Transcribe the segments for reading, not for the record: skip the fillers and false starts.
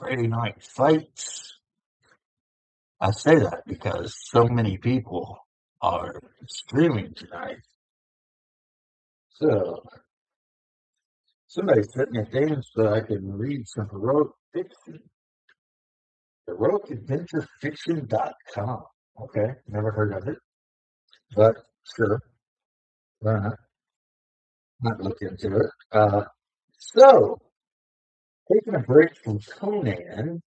Friday night fights. I say that because so many people are streaming tonight. So somebody sent me a thing so I can read some heroic fiction. HeroicAdventureFiction.com. Okay, never heard of it, but sure, why not? Might look into it. So, taking a break from Conan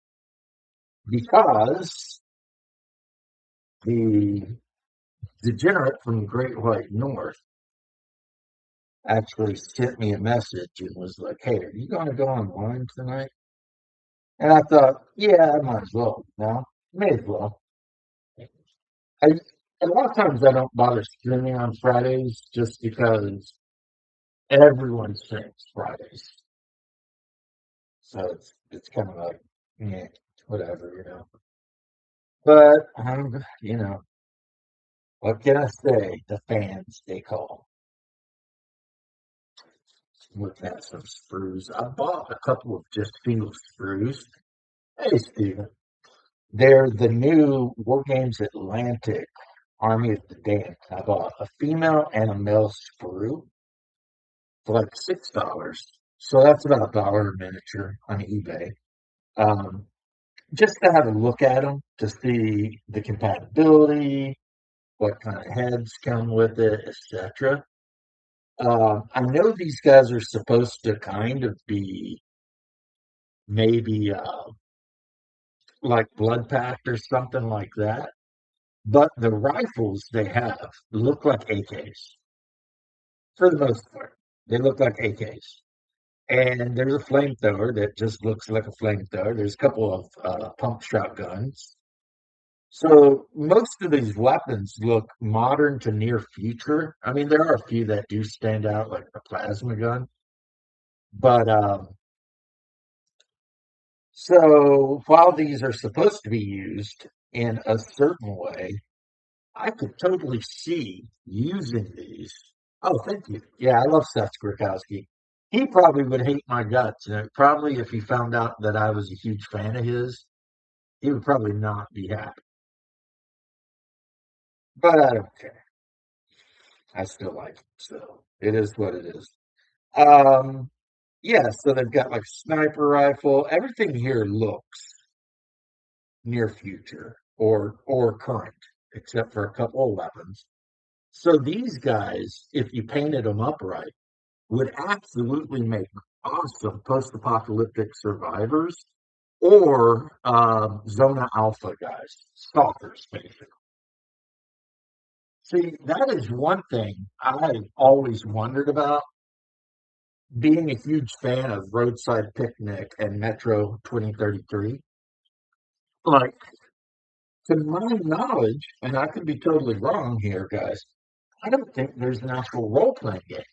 because the degenerate from the Great White North actually sent me a message and was like, "Hey, are you going to go online tonight?" And I thought, "Yeah, I might as well. No, may as well." I A lot of times I don't bother streaming on Fridays just because everyone streams Fridays, so it's kind of like, yeah, whatever. But what can I say? The fans they call. Looking at some sprues. I bought a couple of just single sprues. Hey, Steven. They're the new War Games Atlantic Army of the Damned. I bought a female and a male sprue for like $6. So that's about $1 a miniature on eBay. Um, just to have a look at them to see the compatibility, what kind of heads come with it, etc. I know these guys are supposed to kind of be maybe like Blood Pact or something like that. But the rifles they have look like AKs for the most part. They look like AKs. And there's a flamethrower that just looks like a flamethrower. There's a couple of pump shotguns. So most of these weapons look modern to near future. I mean, there are a few that do stand out, like the plasma gun. But so while these are supposed to be used in a certain way, I could totally see using these. Oh, thank you. Yeah, I love Seth Grikowski. He probably would hate my guts. And probably if he found out that I was a huge fan of his, he would probably not be happy. But I don't care. I still like him. So it is what it is. Um, yeah, so they've got like sniper rifle. Everything here looks near future or current, except for a couple of weapons. So these guys, if you painted them up right, would absolutely make awesome post-apocalyptic survivors or Zona Alpha guys, stalkers, basically. See, that is one thing I've always wondered about. Being a huge fan of Roadside Picnic and Metro 2033, like to my knowledge, and I could be totally wrong here, guys, I don't think there's an actual role-playing game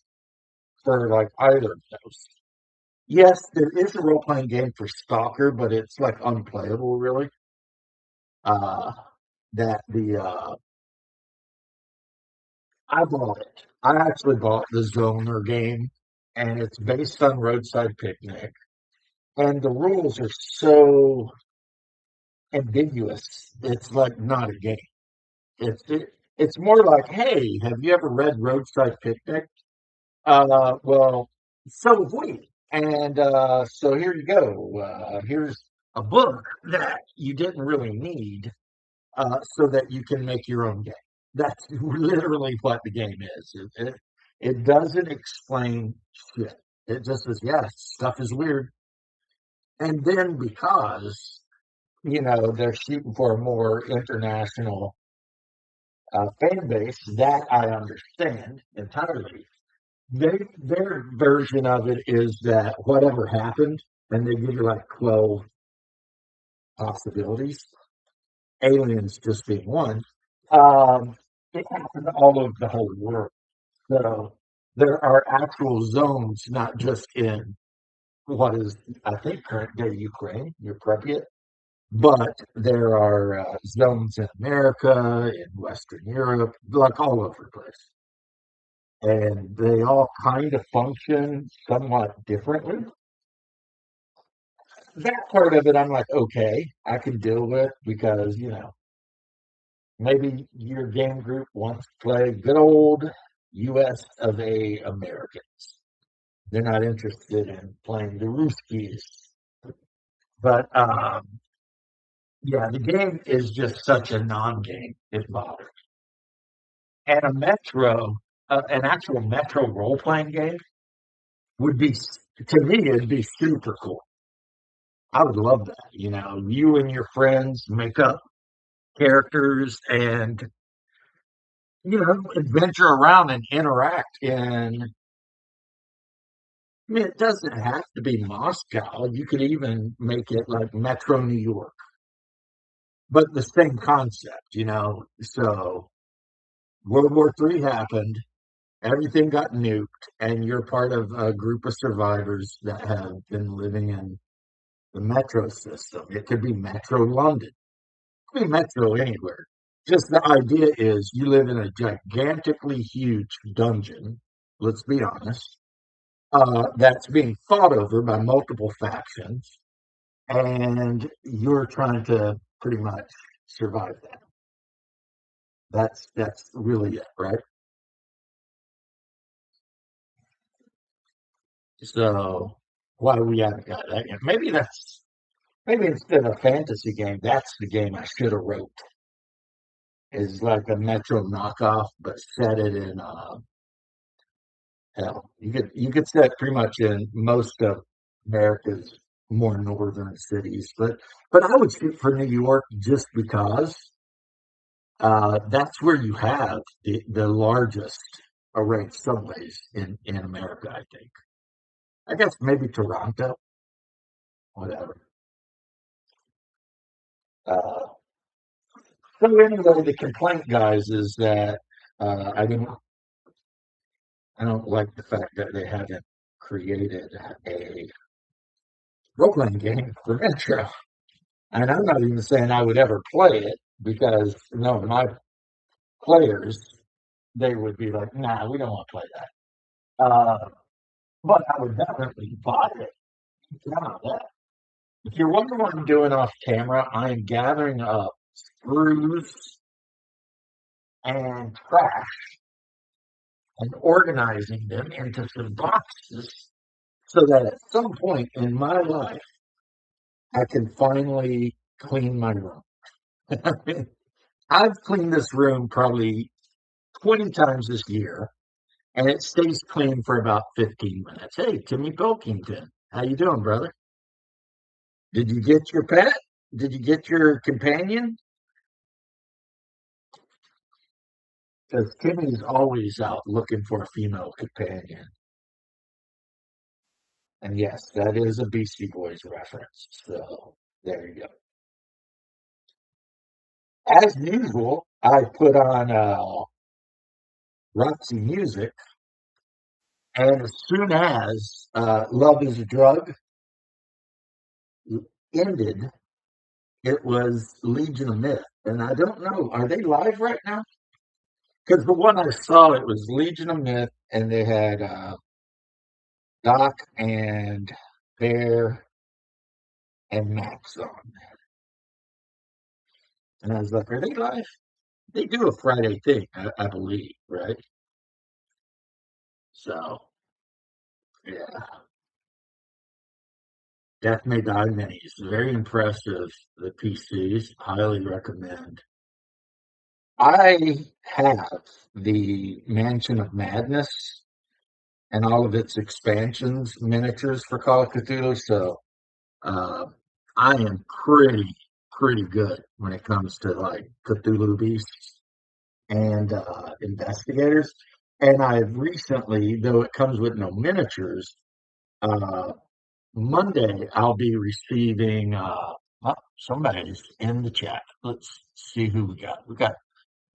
for like either of those. Yes, there is a role playing game for Stalker, but it's like unplayable, really. Uh, that the I bought it. I actually bought the Zoner game, and it's based on Roadside Picnic, and the rules are so ambiguous. It's like not a game. It's more like, hey, have you ever read Roadside Picnic? Well, so have we. And so here you go. Here's a book that you didn't really need so that you can make your own game. That's literally what the game is. It doesn't explain shit. It just says, yeah, stuff is weird. And then because, they're shooting for a more international fan base, that I understand entirely. Their version of it is that whatever happened, and they give you like 12 possibilities, aliens just being one, um, it happened all over the whole world. So there are actual zones, not just in what is, I think, current day Ukraine, near Pripyat, but there are zones in America, in Western Europe, like all over the place. And they all kind of function somewhat differently. that part of it, I'm like, okay, I can deal with because, maybe your game group wants to play good old US of A Americans. They're not interested in playing the Ruskies. But yeah, the game is just such a non-game. It bothers. And an actual Metro role-playing game would be, to me, it'd be super cool. I would love that. You and your friends make up characters and, adventure around and interact. And I mean, it doesn't have to be Moscow. You could even make it like Metro New York, but the same concept, So World War III happened, everything got nuked, and you're part of a group of survivors that have been living in the metro system. It could be Metro London, it could be Metro anywhere. Just the idea is you live in a gigantically huge dungeon, let's be honest, that's being fought over by multiple factions, and you're trying to pretty much survive that. That's really it, right? So why we haven't got that yet? Maybe instead of a fantasy game, that's the game I should have wrote. Is like a Metro knockoff, but set it in hell. You could set pretty much in most of America's more northern cities, but I would shoot for New York just because that's where you have the largest array of subways in America, I think. I guess maybe Toronto, whatever. Uh, so anyway, the complaint, guys, is that I don't like the fact that they haven't created a role-playing game for Metro. And I'm not even saying I would ever play it because no, my players they would be like, nah, we don't want to play that. But I would definitely buy it. Yeah, if you're wondering what I'm doing off camera, I am gathering up screws and trash and organizing them into some boxes so that at some point in my life, I can finally clean my room. I've cleaned this room probably 20 times this year, and it stays clean for about 15 minutes. Hey, Timmy Pilkington, how you doing, brother? Did you get your pet? Did you get your companion? Because Timmy's always out looking for a female companion. And yes, that is a Beastie Boys reference. So there you go. As usual, I put on Roxy music, and as soon as Love is a Drug ended, it was Legion of Myth. And I don't know, are they live right now? Because the one I saw, it was Legion of Myth, and they had Doc and Bear and Max on. And I was like, are they live? They do a Friday thing, I believe, right? So, yeah, Death May Die Minis. Very impressive. The PCs, highly recommend. I have the Mansion of Madness and all of its expansions, miniatures for Call of Cthulhu, so uh, I am pretty good when it comes to like Cthulhu beasts and investigators. And I've recently, though it comes with no miniatures, uh, Monday I'll be receiving. Oh, somebody's in the chat. Let's see who we got. We got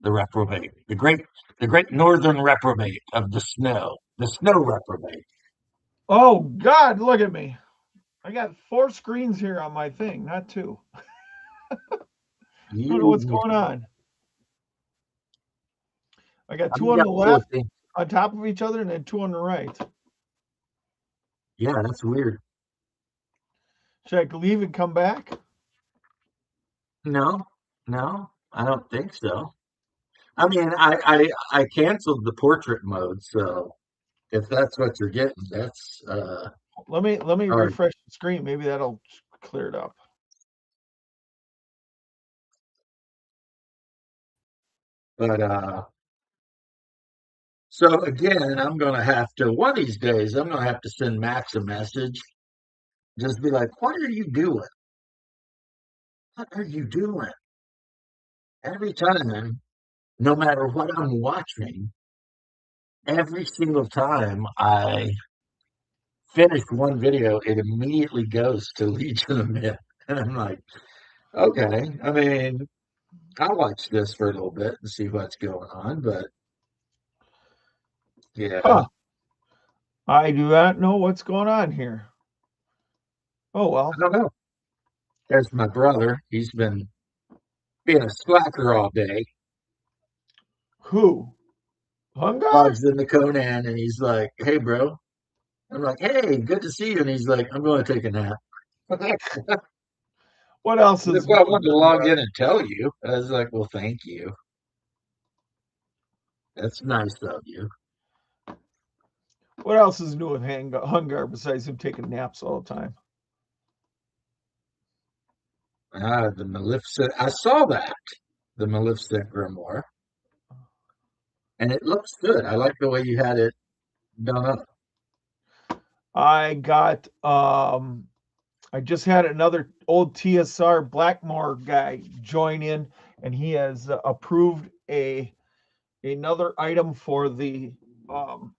the reprobate, the great northern reprobate of the snow reprobate. Oh God, look at me. I got four screens here on my thing, not two. I don't know what's You, going on. I got two you on got the four left things. on top of each other and then two on the right. Yeah, that's weird. Should I leave and come back? No, no, I don't think so. I mean, I canceled the portrait mode, so if that's what you're getting, that's Let me all right. refresh the screen. Maybe that'll clear it up. But so again, I'm gonna have to one of these days. I'm gonna have to send Max a message. Just be like, "What are you doing? What are you doing?" Every time, no matter what I'm watching, every single time I finish one video, it immediately goes to Legion of Men, and I'm like, okay. I mean, I'll watch this for a little bit and see what's going on, but yeah, Huh. I do not know what's going on here. Oh I well. don't know. There's my brother. He's been being a slacker all day. Who? Hungar? Logs into Conan and he's like, "Hey, bro." I'm like, "Hey, good to see you." And he's like, "I'm going to take a nap." That's What else is why I new, wanted to log Hungar? in and tell you. I was like, "Well, thank you. That's nice of you." What else is new with Hungar besides him taking naps all the time? Ah, the Maleficent. I saw that, the Maleficent Grimoire, and it looks good. I like the way you had it done up. I got I just had another old TSR Blackmore guy join in, and he has approved a another item um,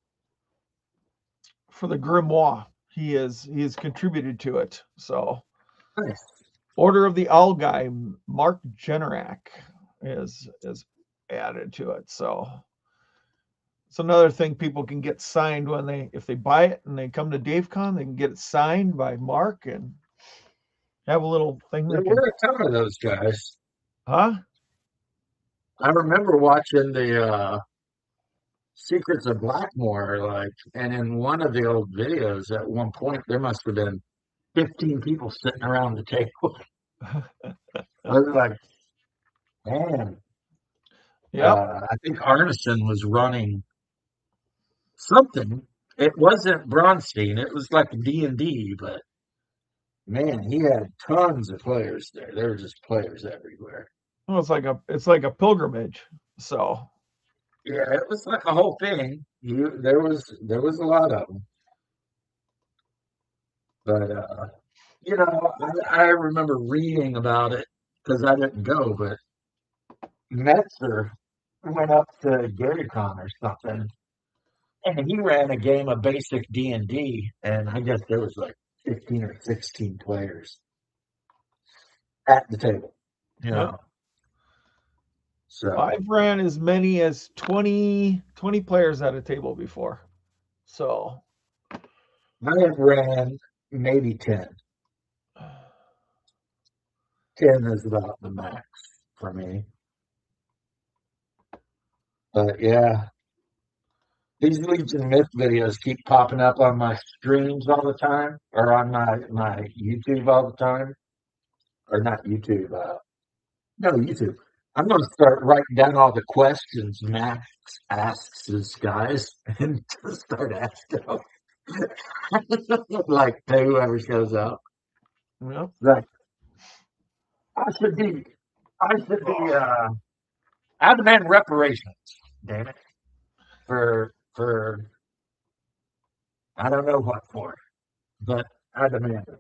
for the grimoire. He has contributed to it. So Nice. Order of the Owl guy, Mark Generac, is added to it. So it's another thing people can get signed when they if they buy it and they come to DaveCon, they can get it signed by Mark and have a little thing There that can were a ton of those guys. huh? I remember watching the Secrets of Blackmore, like, and in one of the old videos, at one point, there must have been 15 people sitting around the table. I was like, man, Yep. I think Arneson was running something. It wasn't Bronstein. It was like D&D, but man, he had tons of players there. There were just players everywhere. Well, it's like a pilgrimage. So Yeah, it was like a whole thing. There was a lot of them, but I remember reading about it because I didn't go, but Metzer went up to GaryCon or something, and he ran a game of basic D&D, and I guess there was like 15 or 16 players at the table, you yep. know. So I've ran as many as 20 players at a table before. So I have ran maybe 10. 10 is about the max for me. But yeah, these Legion Myth videos keep popping up on my streams all the time, or on my YouTube all the time, or not YouTube. No, YouTube. I'm going to start writing down all the questions Max asks his guys, and just start asking them, like to whoever shows up. yep. Like I should be, I should be. Oh, I demand reparations. Damn it, for I don't know what for, but I demand it.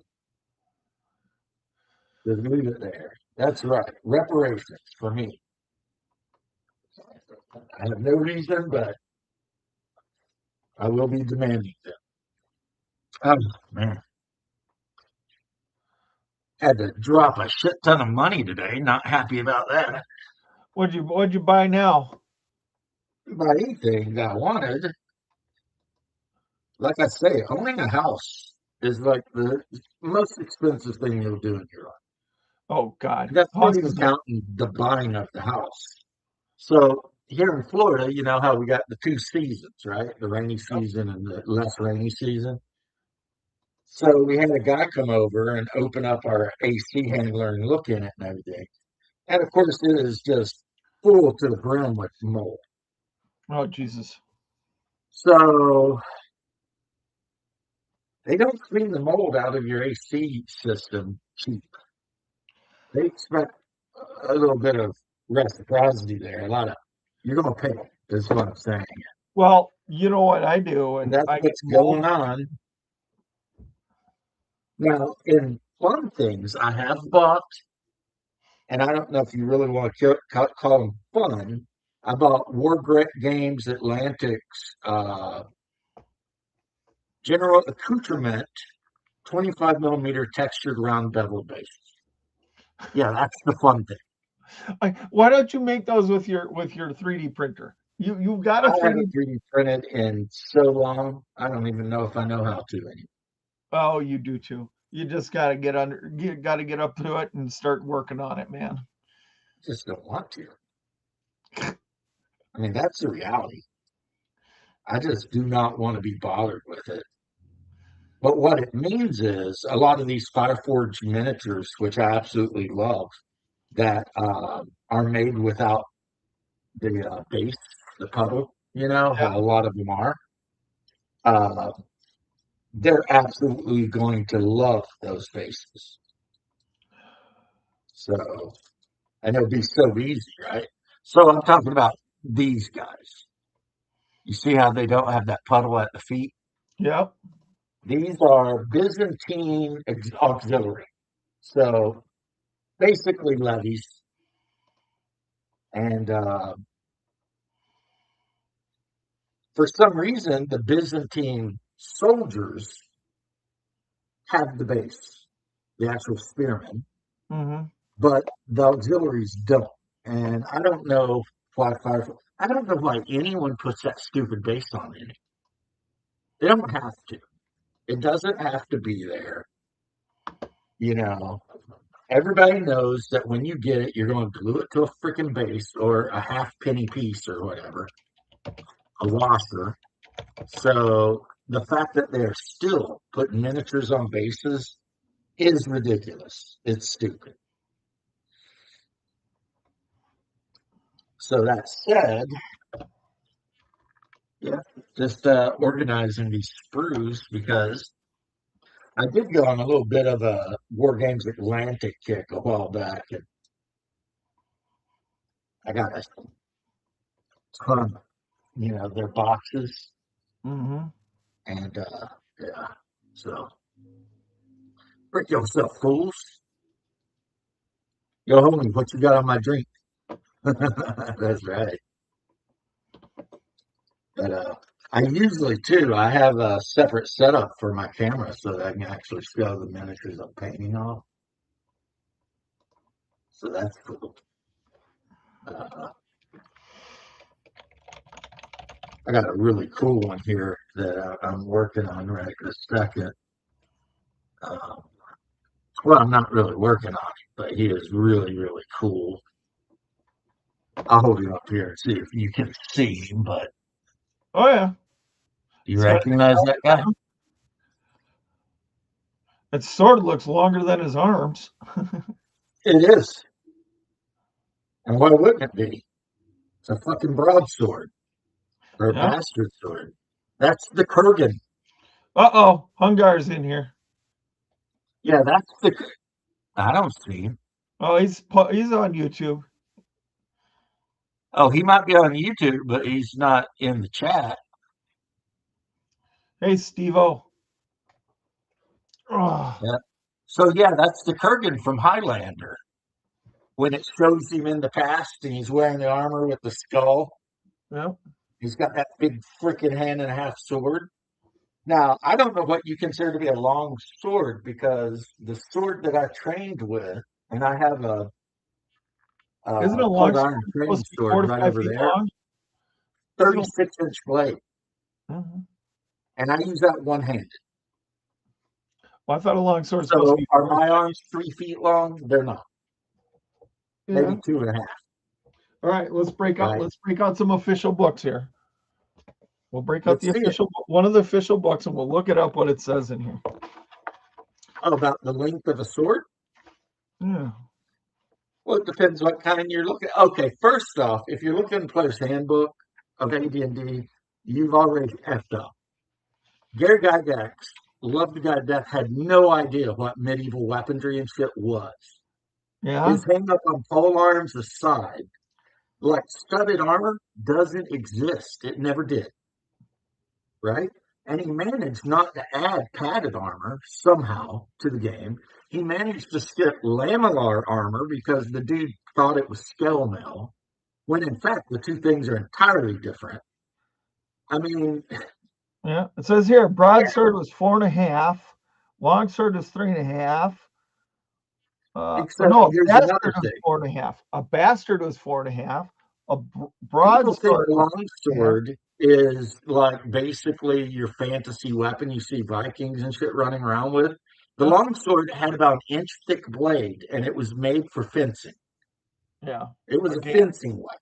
Just leave it there. That's right. Reparations for me. I have no reason, but I will be demanding them. Oh man, had to drop a shit ton of money today. Not happy about that. what'd you buy now? About anything that I wanted, like I say, owning a house is like the most expensive thing you'll do in your life. Oh God, That's not even houses are counting the buying of the house. So here in Florida, you know how we got the two seasons, right? The rainy yep. season and the less rainy season. So we had a guy come over and open up our AC handler and look in it and everything. And of course, it is just full to the brim with mold. Oh, Jesus. So they don't clean the mold out of your AC system cheap. They expect a little bit of reciprocity there. A lot of you're going to pay, is what I'm saying. Well, you know what I do, And and that's I get what's mold. going on. Now, in fun things, I have bought, and I don't know if you really want to call them fun. I bought Games Atlantic's General Accoutrement 25 millimeter textured round bevel base. Yeah, that's the fun thing. Why don't you make those with your 3D printer? You've got a I haven't 3D. 3D printed in so long, I don't even know if I know how to anymore. Oh, you do too. You just got to got to get up to it and start working on it, man. Just don't want to. I mean, that's the reality. I just do not want to be bothered with it. But what it means is a lot of these Fireforge miniatures, which I absolutely love, that are made without the base, the puddle, how a Yeah. lot of them are. Uh, they're absolutely going to love those bases. So, and it'll be so easy, right? So I'm talking about these guys. You see how they don't have that puddle at the feet? Yep. These are Byzantine auxiliary. So basically levies. And for some reason, the Byzantine soldiers have the base, the actual spearmen, Mm-hmm. but the auxiliaries don't. And I don't know why I don't know why anyone puts that stupid base on it. They don't have to. It doesn't have to be there. You know, everybody knows that when you get it, you're going to glue it to a freaking base or a half penny piece or whatever, a washer. So the fact that they're still putting miniatures on bases is ridiculous. It's stupid. So that said, yeah, just organizing these sprues because I did go on a little bit of a War Games Atlantic kick a while back, and I got a ton, their boxes, Mm-hmm. and yeah, so break yourself, fools. Yo, homie, what you got on my drink? That's right. But I usually too, I have a separate setup for my camera so that I can actually show the miniatures I'm painting off. So that's cool. Uh, I got a really cool one here that I'm working on right this second. Uh, well, I'm not really working on it, but he is really, really cool. I'll hold you up here and see if you can see him, but Oh yeah. do you It's got recognize that guy? It sort of looks longer than his arms. It is. And why wouldn't it be? It's a fucking broadsword or a Yeah. bastard sword. That's the Kurgan. Uh-oh. Hungar's in here. Yeah, that's the. I don't see him. Oh, he's on YouTube. Oh, he might be on YouTube, but he's not in the chat. Hey, Steve-O. Oh, Yeah. So yeah, that's the Kurgan from Highlander. When it shows him in the past and he's wearing the armor with the skull, yeah. he's got that big freaking hand and a half sword. Now, I don't know what you consider to be a long sword because the sword that I trained with, and I have Isn't a cold long iron sword training supposed to be sword four to right five over feet there, long? Isn't a, 36-inch blade, Mhm. and I use that one handed. Well, I thought a long sword was supposed to So be are four to my five arms 3 feet long? They're not. feet. Maybe Yeah. two and a half, All right, right? let's break out some official books here. We'll break out Let's the see it. official one of the official books and we'll look it up what it says in here. Oh, about the length of a sword? Yeah. Well, it depends what kind you're looking at. Okay, first off, if you're looking at Player's Handbook of AD&D, you've already effed up. Gary Gygax, loved the guy to death, had no idea what medieval weaponry and shit was. Yeah. His hang up on pole arms aside, like studded armor doesn't exist. It never did, right? And he managed not to add padded armor somehow to the game. He managed to skip lamellar armor because the dude thought it was scale mail, when in fact the two things are entirely different. I mean, Yeah. It says here yeah, broadsword was 4.5, longsword was 3.5. Or except no, a here's another bastard was thing. 4.5. A bastard was 4.5. A People think broadsword was 4.5. longsword is like basically your fantasy weapon you see Vikings and shit running around with. The Yeah. longsword had about an inch thick blade and it was made for fencing. Yeah. It was I a can't. fencing weapon.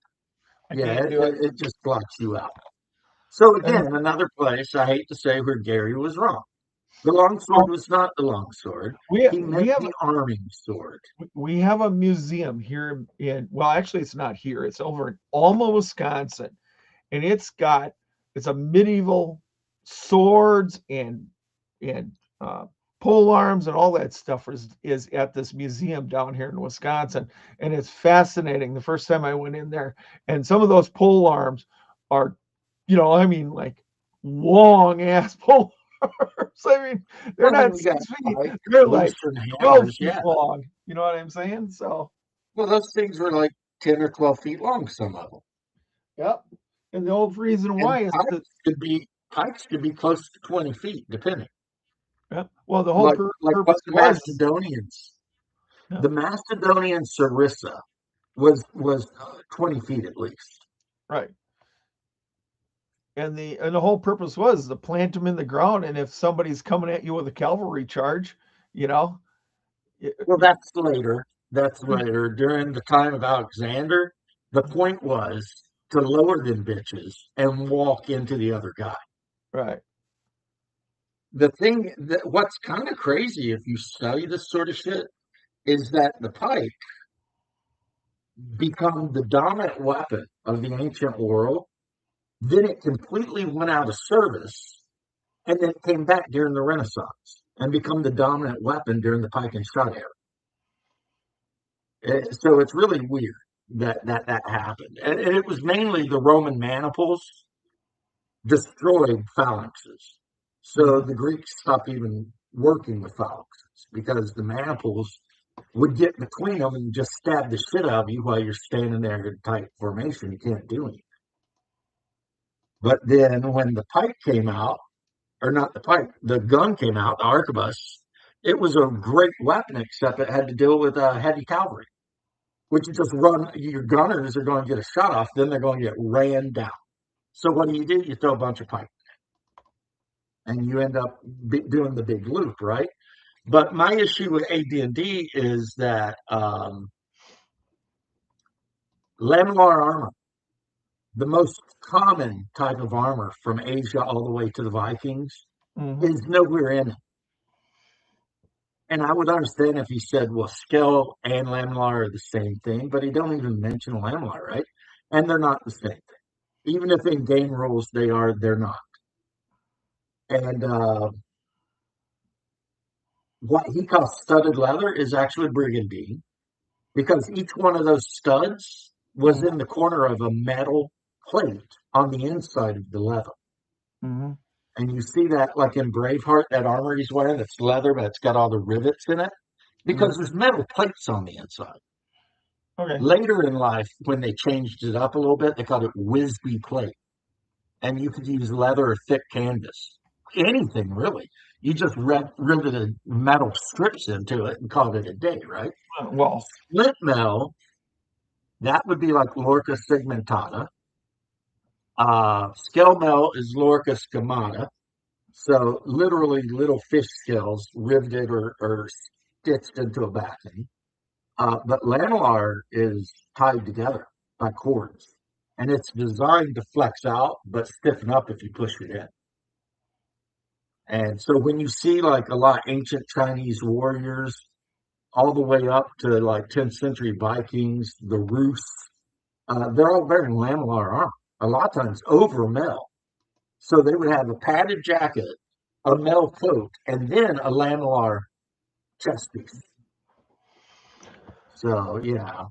I Yeah, can't it, do it. it just blocks you out. So And again, another place I hate to say where Gary was wrong. The longsword so was not the longsword. we He we meant have the arming sword. we have a museum here in, well, actually it's not here. It's over in Alma, Wisconsin, and it's a medieval swords and uh, pole arms and all that stuff is at this museum down here in Wisconsin, and it's fascinating. The first time I went in there, and some of those pole arms are, I mean, like long ass pole arms. I mean, they're Well, I not mean, you got 6 feet; pike, they're like loosen 12 hammers. feet Yeah. long. You know what I'm saying? So, Well, those things were like 10 or 12 feet long, some of them. yep. And the old reason And why is that, pikes could be close to 20 feet, depending. yeah, well, the whole Like what purpose the was, Macedonians, yeah, the Macedonian sarissa was 20 feet at least. right. And the whole purpose was to plant them in the ground, and if somebody's coming at you with a cavalry charge, you know, y- Well, y- that's later. That's later. During the time of Alexander, the point was to lower them bitches and walk into the other guy. right. The thing that what's kind of crazy if you study this sort of shit is that the pike become the dominant weapon of the ancient world. Then it completely went out of service and then came back during the Renaissance and become the dominant weapon during the pike and shot era. So it's really weird that happened. And it was mainly the Roman maniples destroyed phalanxes. So Hmm. the Greeks stopped even working with phalanxes because the maniples would get between them and just stab the shit out of you while you're standing there in tight formation. You can't do anything. But then when the pike came out, or not the pike, the gun came out, the arquebus, it was a great weapon, except it had to deal with heavy cavalry, which you just run, your gunners are going to get a shot off, then they're going to get ran down. So what do? You throw a bunch of pike and you end up doing the big loop, right? But my issue with AD&D is that lamellar armor, the most common type of armor from Asia all the way to the Vikings, Hmm. is nowhere in it. And I would understand if he said, well, scale and lamellar are the same thing, but he don't even mention lamellar, right? And they're not the same thing. Even if in game rules they are, they're not. And what he calls studded leather is actually brigandine because each one of those studs was Hmm. in the corner of a metal plate on the inside of the leather. Hmm. And you see that like in Braveheart, that armor he's wearing that's leather, but it's got all the rivets in it because Hmm. there's metal plates on the inside. Okay. Later in life, when they changed it up a little bit, they called it Wisby plate. And you could use leather or thick canvas. Anything really. You just riveted metal strips into it and called it a day, right? Well, Splint metal, that would be like Lorca segmentata. Scale metal is Lorca scamata. So literally little fish scales riveted or stitched into a backing. But lamellar is tied together by cords, and it's designed to flex out but stiffen up if you push it in. And so when you see like a lot of ancient Chinese warriors, all the way up to like 10th century Vikings, the Rus, they're all wearing lamellar armor, a lot of times over mail. So they would have a padded jacket, a mail coat, and then a lamellar chest piece. So yeah.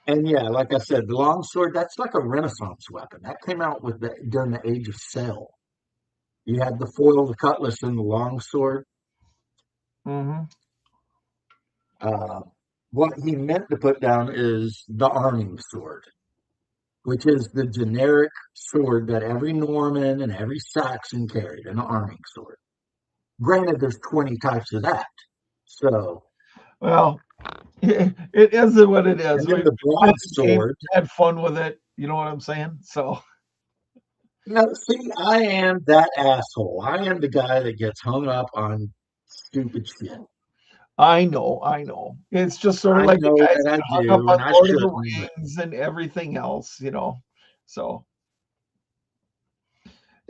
And yeah, like I said, the longsword, that's like a Renaissance weapon. That came out with during the age of sail. You had the foil, the cutlass, and the longsword. Hmm. Uh, what he meant to put down is the arming sword, which is the generic sword that every Norman and every Saxon carried, an arming sword. Granted, there's 20 types of that. So, Well, it is what it is. and We then the played the game, broadsword. had fun with it. You know what I'm saying? So No, see, I am that asshole. I am the guy that gets hung up on stupid shit. I know, I know. It's just sort of I like the know guys that I that hung up do, on and I Lord of the shouldn't, but Rings and everything else, you know. So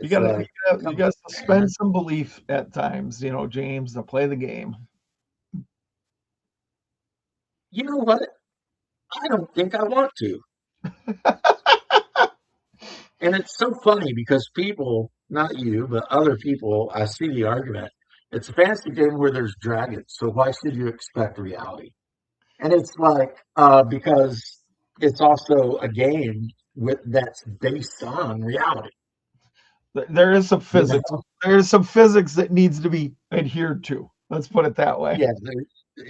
you it's gotta like, you come gotta on, suspend man. some belief at times, James, to play the game. You know what? I don't think I want to. And it's so funny because people, not you, but other people, I see the argument. It's a fantasy game where there's dragons, so why should you expect reality? And it's like, because it's also a game that's based on reality, There is some you physics. know? There is some physics that needs to be adhered to. Let's put it that way. Yeah,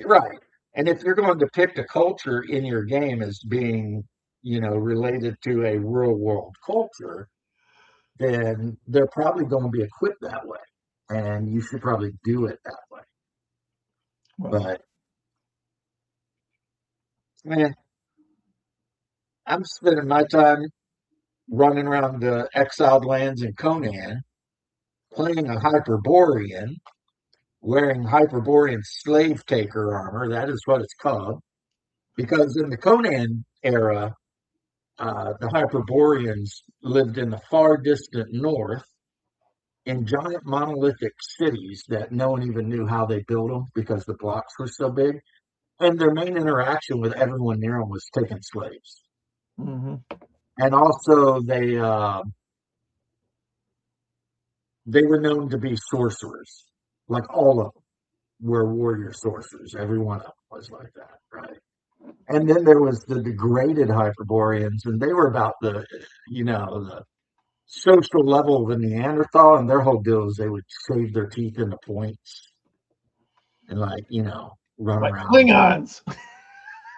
right. And if you're going to pick a culture in your game as being, related to a real world culture, then they're probably going to be equipped that way. And you should probably do it that way. Well, But man, I'm spending my time running around the exiled lands in Conan, playing a Hyperborean, wearing Hyperborean slave taker armor. That is what it's called. Because in the Conan era, the Hyperboreans lived in the far distant north in giant monolithic cities that no one even knew how they built them because the blocks were so big. And their main interaction with everyone near them was taking slaves. hmm. And also, they were known to be sorcerers. Like all of them were warrior sorcerers. Every one of them was like that, right? And then there was the degraded Hyperboreans, and they were about the social level of a Neanderthal, and their whole deal is they would shave their teeth into points and run Like around Klingons.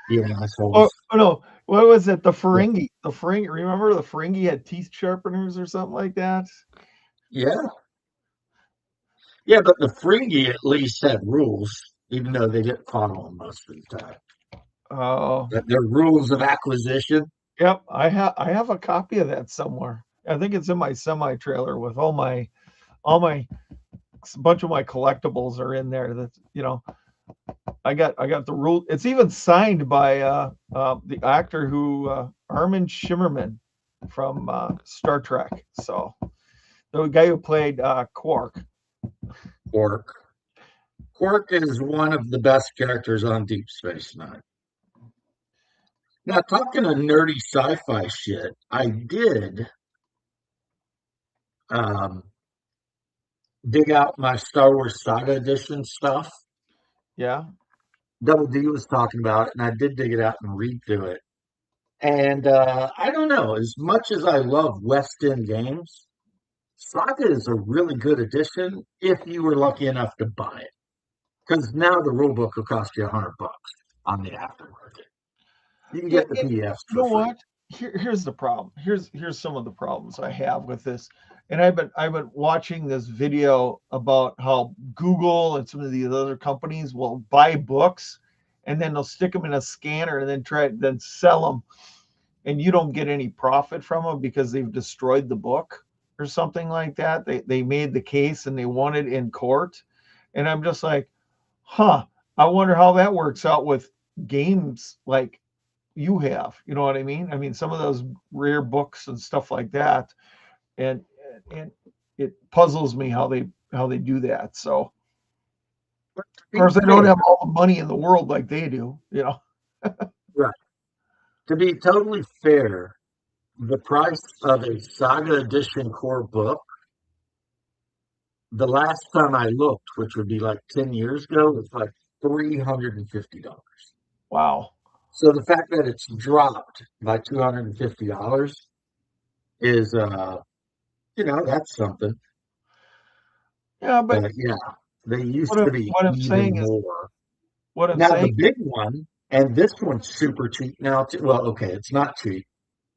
being Oh, assholes. oh no, what was it? The Yeah, Ferengi. The Ferengi. Remember the Ferengi had teeth sharpeners or something like that? yeah, yeah. But the Ferengi at least had rules, even though they didn't follow them most of the time. Oh, But their rules of acquisition. yep. I have a copy of that somewhere. I think it's in my semi trailer with all my bunch of my collectibles are in there. That I got the rule. It's even signed by the actor who Armin Shimmerman from Star Trek. So the guy who played Quark. Quark. Quark is one of the best characters on Deep Space Nine. Now, talking of nerdy sci-fi shit, I did um, dig out my Star Wars Saga Edition stuff. Yeah, Double D was talking about it, and I did dig it out and read through it. And I don't know, as much as I love West End games, Saga is a really good addition if you were lucky enough to buy it. Because now the rule book will cost you $100 on the aftermarket. You can yeah. get the PDFs You for know free. what? Here's the problem. Here's some of the problems I have with this. And I've been watching this video about how Google and some of these other companies will buy books and then they'll stick them in a scanner and then sell them, and you don't get any profit from them because they've destroyed the book or something like that. They made the case and they won it in court. And I'm just like, huh, I wonder how that works out with games like you have. You know what I mean? I mean, some of those rare books and stuff like that, and and it puzzles me how they how they do that. So, of But to be course, I don't fair, have all the money in the world like they do. right, to be totally fair, the price of a Saga Edition core book, the last time I looked, which would be like 10 years ago, was like $350. Wow. So the fact that it's dropped by $250 is, that's something. Yeah, but But yeah, they what used I'm to be what I'm saying even is more. what I'm Now the saying. big one, and this one's super cheap now too. Well, okay, it's not cheap,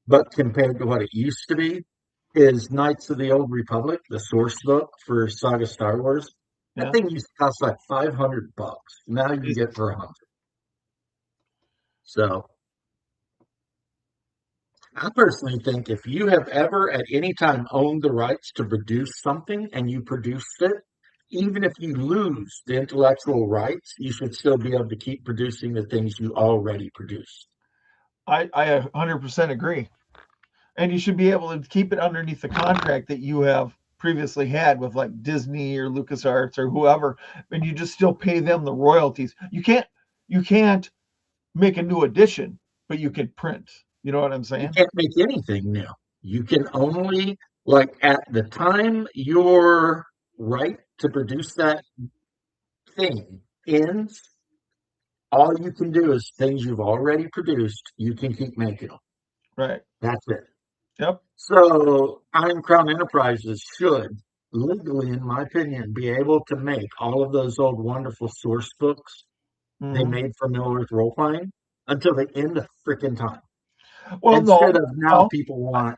but compared to what it used to be, is Knights of the Old Republic, the source book for Saga Star Wars. That Yeah. thing used to cost like $500. Now you can get it Jesus. for 100. So I personally think if you have ever at any time owned the rights to produce something and you produced it, even if you lose the intellectual rights, you should still be able to keep producing the things you already produced. I 100% agree. And you should be able to keep it underneath the contract that you have previously had with like Disney or LucasArts or whoever, and you just still pay them the royalties. You can't make a new edition, but you can print. You know what I'm You saying? can't make anything new. You can only, like, at the time your right to produce that thing ends, all you can do is things you've already produced, you can keep making them. Right. That's it. Yep. So Iron Crown Enterprises should legally, in my opinion, be able to make all of those old wonderful source books they Hmm. made for Middle Earth role playing until the end of freaking time. Well, Instead no, of now no. people want,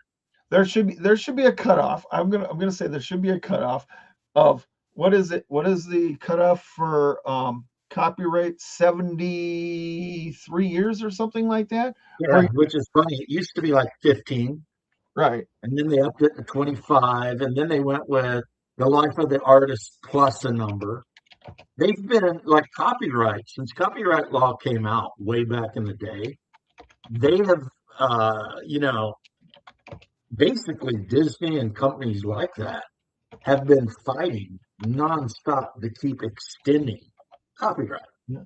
There should be a cutoff. I'm gonna say there should be a cutoff of what is it? What is the cutoff for copyright? 73 years or something like that? yeah, Where which is funny. It used to be like 15, right, and then they upped it to 25, and then they went with the life of the artist plus a number. They've been like copyright since copyright law came out way back in the day. They have, uh, you know, basically Disney and companies like that have been fighting nonstop to keep extending copyright. yeah.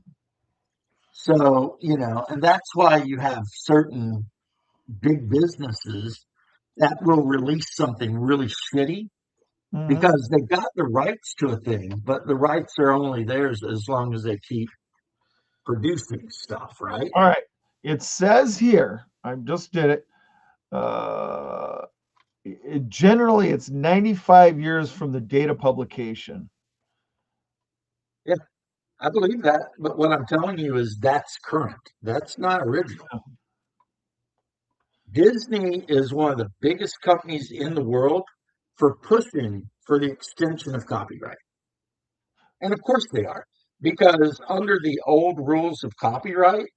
So, and that's why you have certain big businesses that will release something really shitty Hmm. because they got the rights to a thing, but the rights are only theirs as long as they keep producing stuff, right? All right. It says here, I just did it. Uh, Generally, it's 95 years from the date of publication. Yeah, I believe that. But what I'm telling you is that's current. That's not original. Disney is one of the biggest companies in the world for pushing for the extension of copyright. And of course they are, because under the old rules of copyright,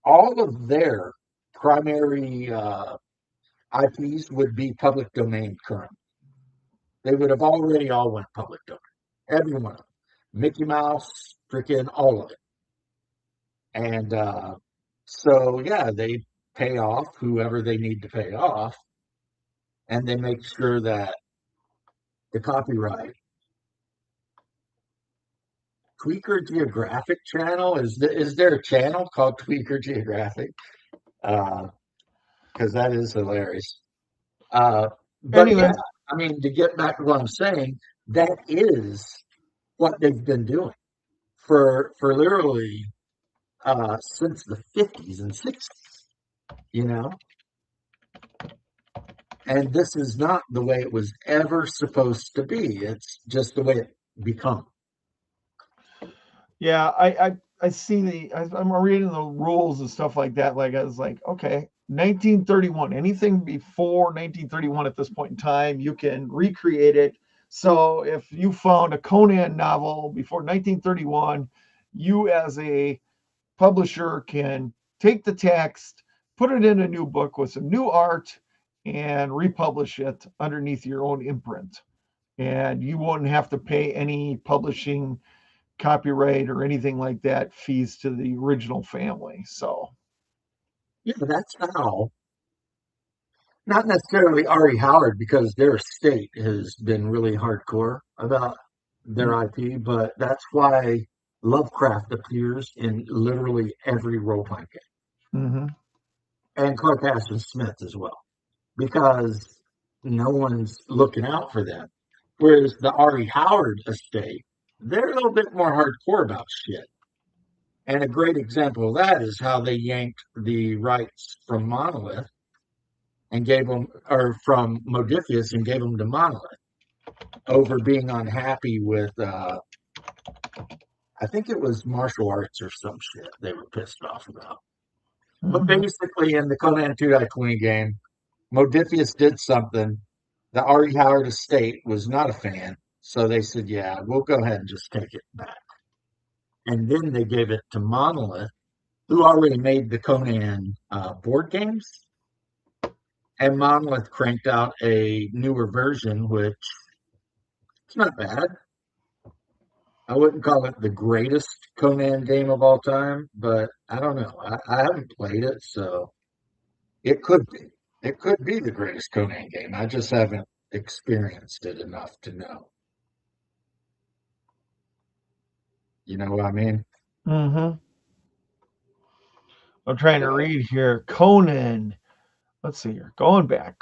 all of their primary IPs would be public domain current. They would have already all went public domain. Every one of them. Mickey Mouse, freaking all of it. And so, yeah, they pay off whoever they need to pay off, and they make sure that the copyright Tweaker Geographic channel is there a channel called Tweaker Geographic? Because that is hilarious. Uh, but yeah, Anyways, I mean, to get back to what I'm saying, that is what they've been doing for literally since the 50s and 60s, you know. And this is not the way it was ever supposed to be. It's just the way it become. yeah, I see I'm reading the rules and stuff like that. Like I was like, okay, 1931, anything before 1931 at this point in time, you can recreate it. So if you found a Conan novel before 1931, you as a publisher can take the text, put it in a new book with some new art, and republish it underneath your own imprint. And you won't have to pay any publishing copyright or anything like that fees to the original family. So, Yeah, that's how. Not necessarily Ari Howard, because their estate has been really hardcore about. their IP, but that's why Lovecraft appears in literally every role playing Mm-hmm. game, and Clark Ashton Smith as well, because no one's looking out for them. Whereas the Ari Howard estate, they're a little bit more hardcore about shit. And a great example of that is how they yanked the rights from Monolith and gave them, or from Modiphius and gave them to Monolith over being unhappy with, I think it was martial arts or some shit they were pissed off about. But Mm-hmm. basically, in the Conan 2.20 game, Modiphius did something. The Ari Howard estate was not a fan. So they said, yeah, we'll go ahead and just take it back. And then they gave it to Monolith, who already made the Conan board games. And Monolith cranked out a newer version, which it's not bad. I wouldn't call it the greatest Conan game of all time, but I don't know. I haven't played it, so it could be. It could be the greatest Conan game. I just haven't experienced it enough to know. You know what I mean? Mm-hmm. I'm trying to So read here. Conan. Let's see here. Going back.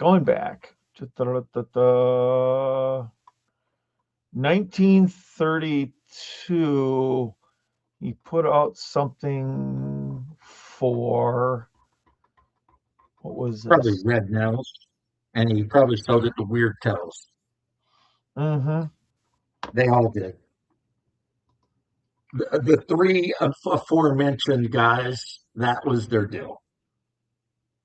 1932. He put out something for what was probably this? Red Nose, and he probably sold it to Weird Tales. Mm-hmm. They all did. The three aforementioned guys, that was their deal.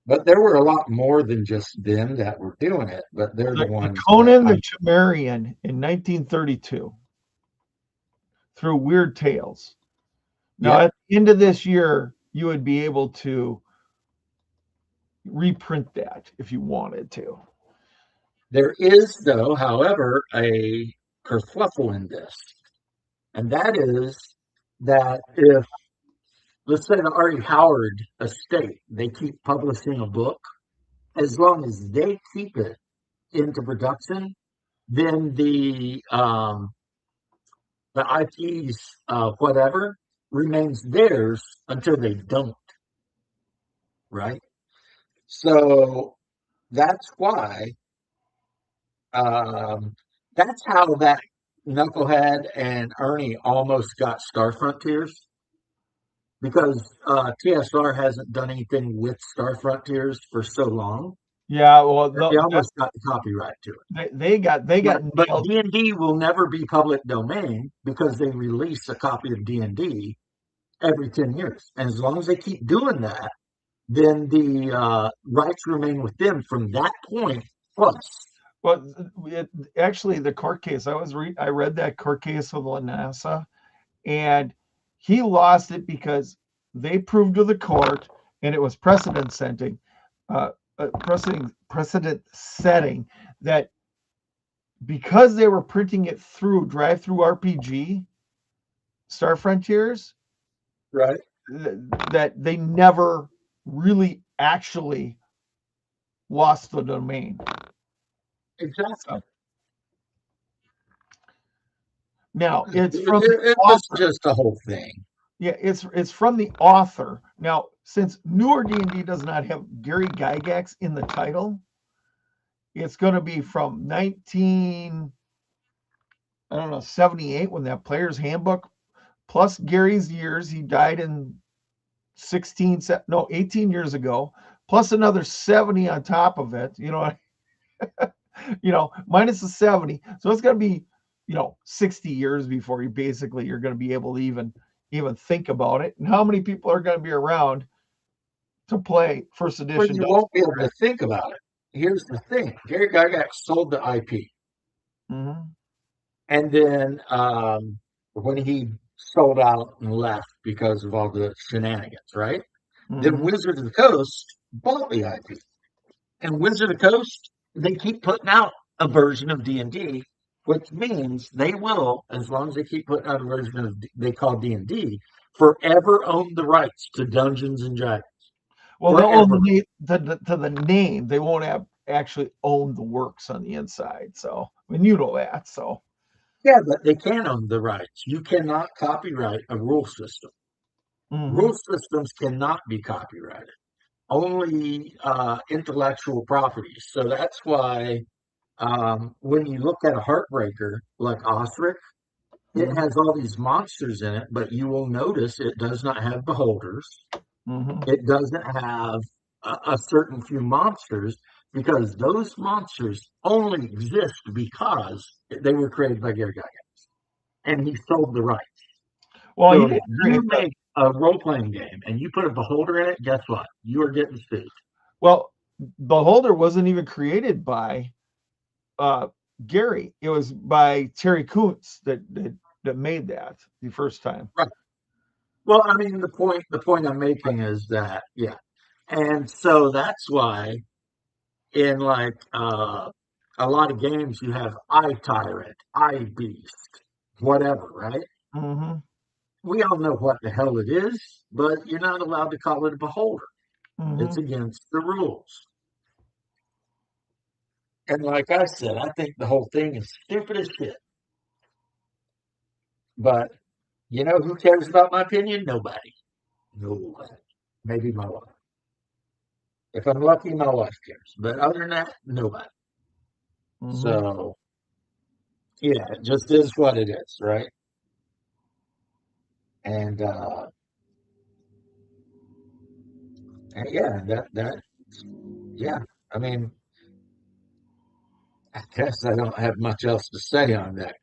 But there were a lot more than just them that were doing it, but they're the The ones that Conan the I, Cimmerian in 1932 through Weird Tales. Now, yep. at the end of this year, you would be able to reprint that if you wanted to. There is, though, however, a kerfluffle in this, and that is that if, let's say, the Artie Howard estate, they keep publishing a book, as long as they keep it into production, then the IP's whatever remains theirs until they don't, right? So that's why um, that's how that Knucklehead and Ernie almost got Star Frontiers because TSR hasn't done anything with Star Frontiers for so long Yeah, well, that they almost got the copyright to it. they got But nailed. D&D will never be public domain because they release a copy of D&D every 10 years. And as long as they keep doing that, then the rights remain with them from that point plus. But actually, the court case I read that court case with Lanasa, and he lost it because they proved to the court, and it was uh, precedent setting that because they were printing it through Drive Through RPG, Star Frontiers, Right. that they never really actually lost the domain. Exactly. So now It, it's from the it was author. just a whole thing. Yeah, it's from the author. Now, since newer D&D does not have Gary Gygax in the title, it's going to be from 19, I don't know, 78 when that player's handbook plus Gary's years. He died in 18 years ago, plus another 70 on top of it. Minus the 70. So it's going to be, 60 years before you're going to be able to even think about it. And how many people are going to be around to play first Well, edition you won't be Dungeons able to think about it. Here's the thing: Gary Gygax sold the IP, and Dragons. and then when he sold out and left because of all the shenanigans, right? Then Mm-hmm. Wizard of the Coast bought the IP, and Wizard of the Coast they keep putting out a version of D&D, which means they will, as long as they keep putting out a version of they call D&D, forever own the rights to Dungeons and Dragons. Well, they'll own Forever. to the name. They won't have actually own the works on the inside. So, I mean, you know that. So, Yeah, but they can own the rights. You cannot copyright a rule system. Hmm. Rule systems cannot be copyrighted. Only intellectual property. So that's why when you look at a heartbreaker like Osric, it Hmm. has all these monsters in it, but you will notice it does not have beholders. Hmm. It doesn't have a certain few monsters because those monsters only exist because they were created by Gary Gygax and he sold the right. Well, he So if didn't you create the. make a role playing game and you put a beholder in it, guess what? You are getting sued. Well, Beholder wasn't even created by uh, Gary. It was by Terry Kuntz that made that the first time. Right. Well, I mean, the point I'm making is that, yeah. And so that's why in like a lot of games you have I Tyrant, I Beast, whatever, right? Hmm. We all know what the hell it is, but you're not allowed to call it a beholder. It's Hmm. against the rules. And like I said, I think the whole thing is stupid as shit. But you know who cares about my opinion? Nobody. Nobody. Maybe my wife. If I'm lucky, my wife cares. But other than that, nobody. Hmm. So yeah, it just is what it is, right? And yeah, that yeah. I mean, I guess I don't have much else to say on that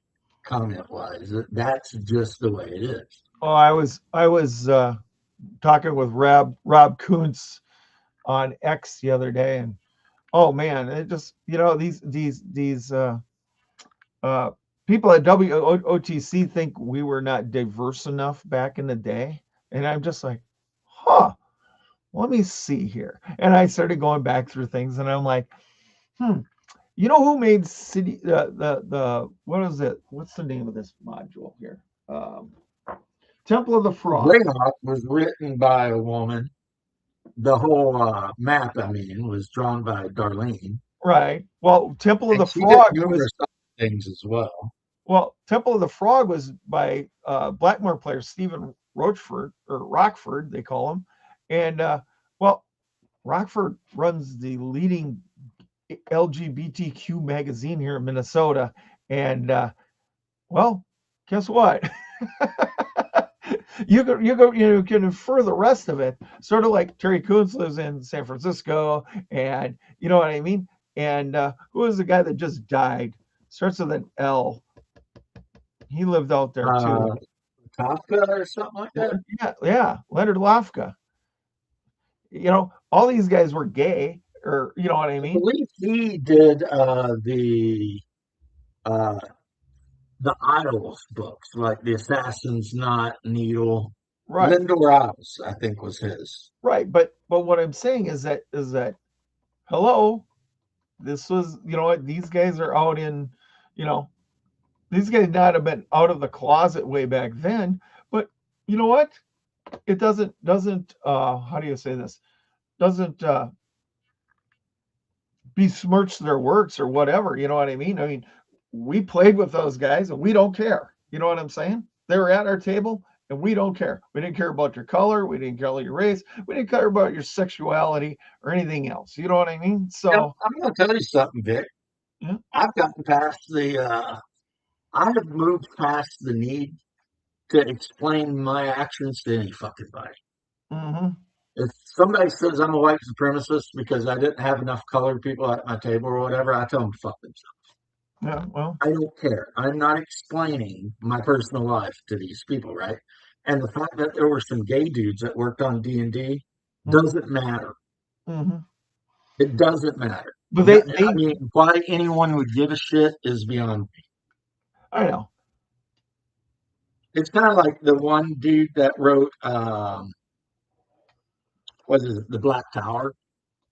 comment wise. That's just the way it is. Oh, I was talking with Rob Kuntz on X the other day, and oh man, it just these people at WOTC think we were not diverse enough back in the day, and I'm just like, huh. Let me see here, and I started going back through things, and I'm like, hmm. You know who made City the what is it? What's the name of this module here? Um, Temple of the Frog. Greyhawk was written by a woman. The whole map, I mean, was drawn by Darlene, Right. Well, Temple of and the she did Frog was numerous other things as well. Temple of the Frog was by Blackmore player Stephen Rochford or Rockford, they call him, and well, Rockford runs the leading LGBTQ magazine here in Minnesota, and well, guess what? You can infer the rest of it, sort of like Terry Coons lives in San Francisco, and you know what I mean. And who was the guy that just died? Starts with an L. He lived out there too. Uh, Kafka or something like that. Yeah, yeah, Leonard Lafka. All these guys were gay, or you know what I I mean? believe he did uh, the Isles books, like the Assassin's Knot, Needle. Right, Lindor Isles, I think, was his. right. But what I'm saying is that hello, this was what these guys are out in, you know these guys not have been out of the closet way back then, but you know what? It doesn't how do you say this? Doesn't besmirch their works or whatever. You know what I mean? I mean, we played with those guys and we don't care. You know what I'm saying? They were at our table and we don't care. We didn't care about your color. We didn't care about your race. We didn't care about your sexuality or anything else. You know what I mean? Now, So, I'm going to tell you something, Vic. yeah. I've gotten past I have moved past the need to explain my actions to any fucking body. Hmm. If somebody says I'm a white supremacist because I didn't have enough colored people at my table or whatever, I tell them to fuck themselves. Yeah. Well. I don't care. I'm not explaining my personal life to these people, right? And the fact that there were some gay dudes that worked on D&D doesn't matter. Mm-hmm. It doesn't matter. But I they mean, why anyone would give a shit is beyond me. I know. It's kind of like the one dude that wrote, what is it, The Black Tower.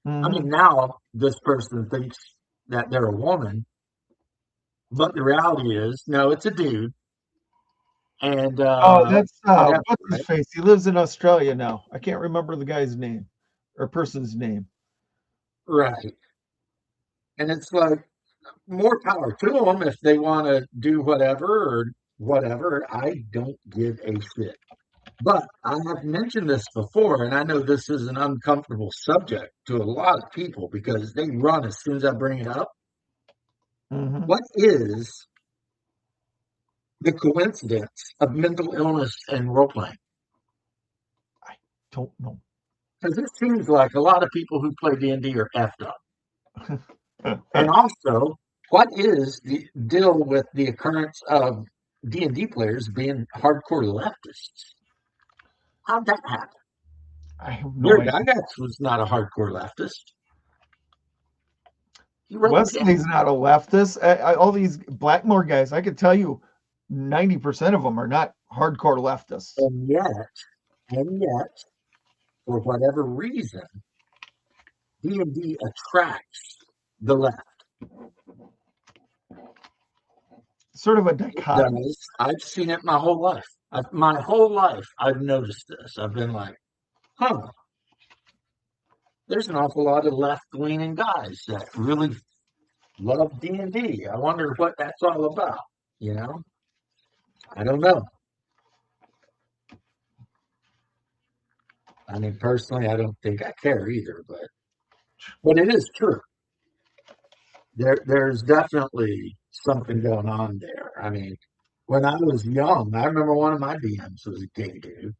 I Hmm. mean, now this person thinks that they're a woman, but the reality is, no, it's a dude, and Oh, that's whatever, what's his right? face? He lives in Australia now. I can't remember the guy's name or person's name. Right. And it's like, more power to them if they want to do whatever or whatever. I don't give a shit. But I have mentioned this before, and I know this is an uncomfortable subject to a lot of people because they run as soon as I bring it up. Hmm. What is the coincidence of mental illness and role playing? I don't know. Because it seems like a lot of people who play D&D are effed up. And also, what is the deal with the occurrence of D&D players being hardcore leftists? How'd that happen? I have no Gary idea. Gygax was not a hardcore leftist. He wrote Wesley's books. not a leftist. All these Blackmore guys, I could tell you 90% of them are not hardcore leftists. And yet, and yet, for whatever reason, D&D attracts the left. Sort of a It dichotomy. does. I've seen it my whole life. My whole life, I've noticed this. I've been like, huh, there's an awful lot of left-leaning guys that really love D&D. I wonder what that's all about. You know, I don't know. I mean, personally, I don't think I care either, but it is true. There's definitely something going on there. I mean, when I was young, I remember one of my DMs was a gay dude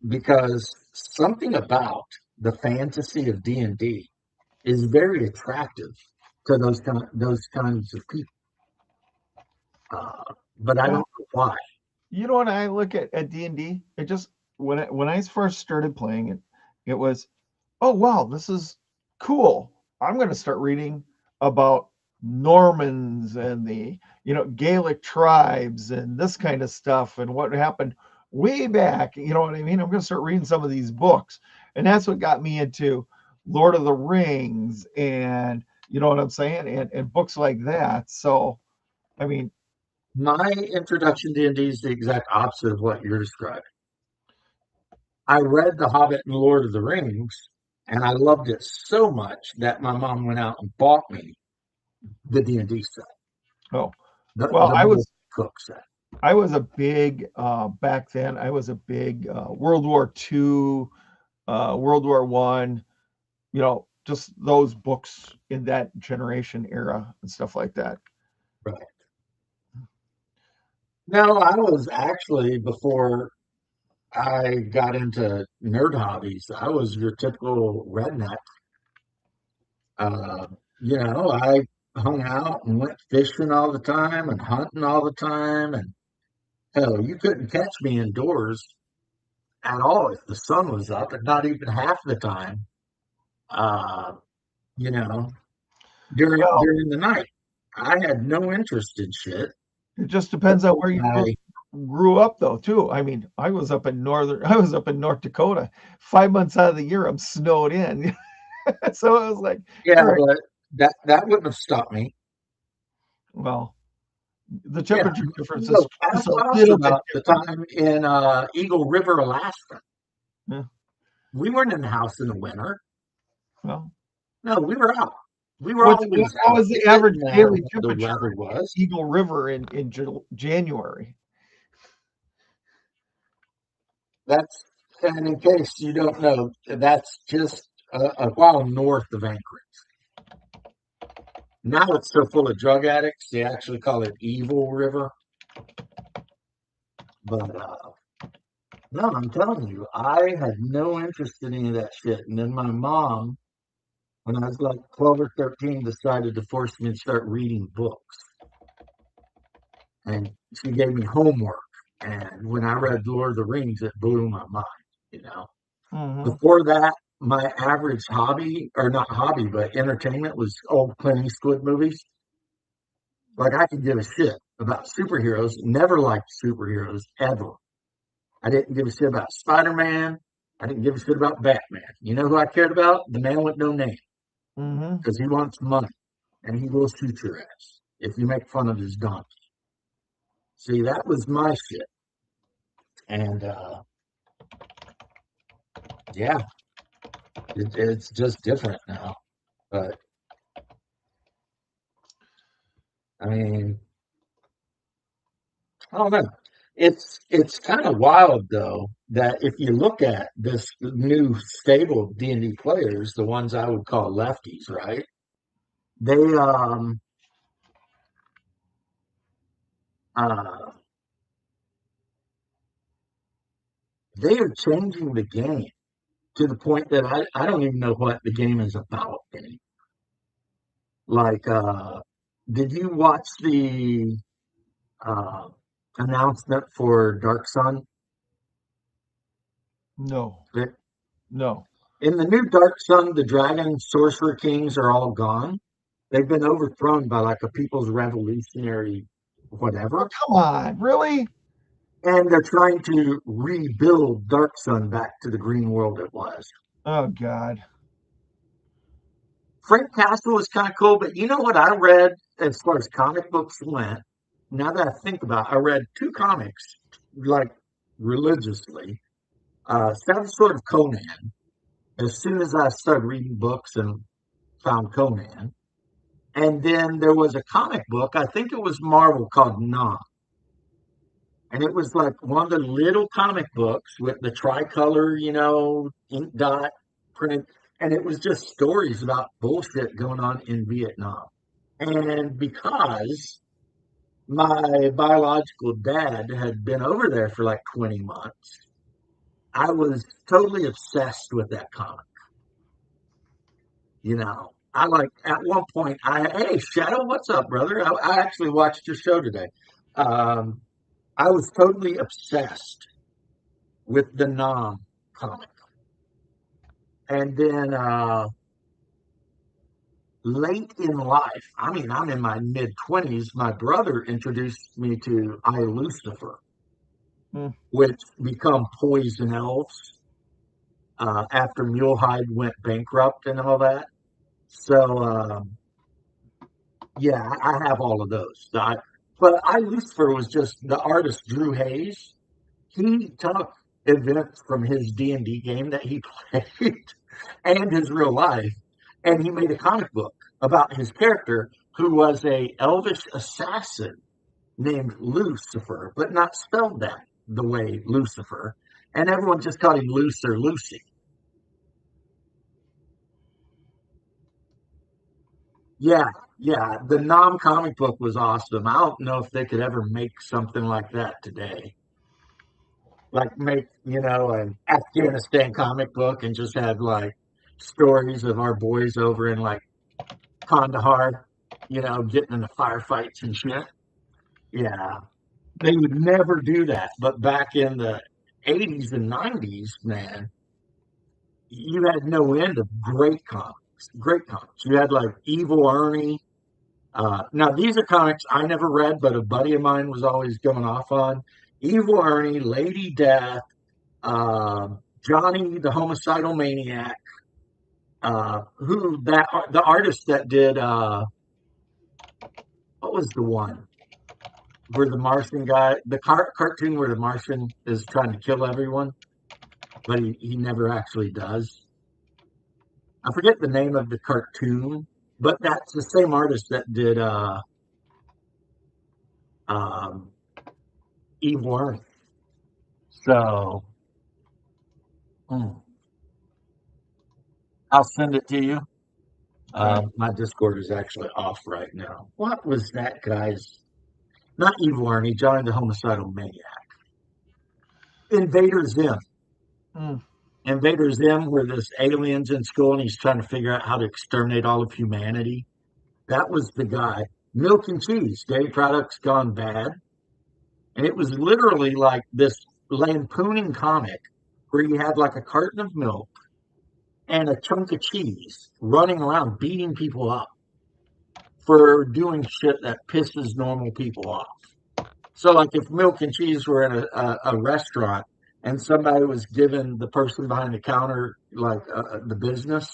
because something about the fantasy of D&D is very attractive to those kinds of people. But I don't Well, know why. you know, when I look at D&D, it just when I first started playing it, it was, oh wow, this is cool. I'm going to start reading about Normans and the, Gaelic tribes and this kind of stuff and what happened way back. You know what I mean? I'm going to start reading some of these books. And that's what got me into Lord of the Rings and, you know what I'm saying? And books like that. So, I mean, My introduction to D&D is the exact opposite of what you're describing. I read The Hobbit and Lord of the Rings, and I loved it so much that my mom went out and bought me the D&D set, oh, the well, the multi-cook set. I was a big back then. I was a big World War II, World War One. Just those books in that generation era and stuff like that. Right. No, I was actually before I got into nerd hobbies. I was your typical redneck. Uh, I hung out and went fishing all the time and hunting all the time, and hell, you couldn't catch me indoors at all if the sun was up, and not even half the time. Uh, you know, Well, during the night, I had no interest in shit. it just depends on where you I, grew up, though. Too. I mean, I was up in North Dakota. 5 months out of the year, I'm snowed in. So I was like, yeah, all right, but that wouldn't have stopped me. well, the Yeah, temperature difference is look, ask just a us little bit about the different. time in Eagle River, Alaska. Yeah, We weren't in the house in the winter. well, No, we were out. We were what's what always what out. was the It average didn't matter daily what the temperature weather in was. Eagle River in January? That's, and in case you don't know, that's just a while north of Anchorage. Now it's so full of drug addicts, they actually call it Evil River. But no, I'm telling you, I had no interest in any of that shit. And then my mom, when I was like 12 or 13, decided to force me to start reading books. And she gave me homework. And when I read Lord of the Rings, it blew my mind. Hmm. Before that, my average hobby, or not hobby, but entertainment was old Clint Eastwood movies. Like I could give a shit about superheroes, never liked superheroes ever. I didn't give a shit about Spider-Man. I didn't give a shit about Batman. You know who I cared about? The man with no name, Hmm. because he wants money and he will shoot your ass if you make fun of his donkey. See, that was my shit. And yeah, it's just different now. But I mean, I don't know. It's kind of wild though that if you look at this new stable of D&D players, the ones I would call lefties, right? They uh they are changing the game to the point that I don't even know what the game is about anymore. Like did you watch the uh announcement for Dark Sun? No, That no. in the new Dark Sun, the Dragon Sorcerer Kings are all gone. They've been overthrown by like a people's revolutionary Oh, whatever, come on, really? and they're trying to rebuild Dark Sun back to the green world it was. Oh God. Frank Castle was kind of cool, but you know what I read as far as comic books went? Now that I think about it, I read two comics like religiously. Some sort of Conan. As soon as I started reading books and found Conan, and then there was a comic book, I think it was Marvel called Non. And it was like one of the little comic books with the tricolor, ink dot printed. And it was just stories about bullshit going on in Vietnam. And because my biological dad had been over there for like 20 months, I was totally obsessed with that comic. I like at one point, hey, Shadow, what's up, brother? I actually watched your show today. Um, I was totally obsessed with the Nom comic. And then late in life, I mean, I'm in my mid 20s, my brother introduced me to I Lucifer, Hmm. which become poison elves after Mulehide went bankrupt and all that. So, yeah, I have all of those. But I Lucifer was just the artist Drew Hayes. He took events from his D&D game that he played and his real life, and he made a comic book about his character who was a elvish assassin named Lucifer, but not spelled that the way Lucifer. And everyone just called him Luce or Lucy. Yeah, yeah. The Nom comic book was awesome. I don't know if they could ever make something like that today. Like make, an Afghanistan comic book and just have like stories of our boys over in like Kandahar, getting into firefights and shit. Yeah. They would never do that. But back in the 80s and 90s, man, you had no end of great comics. Great comics. You had like Evil Ernie. Now, these are comics I never read, but a buddy of mine was always going off on. Evil Ernie, Lady Death, Johnny the Homicidal Maniac, the artist that did, what was the one? Where the Martian guy, the cartoon where the Martian is trying to kill everyone, but he never actually does. I forget the name of the cartoon, but that's the same artist that did um, Eve Warren. So mm, I'll send it to you. Okay. My Discord is actually off right now. What was that guy's? Not Eve Warren, he joined the homicidal maniac. Invader Zim. Hmm. Invader Zim, where this alien's in school and he's trying to figure out how to exterminate all of humanity. That was the guy. Milk and cheese, dairy products gone bad. And it was literally like this lampooning comic where you had like a carton of milk and a chunk of cheese running around beating people up for doing shit that pisses normal people off. So, like if milk and cheese were in a restaurant and somebody was giving the person behind the counter like the business,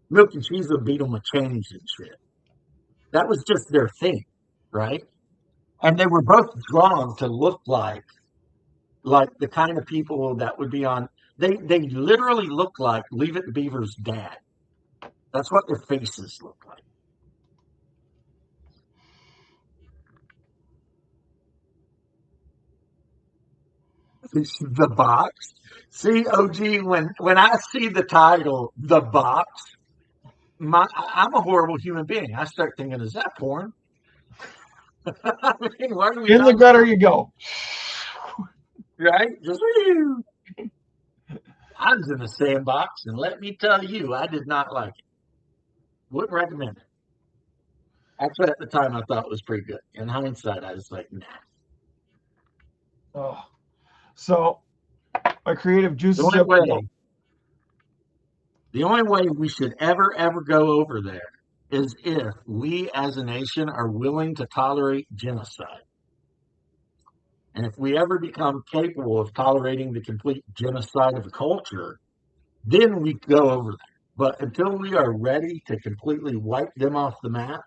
milk and cheese would beat them with chains and shit. That was just their thing, right? And they were both drawn to look like the kind of people that would be on. They literally look like Leave It to Beaver's dad. That's what their faces look like. The box. See, OG, when I see the title, the box, I'm a horrible human being. I start thinking, is that porn? I mean, what are we In the talking gutter about? you go. Right? Just whew. I was in the sandbox, and let me tell you, I did not like it. Wouldn't recommend it. Actually, at the time, I thought it was pretty good. In hindsight, I was like, nah. Oh. So my creative The juices only have flowed. way, the only way we should ever go over there is if we as a nation are willing to tolerate genocide. And if we ever become capable of tolerating the complete genocide of a culture, then we go over there. But until we are ready to completely wipe them off the map,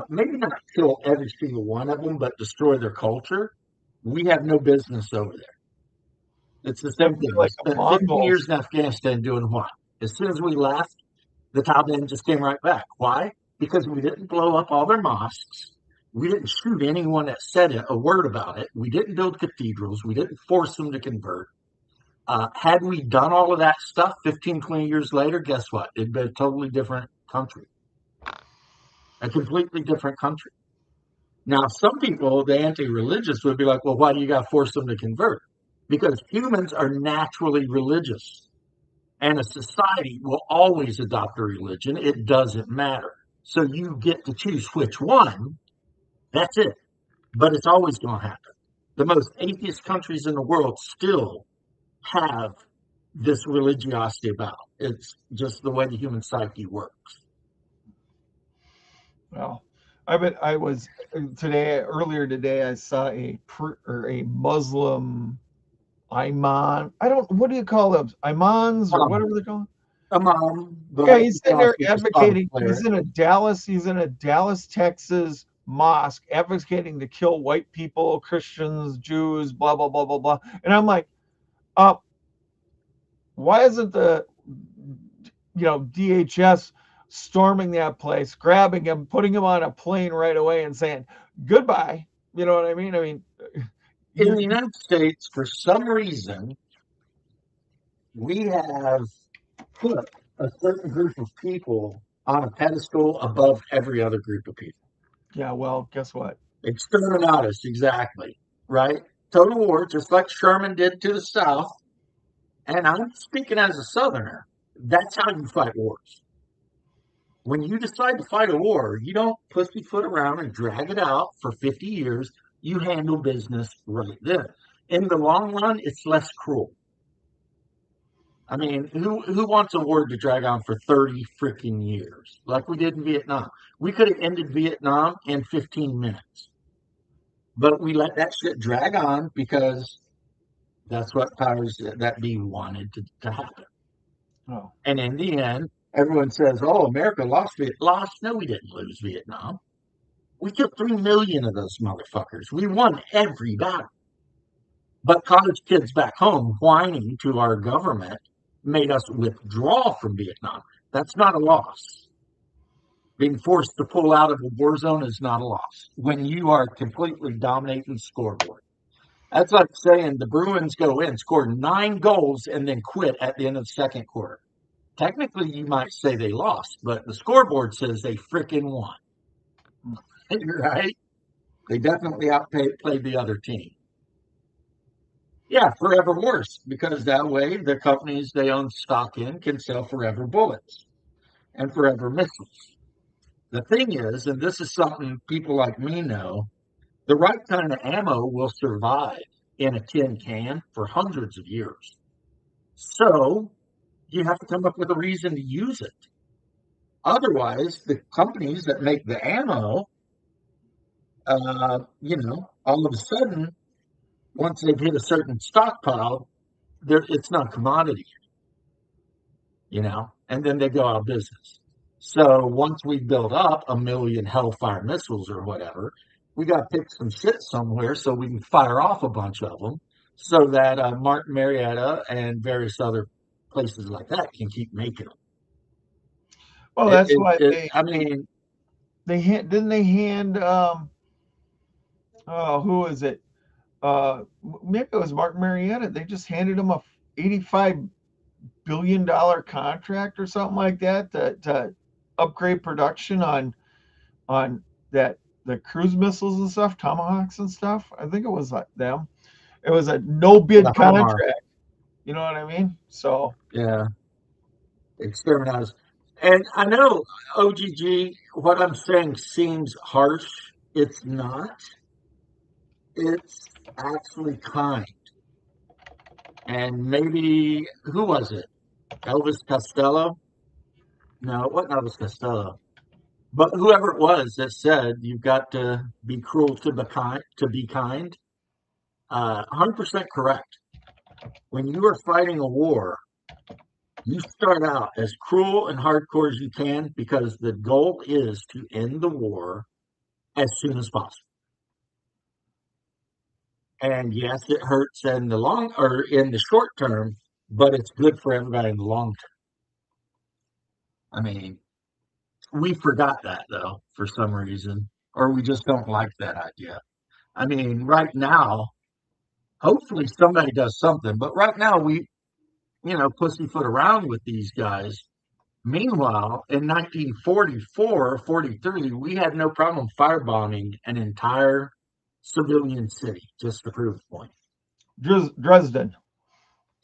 maybe not kill every single one of them, but destroy their culture, we have no business over there. It's the It'll same be thing. We like the spent 50 Mongols. years in Afghanistan doing what? As soon as we left, the Taliban just came right back. Why? Because we didn't blow up all their mosques. We didn't shoot anyone that said a word about it. We didn't build cathedrals. We didn't force them to convert. Had we done all of that stuff 15, 20 years later, guess what? It'd be a totally different country, a completely different country. Now, some people, the anti religious, would be like, well, why do you got to force them to convert? Because humans are naturally religious, and a society will always adopt a religion. It doesn't matter. So you get to choose which one. That's it. But it's always going to happen. The most atheist countries in the world still have this religiosity about. It's just the way the human psyche works. Well, I was today earlier today. I saw a Muslim imam. I don't. What do you call them? Imams or Um, whatever they're called. Yeah, but he's you sitting can there also just call the advocating. player. He's in a Dallas, Texas mosque advocating to kill white people, Christians, Jews, blah blah blah blah blah. And I'm like, uh, why isn't the DHS storming that place, grabbing him, putting him on a plane right away, and saying goodbye? You know what I mean? I mean, In you the United States, for some reason, we have put a certain group of people on a pedestal above every other group of people. yeah. Well, guess what? Exterminatus, exactly, right? Total war, just like Sherman did to the South. And I'm speaking as a Southerner. That's how you fight wars. When you decide to fight a war, you don't pussyfoot around and drag it out for 50 years. You handle business right then. In the long run, it's less cruel. I mean, who wants a war to drag on for 30 freaking years like we did in Vietnam? We could have ended Vietnam in 15 minutes, but we let that shit drag on because that's what powers that be wanted to happen. Oh, And in the end, everyone says, "Oh, America lost Lost? No, we didn't lose Vietnam. We killed 3 million of those motherfuckers. We won every battle." But college kids back home whining to our government made us withdraw from Vietnam. That's not a loss. Being forced to pull out of a war zone is not a loss when you are completely dominating the scoreboard. That's like saying the Bruins go in, score 9 goals, and then quit at the end of the second quarter. Technically, you might say they lost, but the scoreboard says they freaking won. Right? They definitely outplayed the other team. Yeah, forever worse, because that way the companies they own stock in can sell forever bullets and forever missiles. The thing is, and this is something people like me know, the right kind of ammo will survive in a tin can for hundreds of years. So you have to come up with a reason to use it. Otherwise, the companies that make the ammo, all of a sudden, once they've hit a certain stockpile, it's not commodity, and then they go out of business. So once we build up 1 million Hellfire missiles or whatever, we got to pick some shit somewhere so we can fire off a bunch of them so that Martin Marietta and various other places like that can keep making them. well, that's why I mean, didn't they hand, oh, who is it? maybe it was Martin Marietta. They just handed him a $85 billion contract or something like that to upgrade production on that the cruise missiles and stuff, Tomahawks and stuff. I think it was like them. It was a no For the bid HIMARS. contract. You know what I mean? So Yeah, exterminators. And I know OGG, what I'm saying seems harsh. It's not. It's actually kind. And maybe, who was it? Elvis Costello? No, it wasn't Elvis Costello. But whoever it was that said you've got to be cruel to be kind, 100% correct. When you are fighting a war, you start out as cruel and hardcore as you can because the goal is to end the war as soon as possible. And yes, it hurts in the long or in the short term, but it's good for everybody in the long term. I mean, we forgot that though for some reason, or we just don't like that idea. I mean, right now, hopefully somebody does something, but right now pussyfoot around with these guys. Meanwhile, in 1944 or 43, we had no problem firebombing an entire civilian city just to prove the point. Dresden,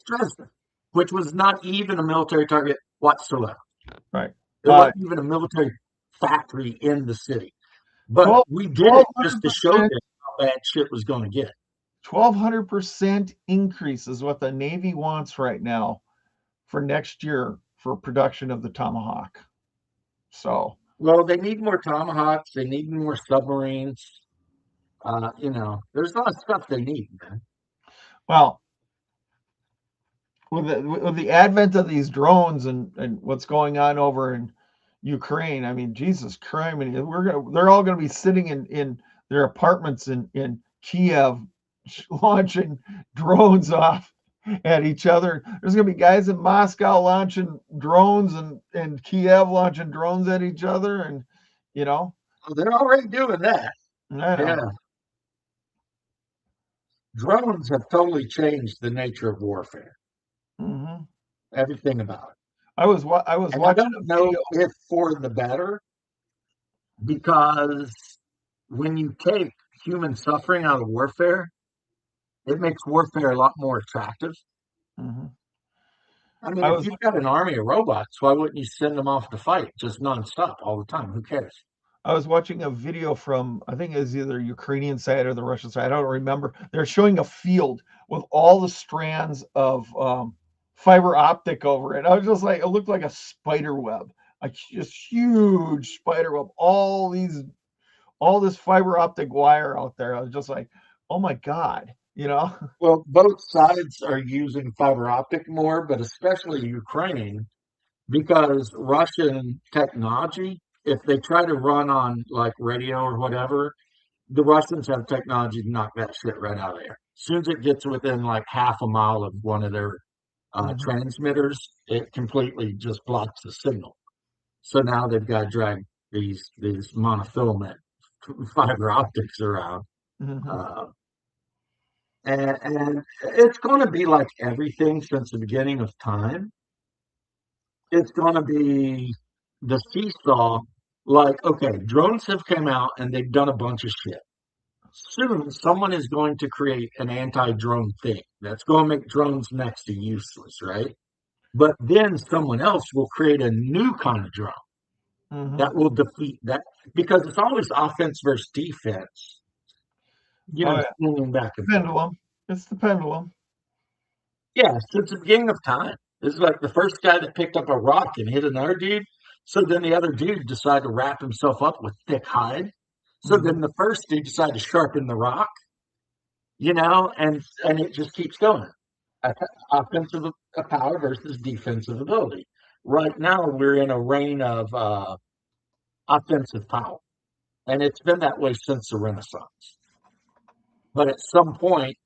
Dresden, which was not even a military target whatsoever. right? There Uh, wasn't even a military factory in the city. But 12, we did it just to show 1200%, them how bad shit was going to get. 1200% increase is what the Navy wants right now for next year for production of the Tomahawk. So, Well, they need more Tomahawks. They need more submarines. There's a lot of stuff they need, man. well, with the advent of these drones and what's going on over in Ukraine, I mean, Jesus Christ, I mean, they're all gonna be sitting in their apartments in Kiev launching drones off at each other. There's gonna be guys in Moscow launching drones and Kiev launching drones at each other, and you know, Well, they're already doing that. I Yeah. know. Drones have totally changed the nature of warfare, Hmm. everything about it. I was And I watching don't a know video. if for the better, because when you take human suffering out of warfare, it makes warfare a lot more attractive. Mhm. I mean, I if was you've got an army of robots, why wouldn't you send them off to fight just nonstop all the time? Who cares? I was watching a video from I think it was either Ukrainian side or the Russian side. I don't remember. They're showing a field with all the strands of fiber optic over it. I was just like, it looked like a spider web, a just huge spider web. All this fiber optic wire out there. I was just like, oh my god, you know. Well, both sides are using fiber optic more, but especially Ukraine, because Russian technology, if they try to run on like radio or whatever, the Russians have technology to knock that shit right out of there. As soon as it gets within like half a mile of one of their Mhm, transmitters, it completely just blocks the signal. So now they've got to drag these monofilament fiber optics around. mhm. Uh, and it's going to be like everything since the beginning of time. It's going to be the seesaw. Like, okay, drones have come out and they've done a bunch of shit. Soon, someone is going to create an anti-drone thing that's going to make drones next to useless, right? But then someone else will create a new kind of drone Mhm. that will defeat that because it's always offense versus defense, Oh yeah, swinging back and forth. pendulum. It's the pendulum. Yeah, since the beginning of time. This is like the first guy that picked up a rock and hit another dude. So then the other dude decided to wrap himself up with thick hide. So Hmm. then the first dude decided to sharpen the rock, and it just keeps going. Offensive power versus defensive ability. Right now, we're in a reign of offensive power, and it's been that way since the Renaissance. But at some point,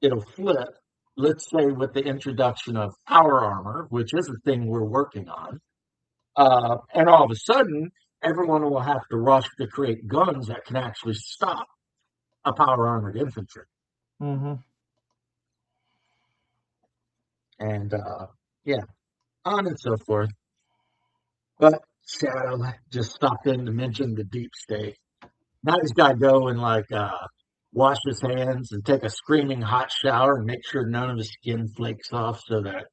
it'll flip. Let's say with the introduction of power armor, which is a thing we're working on, and all of a sudden, everyone will have to rush to create guns that can actually stop a power armored infantry. Mm-hmm. and yeah, on and so forth. But Shadow just stopped in to mention the deep state. Now he's got to go and like wash his hands and take a screaming hot shower and make sure none of his skin flakes off so that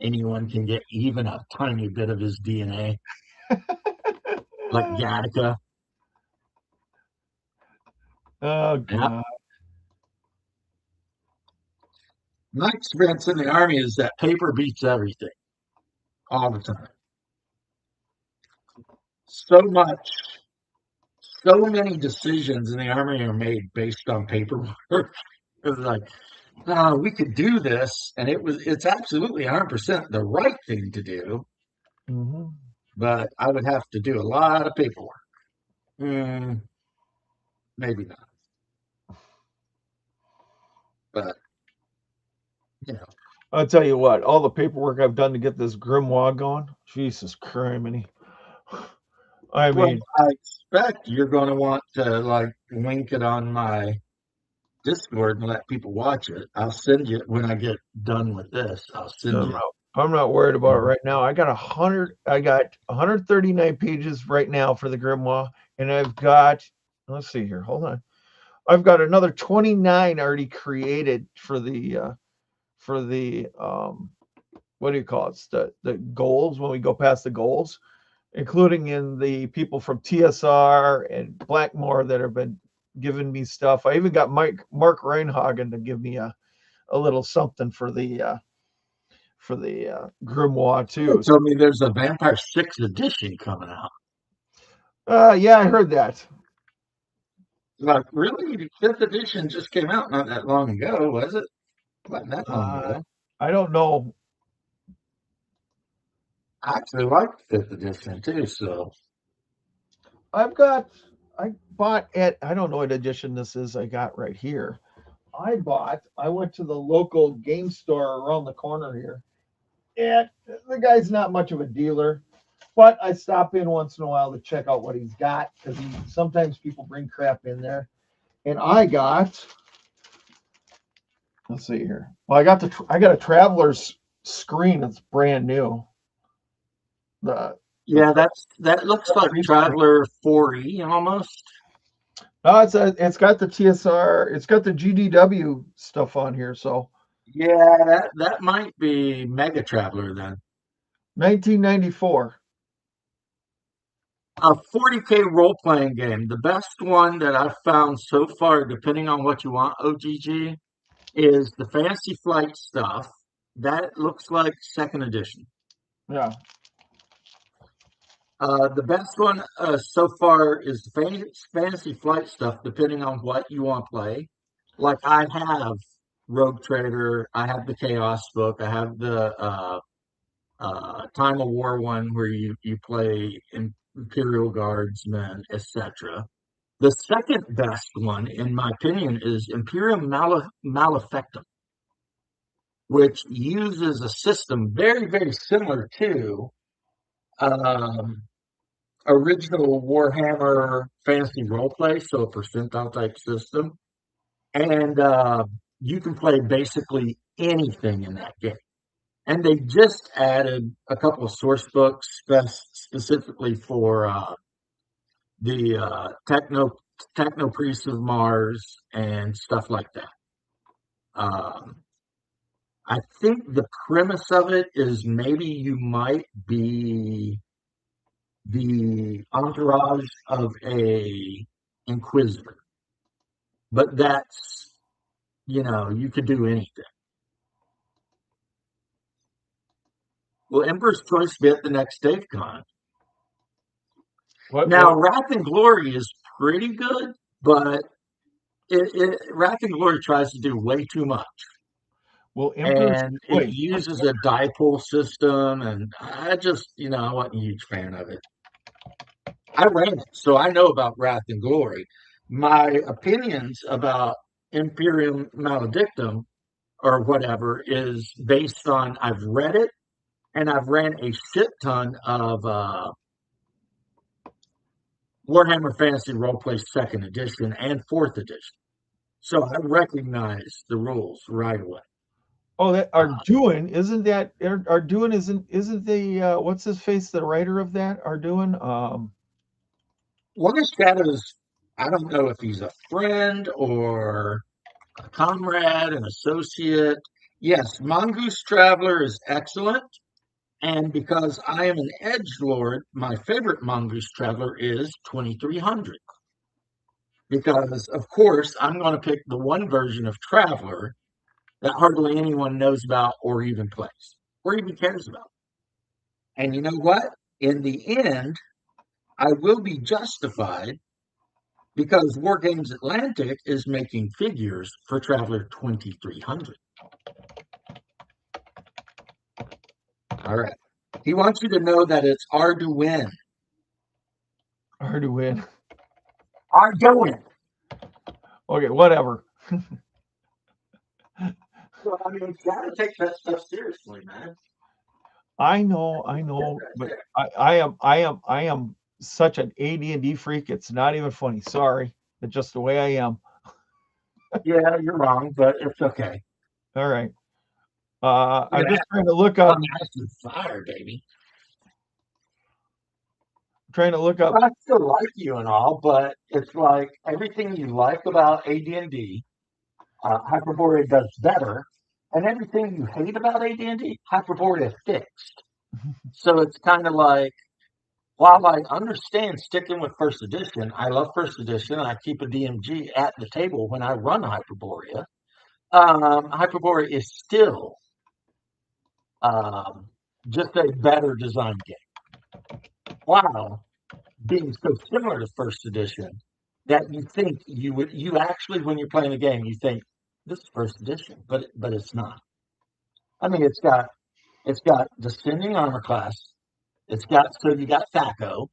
anyone can get even a tiny bit of his DNA, like Gattaca. Oh Yeah. God. My experience in the army is that paper beats everything all the time. So much, so many decisions in the army are made based on paperwork. It's like, no, we could do this, and it's absolutely 100% the right thing to do, Mm-hmm. but I would have to do a lot of paperwork. Mm, maybe not, but you know, I'll tell you what, all the paperwork I've done to get this grimoire going, Jesus criminy. I well, mean, I expect you're going to want to like link it on my Discord and let people watch it. I'll send you when I get done with this. I'll send I'm you. not, I'm not worried about it Mhm. right now. I got 139 pages right now for the grimoire, and I've got, let's see here, hold on. I've got another 29 already created for the what do you call it? The goals when we go past the goals, including in the people from TSR and Blackmore that have been giving me stuff. I even got Mark Reinhagen to give me a little something for the grimoire Somebody too. told me there's a Vampire 6 edition coming out. Yeah, I heard that. Like, really? Fifth edition just came out not that long ago, was it? Wasn't that long Uh, ago. I don't know. I actually liked fifth edition too, so I've got. I bought at. I don't know what edition this is. I got right here. I went to the local game store around the corner here. And the guy's not much of a dealer, but I stop in once in a while to check out what he's got because sometimes people bring crap in there. And I got, let's see here. Well, I got a traveler's screen that's brand new. The the yeah, that looks like screen. Traveler 4E almost. No, it's got the TSR, it's got the GDW stuff on here. So Yeah, that might be Mega Traveler then. 1994. A 40K role playing game. The best one that I've found so far, depending on what you want, OGG, is the Fantasy Flight stuff. That looks like second edition. Yeah. The best one so far is the Fantasy Flight stuff, depending on what you want to play. Like I have Rogue Trader, I have the Chaos book, I have the Time of War one where you play Imperial Guardsmen, etc. The second best one, in my opinion, is Imperium Malefactum, which uses a system very, very similar to um, original Warhammer fantasy roleplay, so a percentile type system. And you can play basically anything in that game. And they just added a couple of source books specifically for the techno priests of Mars and stuff like that. Um, I think the premise of it is maybe you might be the entourage of a inquisitor, but that's you could do anything. Well, Emperor's Choice be at the next DaveCon. What Now, Wrath and Glory is pretty good, but Wrath and Glory tries to do way too much. will Emperor's And it Choice? uses a dipole system, and I wasn't a huge fan of it. I ran it, so I know about Wrath and Glory. My opinions about Imperium Maledictum or whatever is based on I've read it and I've ran a shit ton of Warhammer Fantasy Roleplay Second Edition and Fourth Edition. So I recognize the rules right away. Oh, that Uh, Arduin, isn't that Arduin isn't the what's his face, the writer of that Arduin? one of Shadow's, I don't know if he's a friend or a comrade, an associate. Yes, Mongoose Traveler is excellent. And because I am an edge lord, my favorite Mongoose Traveler is 2300. Because, of course, I'm going to pick the one version of Traveler that hardly anyone knows about or even plays or even cares about. And you know what? In the end, I will be justified because War Games Atlantic is making figures for Traveler 2300. All right. He wants you to know that it's Arduin. Arduin. Arduin. Okay, whatever. So, I mean, you got to take that stuff seriously, man. I know, Right but there. I am such an AD&D freak. It's not even funny. Sorry, it's just the way I am. Yeah, you're wrong, but it's okay. All right. Look I'm at just that. trying to look On up. acid fire, baby. Trying to look up. Well, I still like you and all, but it's like everything you like about AD&D, Hyperborea does better, and everything you hate about AD&D, Hyperborea fixed. So it's kind of like, while I understand sticking with first edition, I love first edition, and I keep a DMG at the table when I run Hyperborea. Hyperborea is still um, just a better design game. Wow, being so similar to first edition that you think you actually when you're playing the game you think this is first edition, but it's not. I mean, it's got descending armor class. It's got so you got THACO.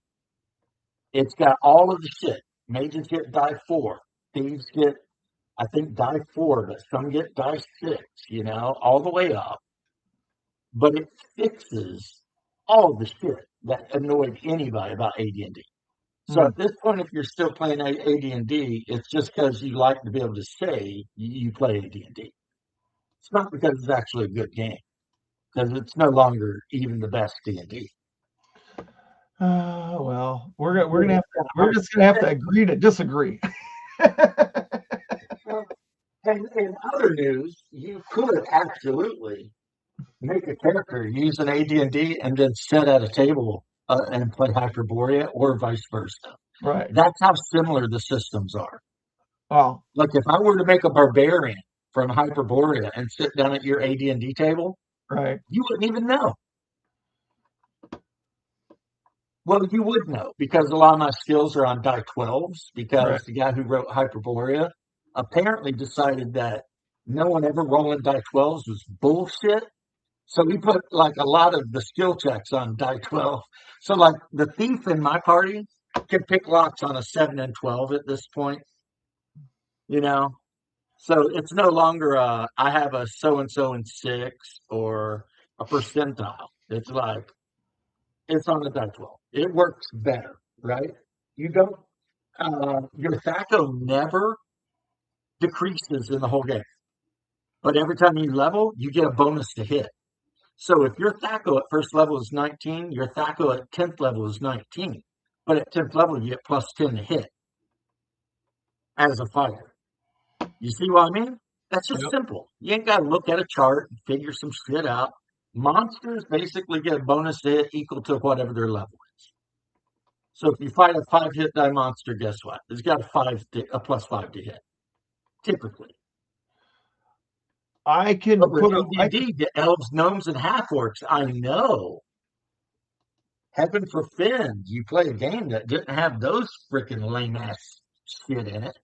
It's got all of the shit. Mages get die four. Thieves get I think die four, but some get die six. All the way up. But it fixes all the shit that annoyed anybody about AD&D. So Hmm. at this point, if you're still playing AD&D, it's just because you like to be able to say you play AD&D. It's not because it's actually a good game, because it's no longer even the best D&D. Well, we're just gonna have to agree to disagree. And in other news, you could absolutely make a character use an AD&D and then sit at a table and play Hyperborea or vice versa. Right. That's how similar the systems are. Well, Like if I were to make a barbarian from Hyperborea and sit down at your AD&D table, right. you wouldn't even know. Well, you would know because a lot of my skills are on die 12s Right. because the guy who wrote Hyperborea apparently decided that no one ever rolling die 12s was bullshit. So we put like a lot of the skill checks on die 12. So like the thief in my party can pick locks on a 7 and 12 at this point, you know? So it's no longer I have a so and so in six or a percentile. It's like it's on the die 12. It works better, right? You don't your THACO never decreases in the whole game. But every time you level, you get a bonus to hit. So if your THACO at first level is 19, your THACO at 10th level is 19. But at 10th level, you get plus 10 to hit as a fighter. You see what I mean? That's just Yep. simple. You ain't got to look at a chart and figure some shit out. Monsters basically get a bonus to hit equal to whatever their level is. So if you fight a 5 hit die monster, guess what? It's got a plus 5 to hit, typically. I But can with put a I can AD&D, the elves, gnomes, and half orcs, I know. Heaven forfend you play a game that didn't have those freaking lame ass shit in it.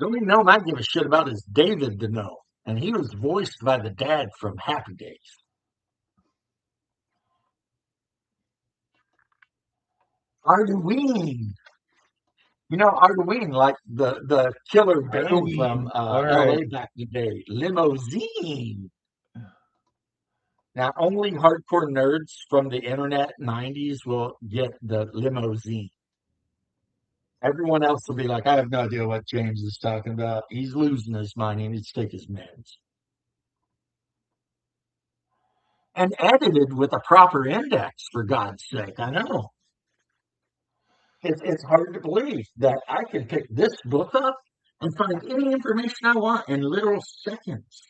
The only gnome I give a shit about is David the gnome, and he was voiced by the dad from Happy Days. Arduin, Arduin, like the killer band from Halloween. All right. LA back in the day, Limousine. Now, only hardcore nerds from the internet 90s will get the limousine. Everyone else will be like, I have no idea what James is talking about. He's losing his mind. He needs to take his meds. And edited with a proper index, for God's sake. I know. It's hard to believe that I can pick this book up and find any information I want in literal seconds.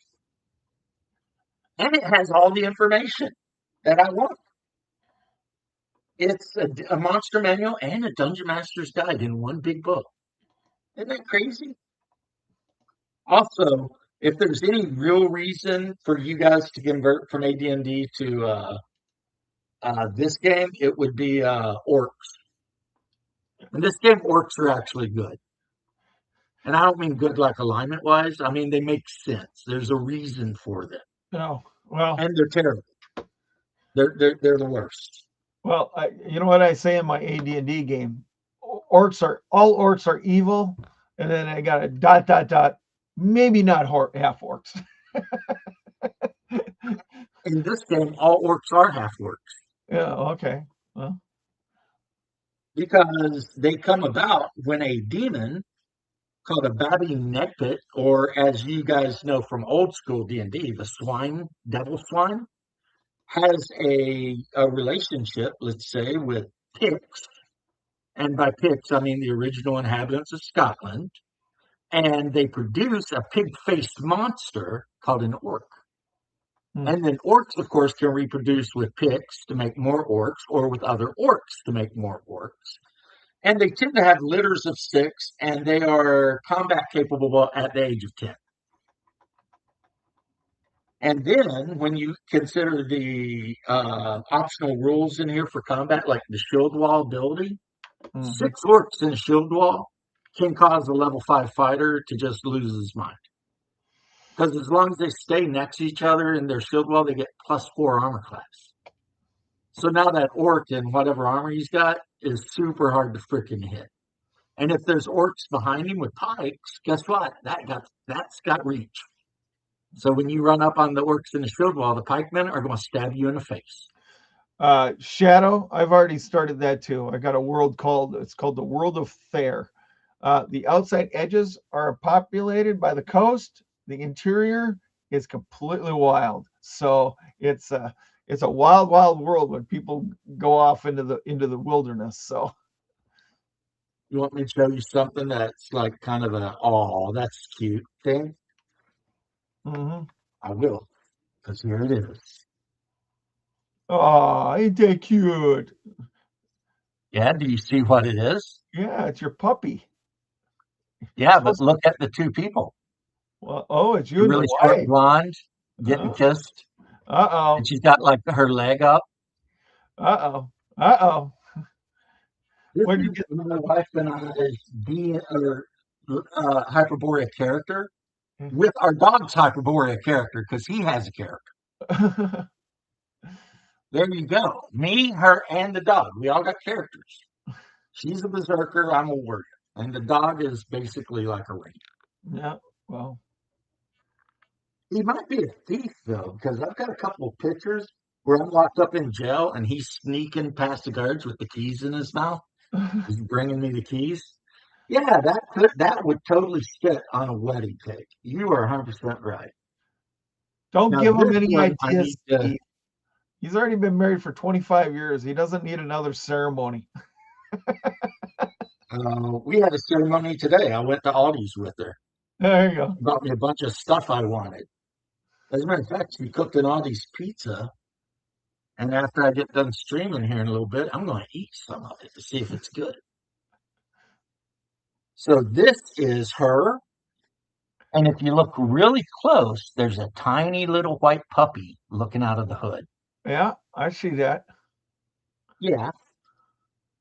And it has all the information that I want. It's a monster manual and a dungeon master's guide in one big book. Isn't that crazy? Also, if there's any real reason for you guys to convert from AD&D to this game, it would be orcs. In this game, orcs are actually good. And I don't mean good like alignment wise. I mean they make sense. There's a reason for them, No, well, and they're terrible. They're the worst. well, you know what I say in my AD&D game? Orcs are all orcs are evil, and then I got a dot dot dot. Maybe not half orcs. In this game, all orcs are half orcs Yeah. Okay. Well. because they come about when a demon called a babbling neckpit, or as you guys know from old school D&D, the swine, devil swine, has a relationship, let's say, with Picts, and by Picts I mean the original inhabitants of Scotland, and they produce a pig-faced monster called an orc. Hmm. And then orcs, of course, can reproduce with Picts to make more orcs, or with other orcs to make more orcs. And they tend to have litters of six, and they are combat capable at the age of 10. And then when you consider the optional rules in here for combat, like the shield wall ability, Mhm. 6 orcs in a shield wall can cause a level 5 fighter to just lose his mind. Because as long as they stay next to each other in their shield wall, they get +4 armor class. So now that orc and whatever armor he's got is super hard to freaking hit. And if there's orcs behind him with pikes, guess what? That's got reach. So when you run up on the orcs in the shield wall, the pikemen are going to stab you in the face. Shadow, I've already started that too. I got a world called the World of Fair. The outside edges are populated by the coast. The interior is completely wild. So it's a wild, wild world when people go off into the wilderness. So You want me to show you something that's like kind of a, oh, that's cute thing? mhm. I will, because here it is. Oh, ain't that cute? Yeah, do you see what it is? Yeah, it's your puppy. Yeah, So, but look at the two people. well, oh, it's you The and the really short wife. blonde getting Uh kissed, and oh. she's got like her leg up. Uh oh. Uh oh. This What'd you is get? my wife and I's Hyperborea character with our dog's Hyperborea character because he has a character. There you go. Me, her, and the dog. We all got characters. She's a berserker. I'm a warrior. And the dog is basically like a ranger. Yeah. Well. He might be a thief, though, because I've got a couple of pictures where I'm locked up in jail and he's sneaking past the guards with the keys in his mouth. He's bringing me the keys. Yeah, that would totally sit on a wedding cake. You are 100% right. Don't Now give him this any one I need ideas, to. Steve. He's already been married for 25 years. He doesn't need another ceremony. We had a ceremony today. I went to Aldi's with her. There you go. Bought me a bunch of stuff I wanted. As a matter of fact, she cooked an Aldi's pizza, and after I get done streaming here in a little bit, I'm going to eat some of it to see if it's good. So this is her, and if you look really close, there's a tiny little white puppy looking out of the hood. Yeah, I see that. Yeah,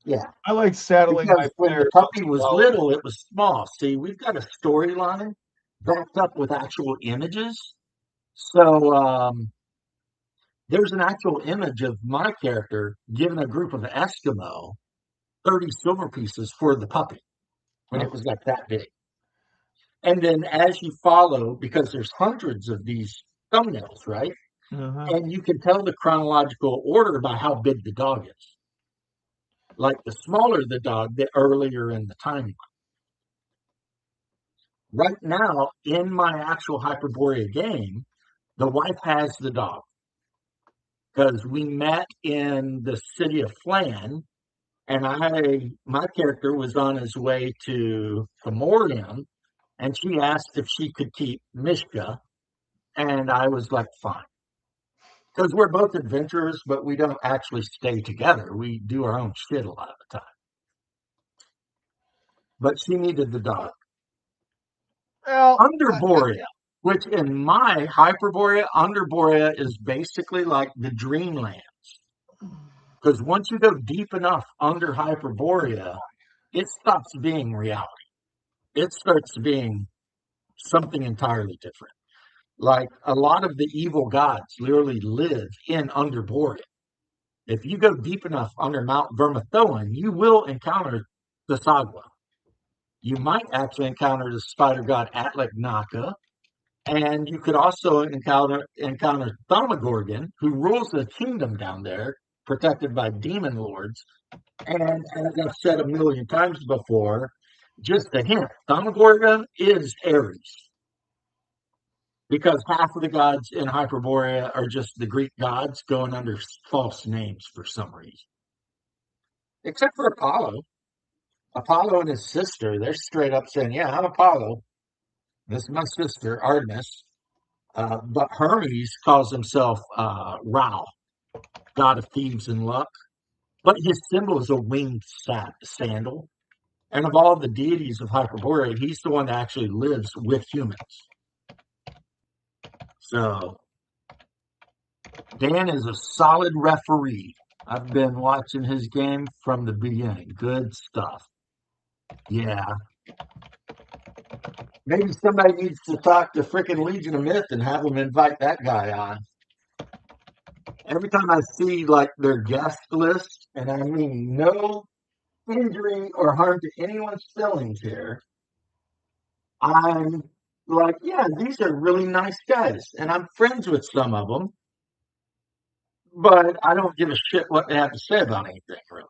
yeah. I like saddling my Because when the players once puppy in a was while. little, it was small. See, we've got a storyline backed up with actual images. So there's an actual image of my character giving a group of Eskimo 30 silver pieces for the puppy when it Oh, was like that big. And then as you follow, because there's hundreds of these thumbnails, right? uh-huh. And you can tell the chronological order by how big the dog is. Like the smaller the dog, the earlier in the timeline. Right now, in my actual Hyperborea game, the wife has the dog because we met in the city of Flan, and my character was on his way to Fomorium, and she asked if she could keep Mishka, and I was like, fine. Because we're both adventurers, but we don't actually stay together. We do our own shit a lot of the time. But she needed the dog. Well, Underborea, which in my Hyperborea, Underborea is basically like the dreamland. Because once you go deep enough under Hyperborea, it stops being reality. It starts being something entirely different. Like a lot of the evil gods literally live in Underborea. If you go deep enough under Mount Vermithoan, you will encounter the Sagwa. You might actually encounter the spider god Atlik Naka, and you could also encounter Thaumagoran, who rules the kingdom down there, protected by demon lords. And as I've said a million times before, just a hint, Thaumagoran is Ares, because half of the gods in Hyperborea are just the Greek gods going under false names for some reason. Except for Apollo. Apollo and his sister, they're straight up saying, yeah, I'm Apollo. This is my sister, Artemis. But Hermes calls himself Ra, god of thieves and luck. But his symbol is a winged sandal. And of all the deities of Hyperborea, he's the one that actually lives with humans. So Dan is a solid referee. I've been watching his game from the beginning. Good stuff. Yeah. Maybe somebody needs to talk to freaking Legion of Myth and have them invite that guy on. Every time I see like their guest list, and I mean no injury or harm to anyone's feelings here, I'm like, yeah, these are really nice guys, and I'm friends with some of them, but I don't give a shit what they have to say about anything, really.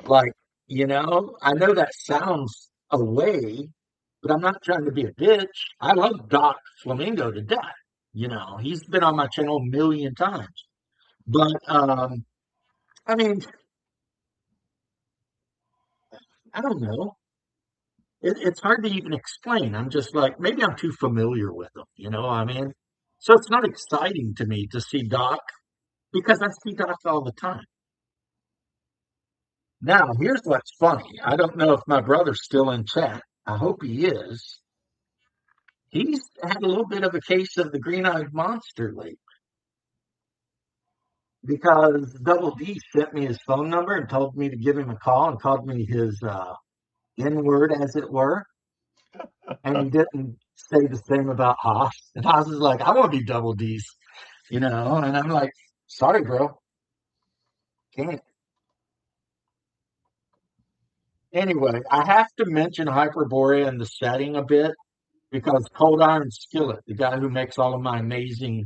Like, I know that sounds away, but I'm not trying to be a bitch. I love Doc Flamingo to death. He's been on my channel a million times. But I mean, I don't know. It's hard to even explain. I'm just like, maybe I'm too familiar with them, what I mean? So it's not exciting to me to see Doc because I see Doc all the time. Now, here's what's funny. I don't know if my brother's still in chat. I hope he is. He's had a little bit of a case of the green-eyed monster lately because Double D sent me his phone number and told me to give him a call and called me his N-word, as it were. And he didn't say the same about Haas. And Haas is like, I want to be Double D's, and I'm like, sorry, bro, can't. Anyway, I have to mention Hyperborea and the setting a bit because Cold Iron Skillet, the guy who makes all of my amazing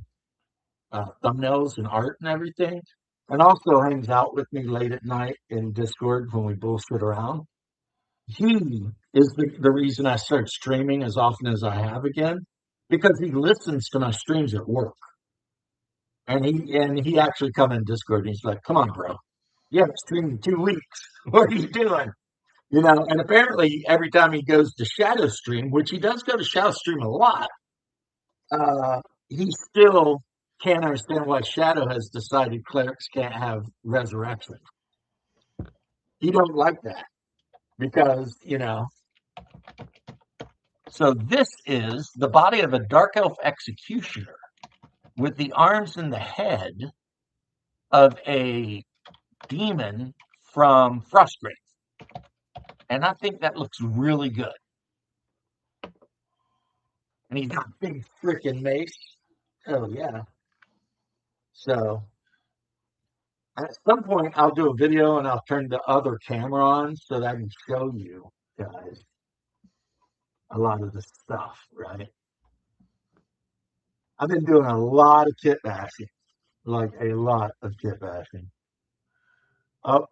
thumbnails and art and everything, and also hangs out with me late at night in Discord when we bullshit around. He is the reason I start streaming as often as I have again because he listens to my streams at work. And he actually come in Discord and he's like, "Come on, bro, you haven't streamed in 2 weeks. What are you doing?" And apparently every time he goes to Shadow Stream, which he does go to Shadow Stream a lot, he still can't understand why Shadow has decided clerics can't have resurrection. He don't like that because So this is the body of a dark elf executioner with the arms and the head of a demon from Frostgrave. And I think that looks really good. And he's got a big freaking mace. Oh, yeah. So at some point, I'll do a video and I'll turn the other camera on so that I can show you guys a lot of the stuff, right? I've been doing a lot of kit bashing, like a lot of kit bashing. Oh,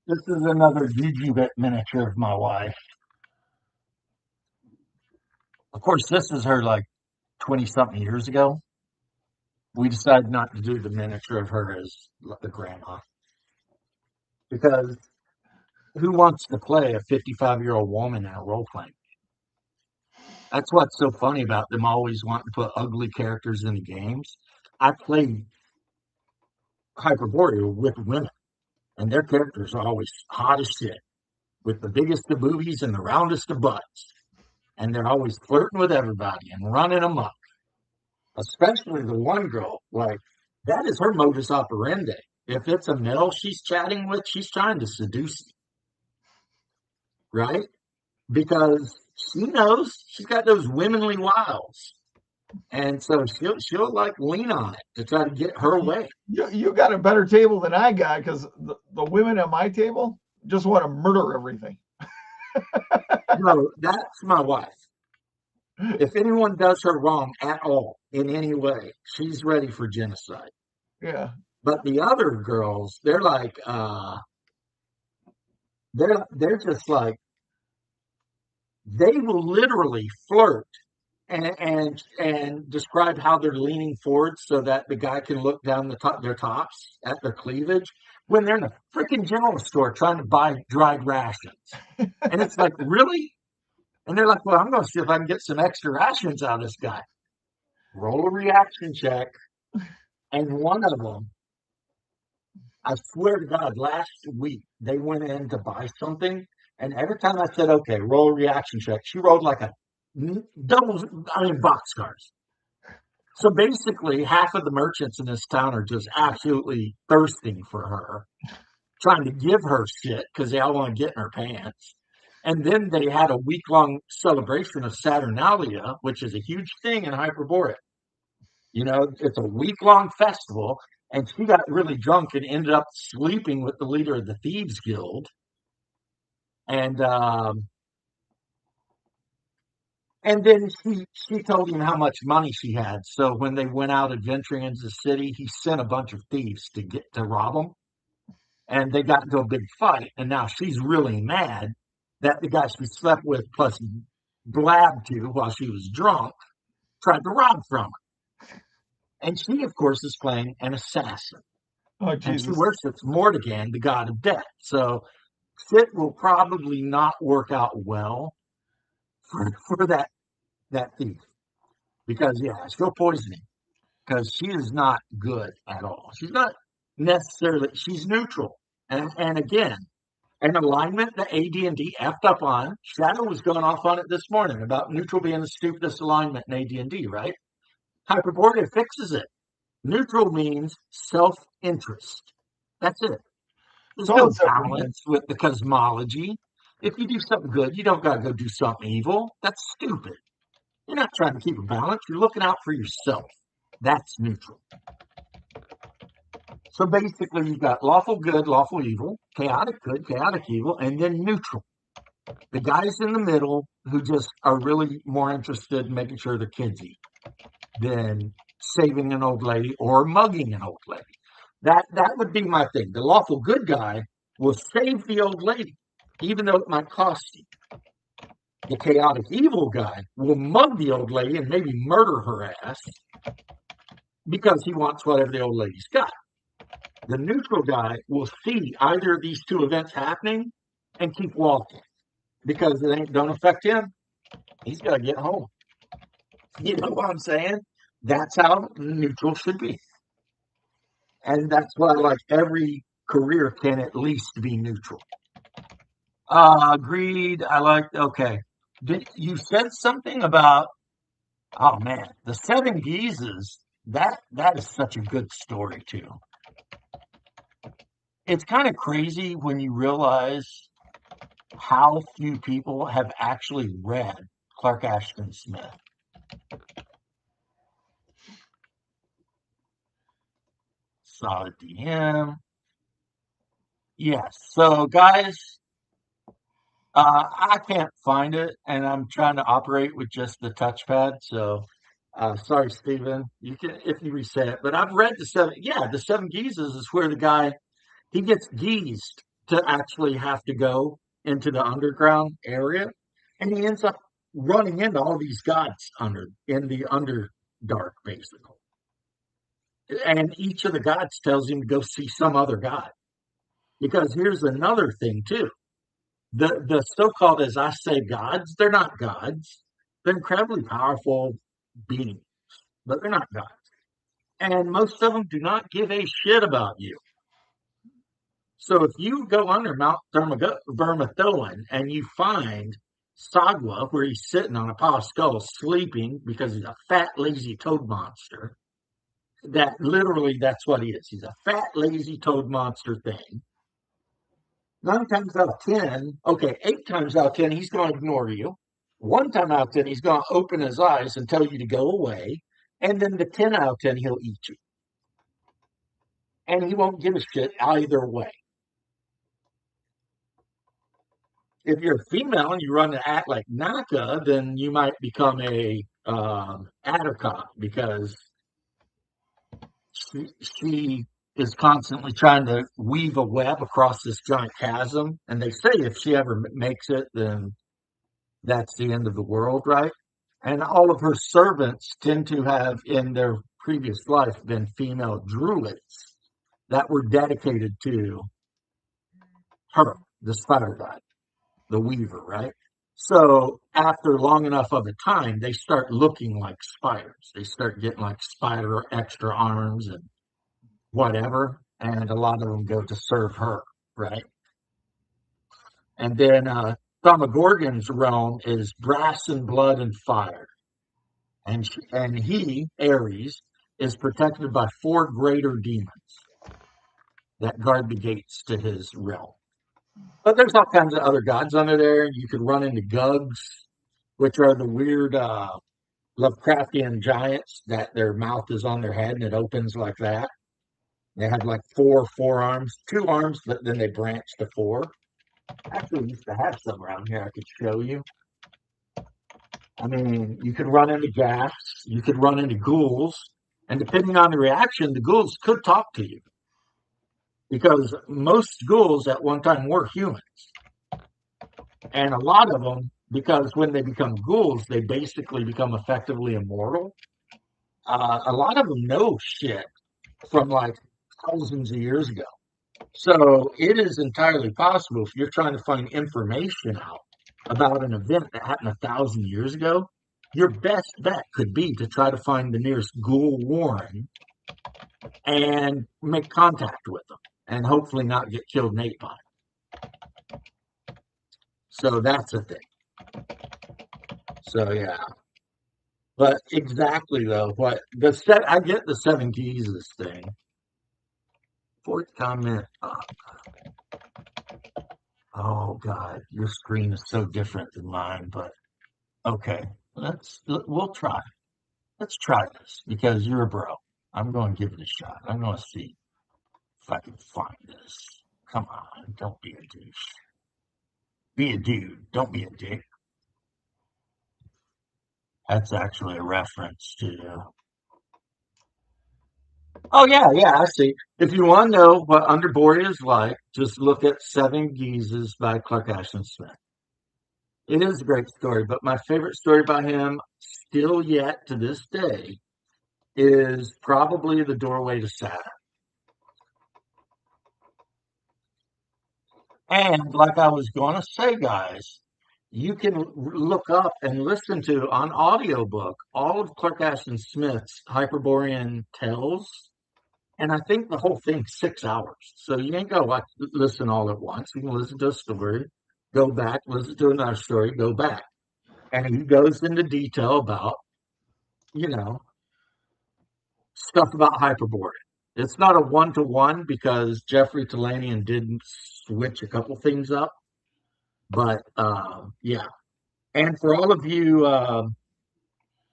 This is another Jujubit miniature of my wife. Of course, this is her like 20 something years ago. We decided not to do the miniature of her as the grandma because who wants to play a 55-year-old woman in a role playing? That's what's so funny about them always wanting to put ugly characters in the games. I played Hyperborea with women, and their characters are always hot as shit, with the biggest of boobies and the roundest of butts. And they're always flirting with everybody and running amok, especially the one girl. Like, that is her modus operandi. If it's a male she's chatting with, she's trying to seduce him, right? Because she knows she's got those womanly wiles. And so she'll like lean on it to try to get her way. You got a better table than I got because the women at my table just want to murder everything. No, that's my wife. If anyone does her wrong at all in any way, she's ready for genocide. Yeah. But the other girls, they're like they're just like they will literally flirt and describe how they're leaning forward so that the guy can look down their tops at their cleavage when they're in a freaking general store trying to buy dried rations. And it's like, really? And they're like, well, I'm going to see if I can get some extra rations out of this guy. Roll a reaction check. And one of them, I swear to God, last week they went in to buy something. And every time I said, okay, roll a reaction check, she rolled like a double, I mean, boxcars. So basically, half of the merchants in this town are just absolutely thirsting for her, trying to give her shit because they all want to get in her pants. And then they had a week long celebration of Saturnalia, which is a huge thing in Hyperborea. You know, it's a week long festival. And she got really drunk and ended up sleeping with the leader of the Thieves Guild. And and then she told him how much money she had. So when they went out adventuring into the city, he sent a bunch of thieves to get to rob them. And they got into a big fight. And now she's really mad that the guy she slept with plus blabbed to while she was drunk tried to rob from her. And she, of course, is playing an assassin. Oh And she Jesus. worships Mordegan, the god of death. So it will probably not work out well for that thief. Because yeah, she'll poison him. Because she is not good at all. She's not necessarily she's neutral. And again, an alignment that AD&D effed up on. Shadow was going off on it this morning about neutral being the stupidest alignment in AD&D, right? Hyperborea fixes it. Neutral means self-interest. That's it. There's So no and so. balance with the cosmology. If you do something good, you don't got to go do something evil. That's stupid. You're not trying to keep a balance. You're looking out for yourself. That's neutral. So basically, you've got lawful good, lawful evil, chaotic good, chaotic evil, and then neutral. The guys in the middle who just are really more interested in making sure the kids eat than saving an old lady or mugging an old lady. That would be my thing. The lawful good guy will save the old lady, even though it might cost you. The chaotic evil guy will mug the old lady and maybe murder her ass because he wants whatever the old lady's got. The neutral guy will see either of these two events happening and keep walking because don't affect him. He's got to get home. You know what I'm saying? That's how neutral should be. And that's why like every career can at least be neutral. Agreed. I like, okay. You said something about, oh man, the Seven Geeses. That is such a good story too. It's kind of crazy when you realize how few people have actually read Clark Ashton Smith. Solid DM. Yes. So, guys, I can't find it, and I'm trying to operate with just the touchpad. So, sorry, Stephen. You can if you reset it. But I've read the seven. Yeah, the Seven Geeses is where the guy he gets geezed to actually have to go into the underground area, and he ends up running into all these gods under in the underdark, basically. And each of the gods tells him to go see some other god. Because here's another thing too: the so-called, as I say, gods, they're not gods. They're incredibly powerful beings, but they're not gods. And most of them do not give a shit about you. So if you go under Mount Vermithillen and you find Sagwa, where he's sitting on a pile of skulls sleeping because he's a fat, lazy toad monster, that literally that's what he is. He's a fat, lazy toad monster thing. 9 times out of 10, okay, 8 times out of 10, he's going to ignore you. 1 time out of 10, he's going to open his eyes and tell you to go away. And then the 10 out of 10, he'll eat you. And he won't give a shit either way. If you're a female and you run to act like Naka, then you might become a Attercop because she is constantly trying to weave a web across this giant chasm. And they say if she ever makes it, then that's the end of the world, right? And all of her servants tend to have, in their previous life, been female druids that were dedicated to her, the spider god, the weaver, right? So after long enough of a time, they start looking like spiders. They start getting like spider extra arms and whatever, and a lot of them go to serve her, right? And then Thaumagogon's realm is brass and blood and fire, and he, Ares, is protected by 4 greater demons that guard the gates to his realm. But there's all kinds of other gods under there. You could run into Gugs, which are the weird Lovecraftian giants that their mouth is on their head and it opens like that. They have like 4 forearms, 2 arms, but then they branch to 4. Actually, we used to have some around here I could show you. I mean, you could run into gas, you could run into ghouls, and depending on the reaction, the ghouls could talk to you. Because most ghouls at one time were humans. And a lot of them, because when they become ghouls, they basically become effectively immortal. A lot of them know shit from like thousands of years ago. So it is entirely possible if you're trying to find information out about an event that happened 1,000 years ago, your best bet could be to try to find the nearest ghoul warren and make contact with them and hopefully not get killed and ate by it. So that's a thing. So yeah. But exactly though, what the set I get the 7 Jesus thing. Fourth comment. Oh God, your screen is so different than mine, but okay. We'll try. Let's try this because you're a bro. I'm going to give it a shot. I'm going to see if I can find this. Come on, don't be a douche. Be a dude. Don't be a dick. That's actually a reference to. Oh yeah, yeah. I see. If you want to know what Underboy is like, just look at Seven Geeses by Clark Ashton Smith. It is a great story, but my favorite story by him, still yet to this day, is probably The Doorway to Saturn. And like I was going to say, guys, you can look up and listen to on audiobook all of Clark Ashton Smith's Hyperborean Tales. And I think the whole thing's 6 hours. So you ain't got to listen all at once. You can listen to a story, go back, listen to another story, go back. And he goes into detail about, you know, stuff about Hyperborean. It's not a one-to-one because Jeffrey Talanian didn't switch a couple things up. But yeah. And for all of you,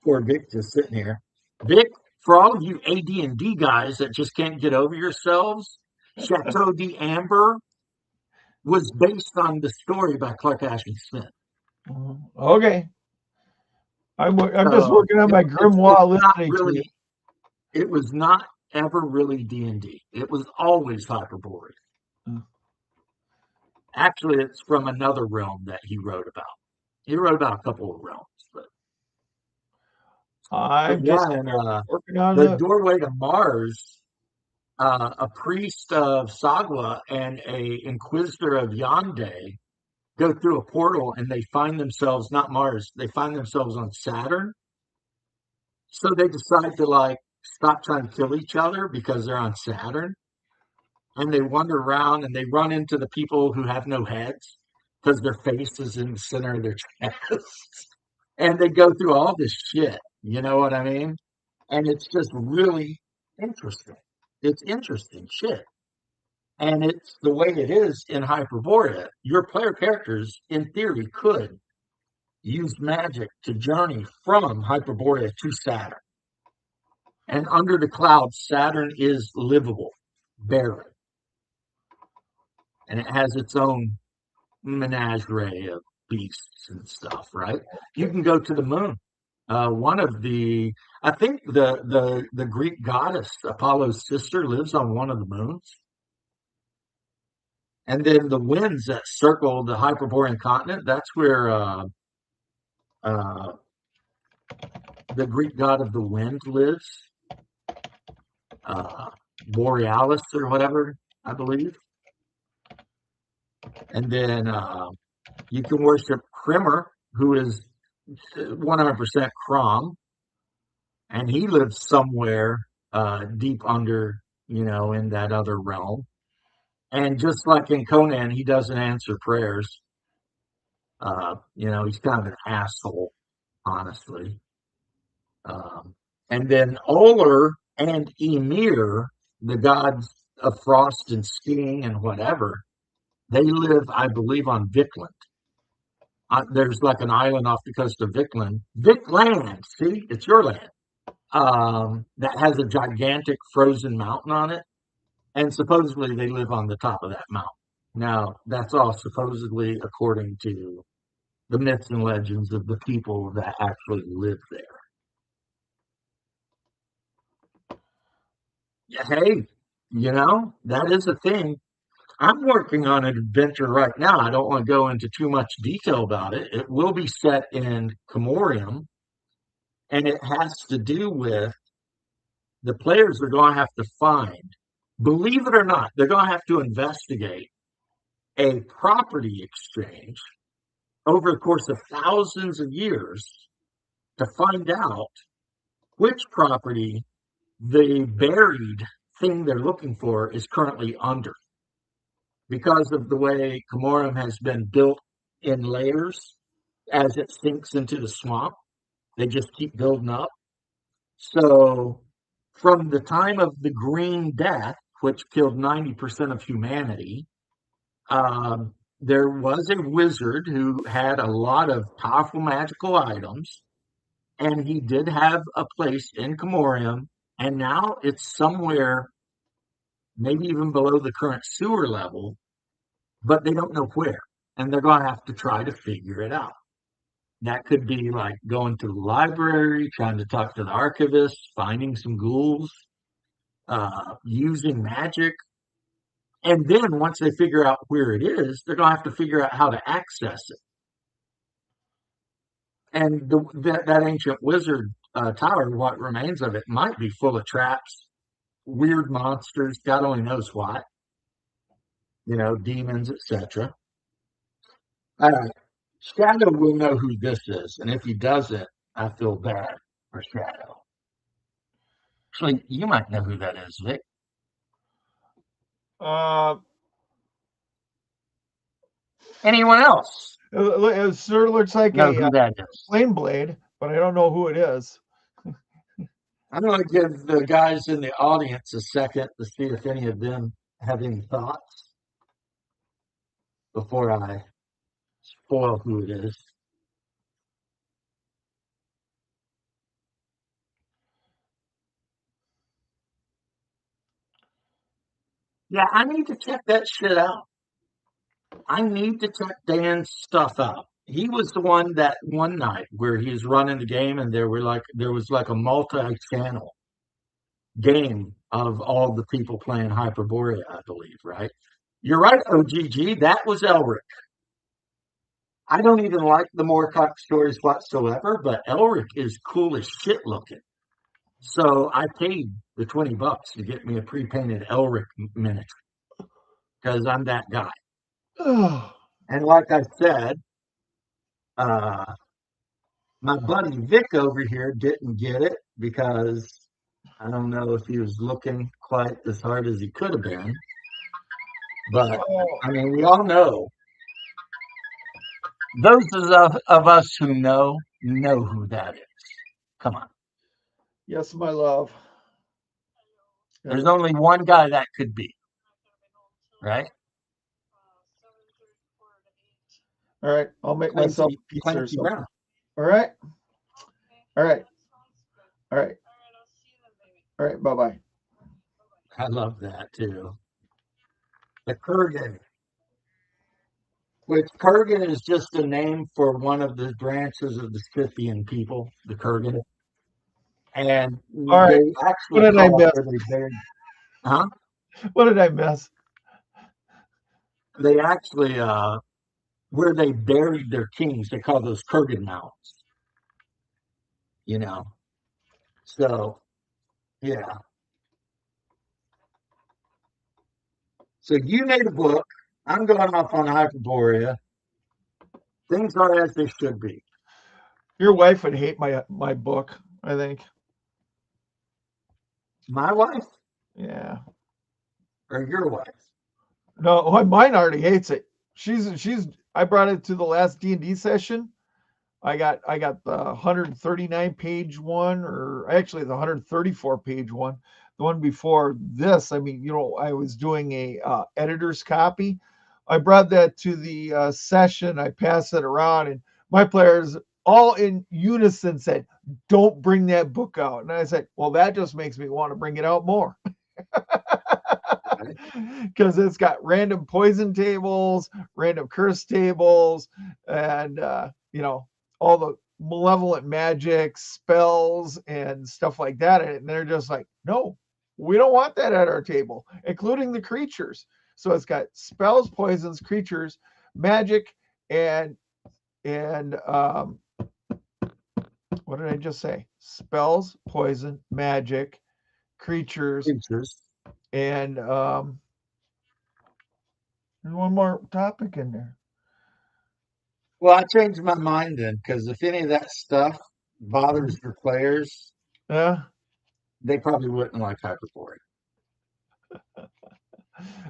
poor Vic just sitting here, Vic, for all of you AD&D guys that just can't get over yourselves, Chateau d'Amber was based on the story by Clark Ashton Smith. Okay. I'm just So working on my it's grimoire not listening to really, it was not ever really D&D. It was always Hyperborean. it. Actually, it's from another realm that he wrote about. He wrote about a couple of realms, but I'm yeah, just and working on the the. doorway to Mars, a priest of Sagwa and a inquisitor of Yonde go through a portal and they find themselves not Mars, they find themselves on Saturn. So they decide to like stop trying to kill each other because they're on Saturn, and they wander around and they run into the people who have no heads because their face is in the center of their chest. And they go through all this shit. You know what I mean? And it's just really interesting. It's interesting shit. And it's the way it is in Hyperborea. Your player characters, in theory, could use magic to journey from Hyperborea to Saturn. And under the clouds, Saturn is livable, barely. And it has its own menagerie of beasts and stuff, right? You can go to the moon. One of the, I think the Greek goddess Apollo's sister lives on one of the moons, and then the winds that circle the Hyperborean continent. That's where uh, the Greek god of the wind lives, uh, Borealis or whatever, I believe. And then you can worship Krimmer, who is 100% Crom, and he lives somewhere deep under, in that other realm. And just like in Conan, he doesn't answer prayers. He's kind of an asshole, honestly. Um, and then Oler and Ymir, the gods of frost and skiing and whatever, they live, I believe, on Vikland. There's like an island off the coast of Vikland. Vikland, see, it's your land. That has a gigantic frozen mountain on it, and supposedly they live on the top of that mountain. Now, that's all supposedly according to the myths and legends of the people that actually live there. Yeah, hey, that is a thing. I'm working on an adventure right now. I don't want to go into too much detail about it. It will be set in Comorium, and it has to do with the players are going to have to find, believe it or not, they're going to have to investigate a property exchange over the course of thousands of years to find out which property the buried thing they're looking for is currently under. Because of the way Comorum has been built in layers as it sinks into the swamp, they just keep building up. So, from the time of the Green Death, which killed 90% of humanity, there was a wizard who had a lot of powerful magical items, and he did have a place in Comorium, and now it's somewhere, maybe even below the current sewer level, but they don't know where, and they're going to have to try to figure it out. That could be like going to the library, trying to talk to the archivist, finding some ghouls, using magic. And then once they figure out where it is, they're going to have to figure out how to access it. And that ancient wizard tower, what remains of it, might be full of traps, weird monsters, God only knows what, demons, etc. All right. Shadow will know who this is, and if he doesn't, I feel bad for Shadow. Actually, you might know who that is, Vic. Uh, Anyone else it sort of looks like know a who that is? flame blade, but I don't know who it is. I'm going to give the guys in the audience a second to see if any of them have any thoughts before I spoil who it is. Yeah, I need to check that shit out. I need to check Dan's stuff out. He was the one that one night where he was running the game and there was like a multi-channel game of all the people playing Hyperborea, I believe, right? You're right, OGG. That was Elric. I don't even like the Moorcock stories whatsoever, but Elric is cool as shit looking. So I paid the $20 to get me a pre-painted Elric miniature because I'm that guy. Oh, And like I said, uh, my buddy Vic over here didn't get it because I don't know if he was looking quite as hard as he could have been. But I mean, we all know those of us who know who that is. Come on, yes, my love. there's Yes. only one guy that could be right. All right, I'll make myself Clancy a pizza or Clancy something. Brown. All right, all right, all right, all right. Bye bye. I love that too. The Kurgan, which Kurgan is just a name for one of the branches of the Scythian people, the Kurgan. And All right. they What actually did I call it miss? where they buried, huh? What did I miss? They actually, where they buried their kings, they call those Kurgan mounds, you know? So, yeah. So you made a book. I'm going off on Hyperborea. Things are as they should be. Your wife would hate my book. I think. My wife Yeah. or your wife? No, mine already hates it. She's. I brought it to the last D&D session. I got the 139 page one, or actually the 134 page one. The one before this, I mean, I was doing a editor's copy. I brought that to the session. I passed it around, and my players all in unison said, "Don't bring that book out." And I said, "Well, that just makes me want to bring it out more." Right? Because it's got random poison tables, random curse tables, and all the malevolent magic spells and stuff like that. And they're just like, no, we don't want that at our table, including the creatures. So it's got spells, poisons, creatures, magic, and and what did I just say? Spells, poison, magic, creatures, Features. and there's one more topic in there. Well, I changed my mind then because if any of that stuff bothers your players, Yeah. they probably wouldn't like Hyperborea.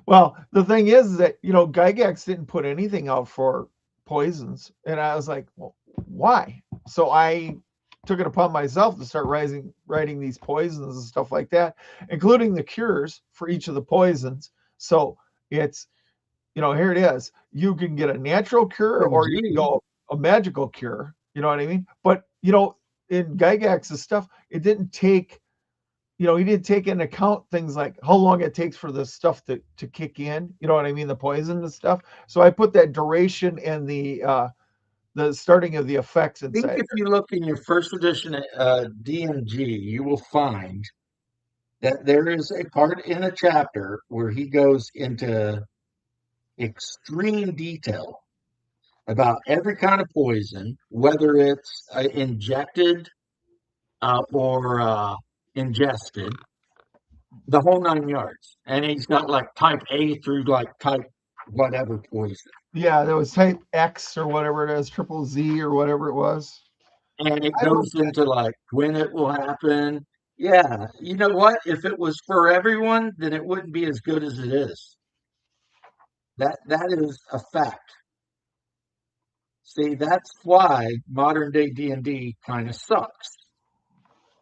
Well, the thing is that Gygax didn't put anything out for poisons, and I was like, well, why? So I took it upon myself to start writing these poisons and stuff like that, including the cures for each of the poisons. So it's here it is. You can get a natural cure or you can MG, go a magical cure. You know what I mean? But in Gygax's stuff, it didn't take he didn't take into account things like how long it takes for the stuff to kick in. You know what I mean? The poison and stuff. So I put that duration and the starting of the effects I think inside if you look in your first edition DMG, you will find that there is a part in a chapter where he goes into extreme detail about every kind of poison, whether it's injected or ingested, the whole 9 yards. And he's got like type A through like type whatever poison. there. Yeah, that was type X or whatever it is, triple Z or whatever it was. And it I wrote goes into like when it will happen. Yeah, you know what? If it was for everyone, then it wouldn't be as good as it is. That is a fact. See, that's why modern day D&D kind of sucks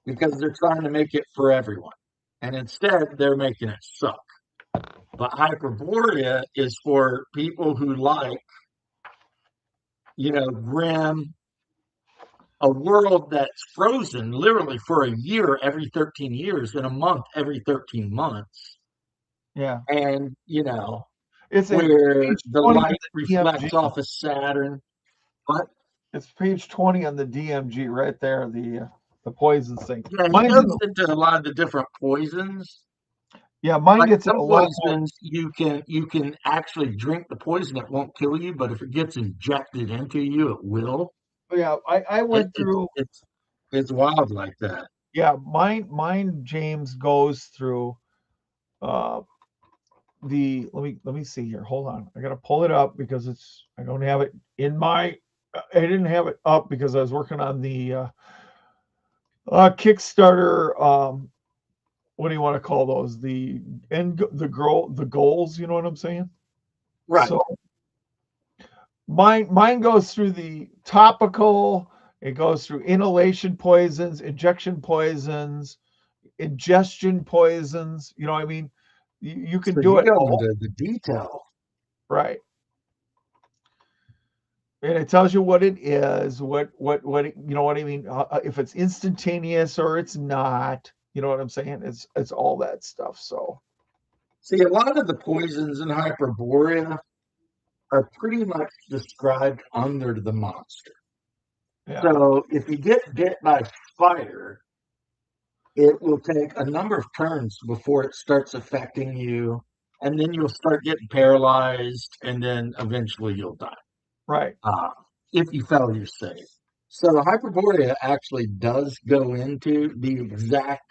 because they're trying to make it for everyone. And instead, they're making it suck. But Hyperborea is for people who like, grim, a world that's frozen literally for a year every 13 years and a month every 13 months. yeah. And, It's a where page the 20 on light the reflects DMG. off of Saturn. But It's page 20 on the DMG right there, the poison thing. yeah, he Mine's in goes the into a lot of the different poisons. Yeah, mine Like gets a some lot more. poisons, you can actually drink the poison, it won't kill you, but if it gets injected into you, it will. Yeah, I It, went it's through. it's it's wild like that. Yeah, mine James goes through uh the let me see here. Hold on. I gotta pull it up because it's I don't have it in my I didn't have it up because I was working on the Kickstarter. What do you want to call those? The goals. You know what I'm saying? Right. So mine goes through the topical. It goes through inhalation poisons, injection poisons, ingestion poisons. You know what I mean? You can So do you it go all into the detail. right. And it tells you what it is, what you know what I mean, if it's instantaneous or it's not. You know what I'm saying? It's all that stuff. So See, a lot of the poisons in Hyperborea are pretty much described under the monster. yeah, So if you get bit by fire, it will take a number of turns before it starts affecting you, and then you'll start getting paralyzed, and then eventually you'll die right, uh, if you fail your save. So Hyperborea actually does go into the exact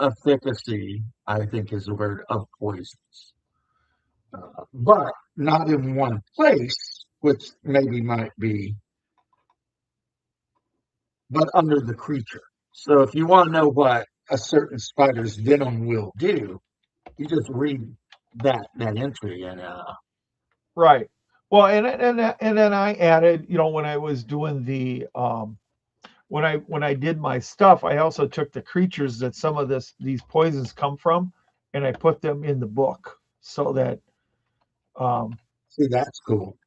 efficacy, I think is the word, of poisons, but not in one place, which maybe might be, but under the creature. So if you want to know what a certain spider's venom will do, you just read that entry and right. Well, and then I added, when I was doing the when I did my stuff, I also took the creatures that some of these poisons come from, and I put them in the book um, see that's cool.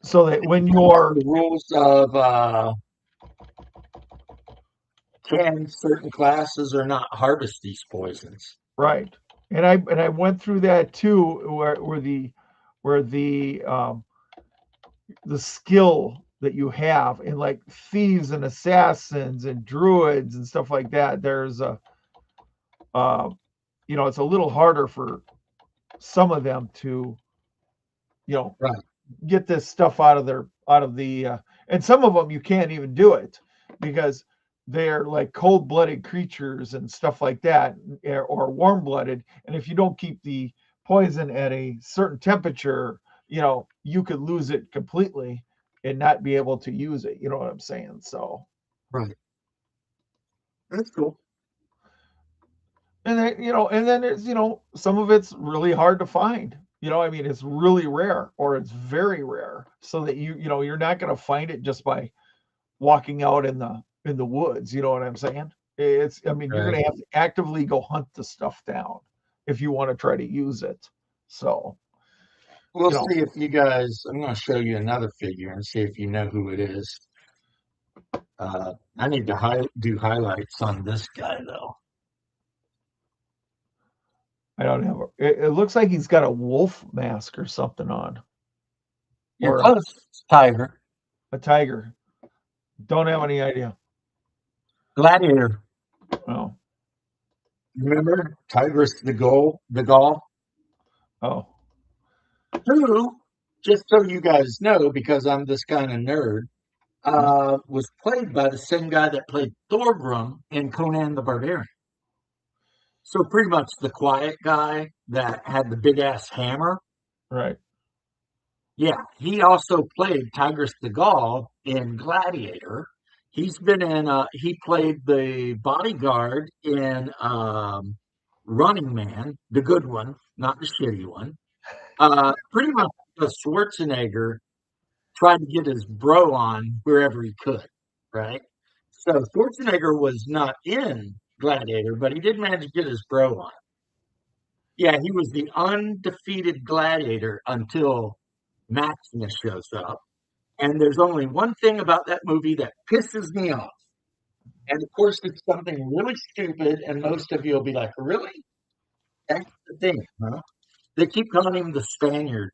so that when Like you're the rules of can certain classes or not harvest these poisons. right, and I went through that too, where the skill that you have in like thieves and assassins and druids and stuff like that. There's a uh, it's a little harder for some of them to you know Right, get this stuff out of the and some of them you can't even do it because they're like cold-blooded creatures and stuff like that, or warm-blooded, and if you don't keep the poison at a certain temperature, you could lose it completely and not be able to use it. You know what I'm saying? So right. That's cool. and then there's some of it's really hard to find. I mean, it's really rare or it's very rare, so that you're not going to find it just by walking out in the woods. You know what I'm saying? I mean, you're going Right. to have to actively go hunt the stuff down if you want to try to use it. So, We'll you know, see if you guys. I'm going to show you another figure and see if you know who it is. I need to do highlights on this guy though. I don't have it looks like he's got a wolf mask or something on, You're or close, Tiger. a tiger. Don't have any idea. Gladiator. Oh, Remember Tigris the Gaul, oh, who, just so you guys know, because I'm this kind of nerd, yeah, was played by the same guy that played Thorgrim in Conan the Barbarian. So pretty much the quiet guy that had the big ass hammer. right. Yeah, he also played Tigris the Gaul in Gladiator. He played the bodyguard in Running Man, the good one, not the shitty one. Pretty much Schwarzenegger tried to get his bro on wherever he could, right? So Schwarzenegger was not in Gladiator, but he did manage to get his bro on. Yeah, he was the undefeated gladiator until Maximus shows up. And there's only one thing about that movie that pisses me off. And of course, it's something really stupid, and most of you will be like, really? That's the thing, huh? They keep calling him the Spaniard.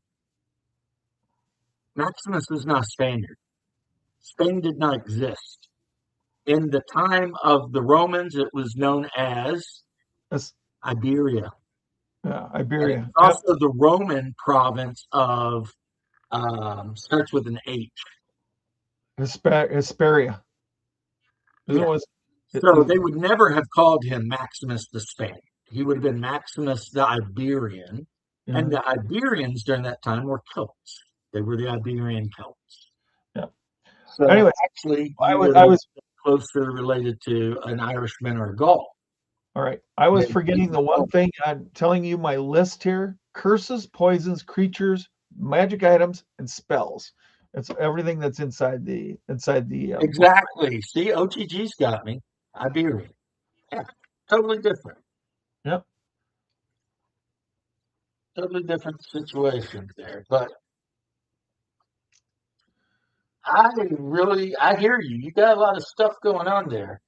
Maximus is not Spaniard. Spain did not exist. In the time of the Romans, it was known as That's, Iberia. And it's Iberia. Yep. also the Roman province of, starts with an H. Hesperia. Isn't it Yeah. was So is they would never have called him Maximus the Spaniard. He would have been Maximus the Iberian. And yeah, the Iberians during that time were Celts. They were the Iberian Celts. yeah. So Anyways, actually, I he was would I have was been closer related to an Irishman or a Gaul all right. I was than forgetting even the one Rome. thing. I'm telling you my list here: curses, poisons, creatures, magic items, and spells. It's everything that's inside the book. Exactly. See, OTG's got me. Iberian. Yeah, totally different. Yep. Totally different situation there. But I hear you. You got a lot of stuff going on there.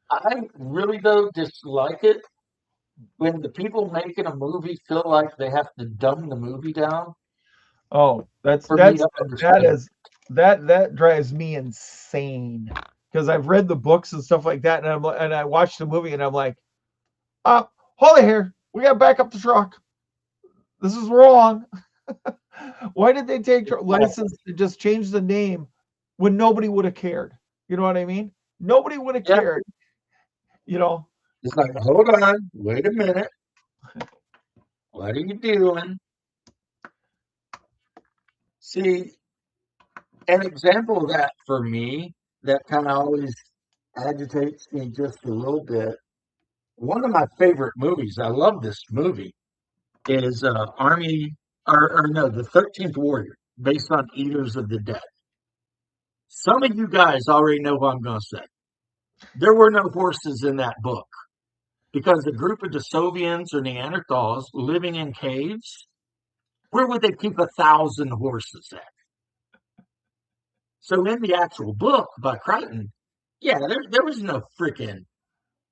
I really, though, dislike it when the people making a movie feel like they have to dumb the movie down Oh, that's for me that's to that understand. is that drives me insane because I've read the books and stuff like that, and I watched the movie and I'm like, hold it here, we got to back up the truck. This is wrong. Why did they take Exactly. license to just change the name when nobody would have cared? You know what I mean? Nobody would have Yeah. cared. You know, It's like, hold on, wait a minute. What are you doing? See, an example of that for me that kind of always agitates me just a little bit. One of my favorite movies, I love this movie, is Army, or no, The 13th Warrior, based on Eaters of the Dead. Some of you guys already know what I'm going to say. There were no horses in that book because a group of Desovians or Neanderthals living in caves, where would they keep 1,000 horses at? So in the actual book by Crichton, yeah, there was no freaking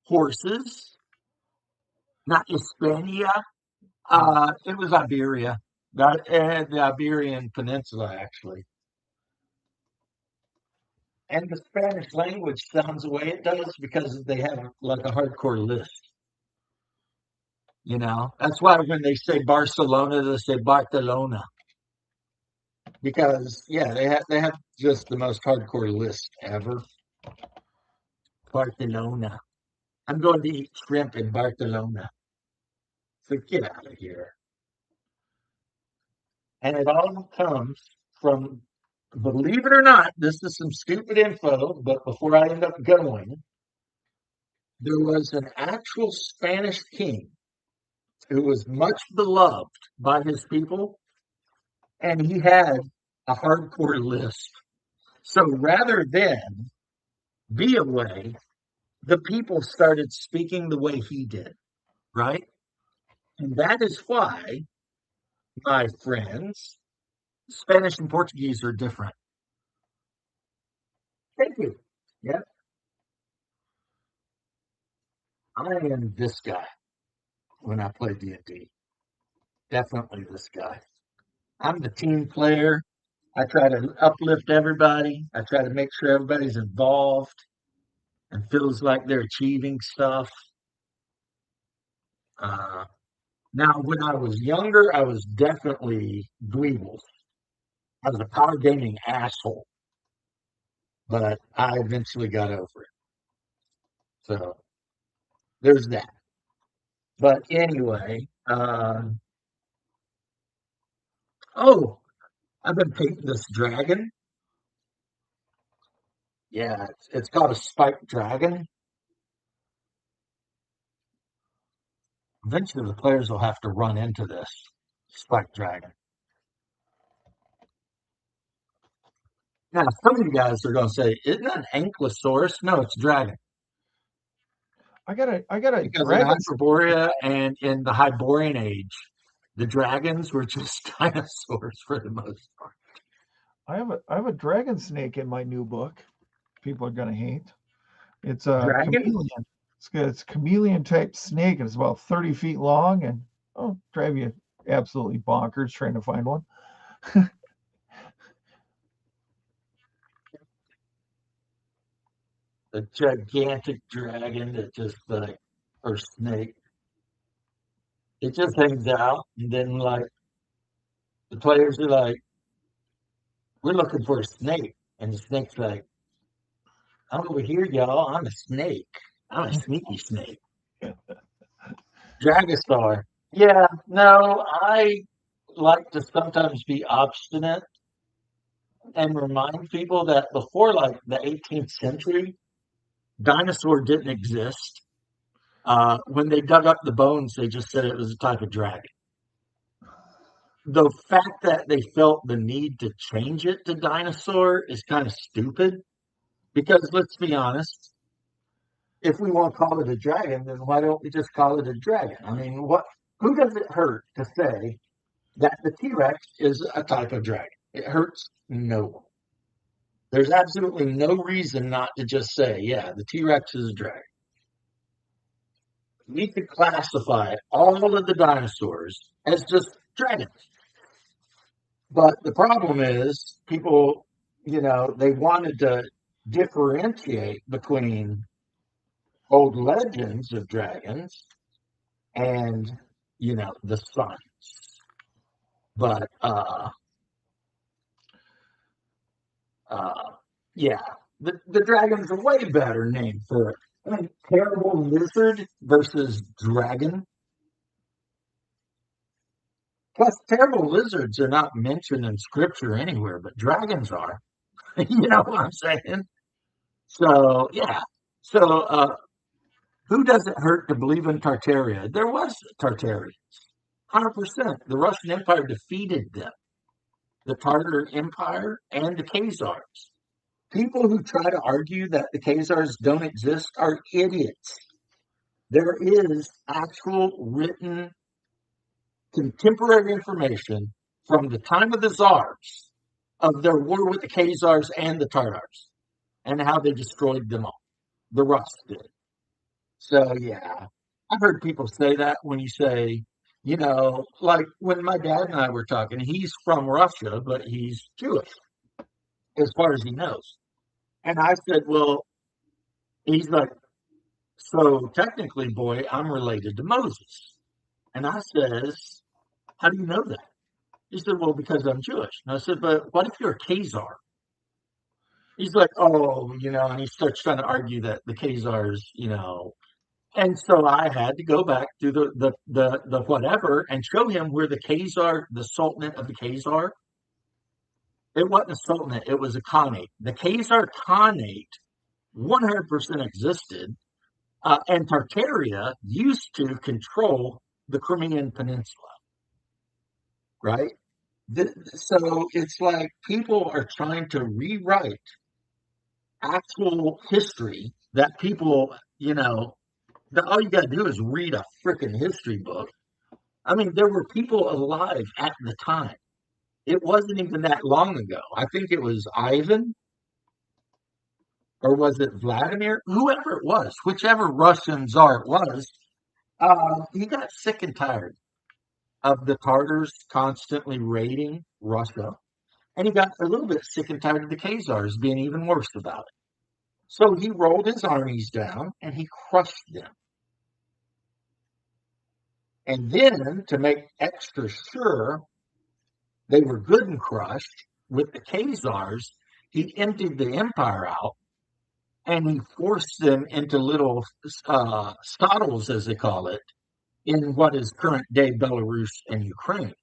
horses, not Hispania. It was Iberia, the Iberian Peninsula, actually. And the Spanish language sounds the way it does because they have like a hardcore list. That's why when they say Barcelona, they say Barcelona because yeah, they have just the most hardcore list ever. Barcelona. I'm going to eat shrimp in Barcelona. So get out of here. And it all comes from, believe it or not, this is some stupid info, but before I end up going, there was an actual Spanish king who was much beloved by his people, and he had a hardcore list. So rather than be a way, the people started speaking the way he did, right? And that is why, my friends, Spanish and Portuguese are different. Thank you. Yeah, I am this guy when I play D&D. Definitely this guy. I'm the team player. I try to uplift everybody. I try to make sure everybody's involved and feels like they're achieving stuff. Uh, Now, when I was younger, I was definitely dweeble. I was a power gaming asshole, but I eventually got over it. So there's that. But anyway, oh, I've been painting this dragon. Yeah, it's called a spiked dragon. Eventually, the players will have to run into this spiked dragon. Now, some of you guys are going to say, "Isn't that an ankylosaurus?" No, it's a dragon. I got a Because in dragon snake in Hyperborea and in the Hyborian age, the dragons were just dinosaurs for the most part. I have a dragon snake in my new book. People are gonna hate. It's a Dragon? chameleon. It's a chameleon type snake, and it's about 30 feet long, and oh, drive you absolutely bonkers trying to find one. A gigantic dragon that just like, or snake. It just hangs out, and then like the players are like, "We're looking for a snake," and the snake's like, "I'm over here, y'all. I'm a snake. I'm a sneaky snake." Dragastar. Yeah, no, I like to sometimes be obstinate and remind people that before like the 18th century, dinosaur didn't exist. When they dug up the bones, they just said it was a type of dragon. The fact that they felt the need to change it to dinosaur is kind of stupid because let's be honest, if we want to call it a dragon, then why don't we just call it a dragon? I mean, what? Who does it hurt to say that the T Rex is a type of dragon? It hurts no one. There's absolutely no reason not to just say, yeah, the T Rex is a dragon. We could classify all of the dinosaurs as just dragons. But the problem is, people, they wanted to differentiate between old legends of dragons and, the science. But, uh, yeah, the dragon's a way better name for it. I mean, terrible lizard versus dragon. Plus, terrible lizards are not mentioned in scripture anywhere, but dragons are. You know what I'm saying? So, yeah. So, who does it hurt to believe in Tartaria? There was Tartaria. 100%. The Russian Empire defeated them, the Tartar Empire and the Khazars. People who try to argue that the Khazars don't exist are idiots. There is actual written contemporary information from the time of the Tsars of their war with the Khazars and the Tartars and how they destroyed them all. The Rus did. So, yeah, I've heard people say that when you say, like when my dad and I were talking, he's from Russia, but he's Jewish as far as he knows. And I said, well, he's like, so technically, boy, I'm related to Moses. And I says, how do you know that? He said, well, because I'm Jewish. And I said, but what if you're a Khazar? He's like, oh, and he starts trying to argue that the Khazars, and so I had to go back to the whatever and show him where the Khazar, the Sultanate of the Khazar, it wasn't a Sultanate, it was a Khanate. The Khazar Khanate 100% existed, and Tartaria used to control the Crimean Peninsula, right? So it's like people are trying to rewrite actual history that people, all you got to do is read a freaking history book. I mean, there were people alive at the time. It wasn't even that long ago. I think it was Ivan or was it Vladimir? Whoever it was, whichever Russian czar it was, he got sick and tired of the Tartars constantly raiding Russia. And he got a little bit sick and tired of the Khazars being even worse about it. So he rolled his armies down and he crushed them. And then, to make extra sure they were good and crushed with the Khazars, he emptied the empire out and he forced them into little stados, as they call it, in what is current day Belarus and Ukraine.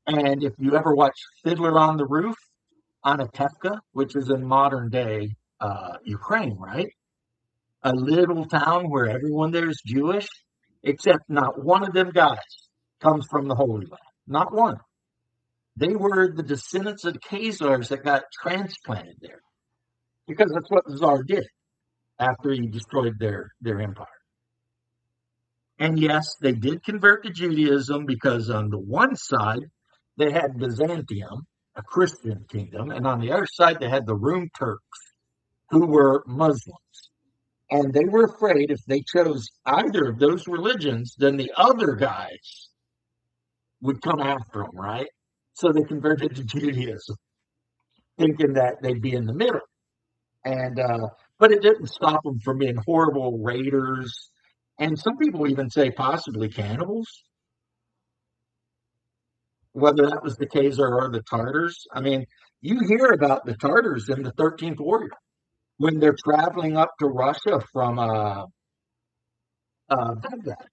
And if you ever watch Fiddler on the Roof, Anatevka, which is in modern day Ukraine, right? A little town where everyone there is Jewish, except not one of them guys comes from the Holy Land. Not one. They were the descendants of the Khazars that got transplanted there because that's what the Tsar did after he destroyed their empire. And yes, they did convert to Judaism because on the one side, they had Byzantium, a Christian kingdom, and on the other side, they had the Rum Turks, who were Muslims. And they were afraid if they chose either of those religions, then the other guys would come after them, right? So they converted to Judaism, thinking that they'd be in the middle. And but it didn't stop them from being horrible raiders, and some people even say possibly cannibals. whether that was the Khazar or the Tartars. I mean, you hear about the Tartars in the 13th Warrior when they're traveling up to Russia from Baghdad,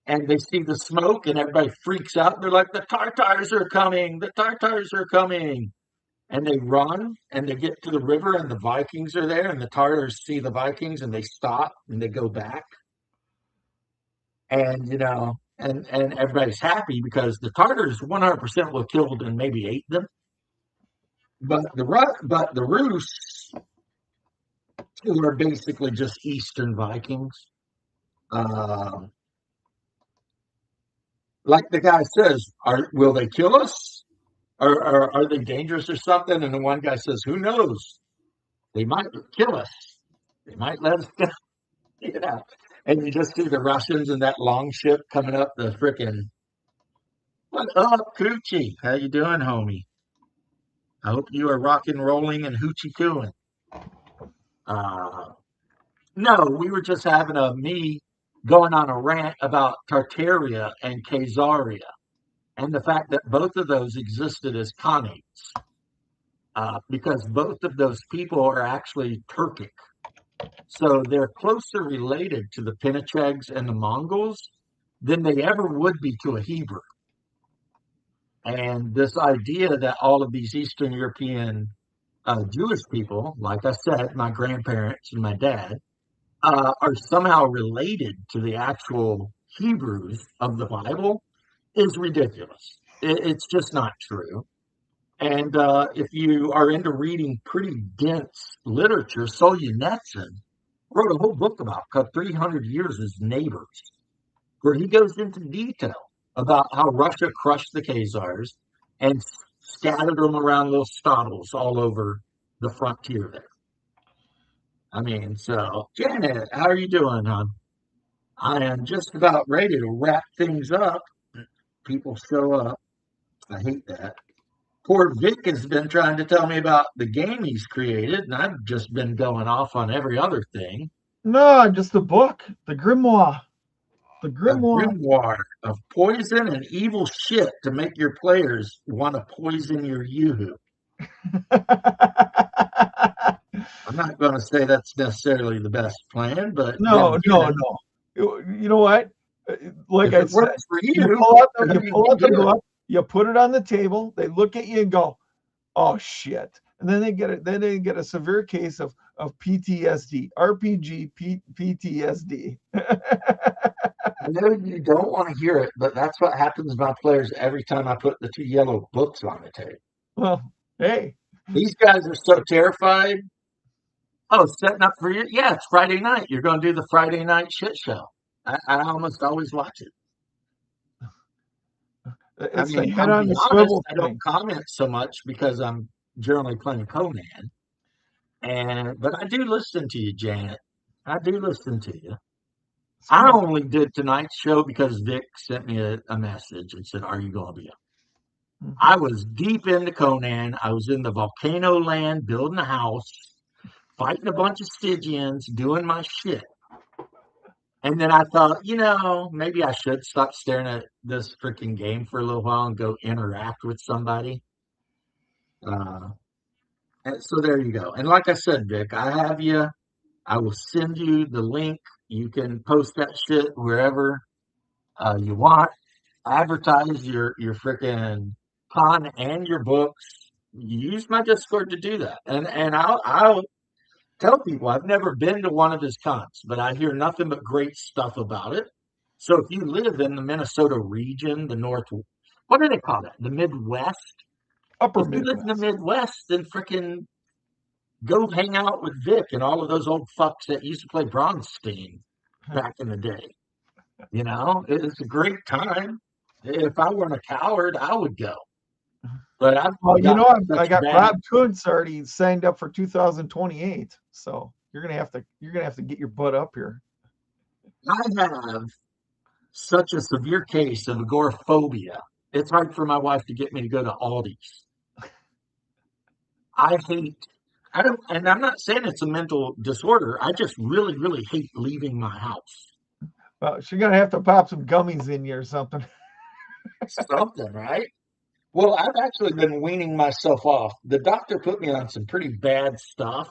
and they see the smoke, and everybody freaks out. They're like, "The Tartars are coming! The Tartars are coming!" And they run, and they get to the river, and the Vikings are there, and the Tartars see the Vikings, and they stop, and they go back, and and everybody's happy because the Tartars 100% were killed and maybe ate them, but the Rus, who are basically just Eastern Vikings, um, like the guy says, will they kill us? Or are they dangerous or something? And the one guy says, who knows? They might kill us. They might let us go. You know. And you just see the Russians and that long ship coming up the frickin' what up, Coochie? How you doing, homie? I hope you are rocking, rolling, and hoochie cooing. Uh, no, we were just having me going on a rant about Tartaria and Khazaria and the fact that both of those existed as Khanates, because both of those people are actually Turkic. So they're closer related to the Penichegs and the Mongols than they ever would be to a Hebrew. And this idea that all of these Eastern European Jewish people, like I said, my grandparents and my dad, are somehow related to the actual Hebrews of the Bible is ridiculous. It's just not true. And if you are into reading pretty dense literature, Solzhenitsyn wrote a whole book about 300 years as neighbors, where he goes into detail about how Russia crushed the Khazars and scattered them around little stables all over the frontier there. I mean, so Janet, how are you doing, hon? I am just about ready to wrap things up. People show up. I hate that. Poor Vic has been trying to tell me about the game he's created, and I've just been going off on every other thing. No, just the book, the grimoire, the A grimoire. grimoire of poison and evil shit to make your players want to poison your yoo-hoo. I'm not going to say that's necessarily the best plan, but then No, no, again, no. You know what? Like if I it said, works for you you, pull out I the, you mean, pull be out the good. book, you put it on the table. They look at you and go, "Oh shit!" And then they get it. Then they get a severe case of PTSD, RPG PTSD. I know you don't want to hear it, but that's what happens to my players every time I put the two yellow books on the table. Well, hey, These guys are so terrified. Oh, setting up for you? Yeah, it's Friday night. You're going to do the Friday night shit show. I almost always watch it. I it's the mean, head I'll on be the honest, swivel I don't thing. comment so much because I'm generally playing Conan. But I do listen to you, Janet. I do listen to you. It's I cool. only did tonight's show because Vic sent me a message and said, "Are you going to be up?" Mhm. I was deep into Conan. I was in the volcano land, building a house, fighting a bunch of Stygians, doing my shit. And then I thought, maybe I should stop staring at this freaking game for a little while and go interact with somebody. Uh, and so there you go. And like I said, Vic, I have you. I will send you the link. You can post that shit wherever you want. Advertise your freaking con and your books. Use my Discord to do that, and I'll tell people I've never been to one of his cons, but I hear nothing but great stuff about it. So if you live in the Minnesota region, the North, what do they call it? The Midwest. Upper If you live in the Midwest. Midwest, then freaking go hang out with Vic and all of those old fucks that used to play Bronstein back in the day. It's a great time. If I weren't a coward, I would go. But I've Well, gotten I such got bad. Rob Kuntz already signed up for 2028. So you're gonna have to get your butt up here. I have such a severe case of agoraphobia. It's hard for my wife to get me to go to Aldi's. I hate. I don't, and I'm not saying it's a mental disorder. I just really, really hate leaving my house. Well, she's gonna have to pop some gummies in you or something. Something, right? Well, I've actually been weaning myself off. The doctor put me on some pretty bad stuff,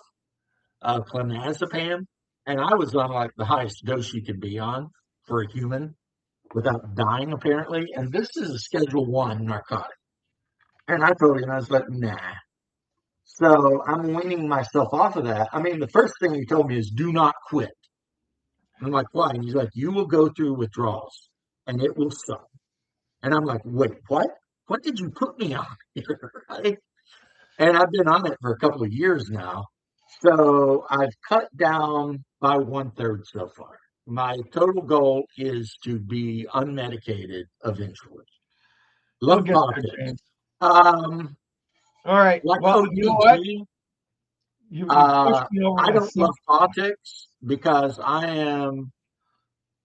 clonazepam, and I was on like the highest dose you could be on for a human without dying, apparently. And this is a Schedule 1 narcotic. And I told him, I was like, nah. So I'm weaning myself off of that. I mean, the first thing he told me is do not quit. I'm like, why? And he's like, you will go through withdrawals and it will suck. And I'm like, wait, what? What did you put me on here? Right? And I've been on it for a couple of years now. So I've cut down by 1/3 so far. My total goal is to be unmedicated eventually. You'll Love get there, politics. James. Um, All right. like Well, you know what? OTG, You pushed me over I my don't love sub. politics because I am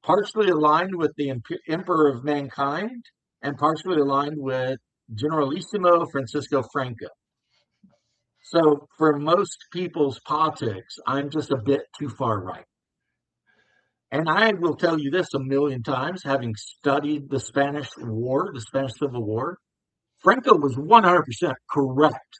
partially aligned with the Emperor of Mankind and partially aligned with Generalissimo Francisco Franco. So for most people's politics, I'm just a bit too far right. And I will tell you this a million times, having studied the Spanish War, the Spanish Civil War, Franco was 100% correct.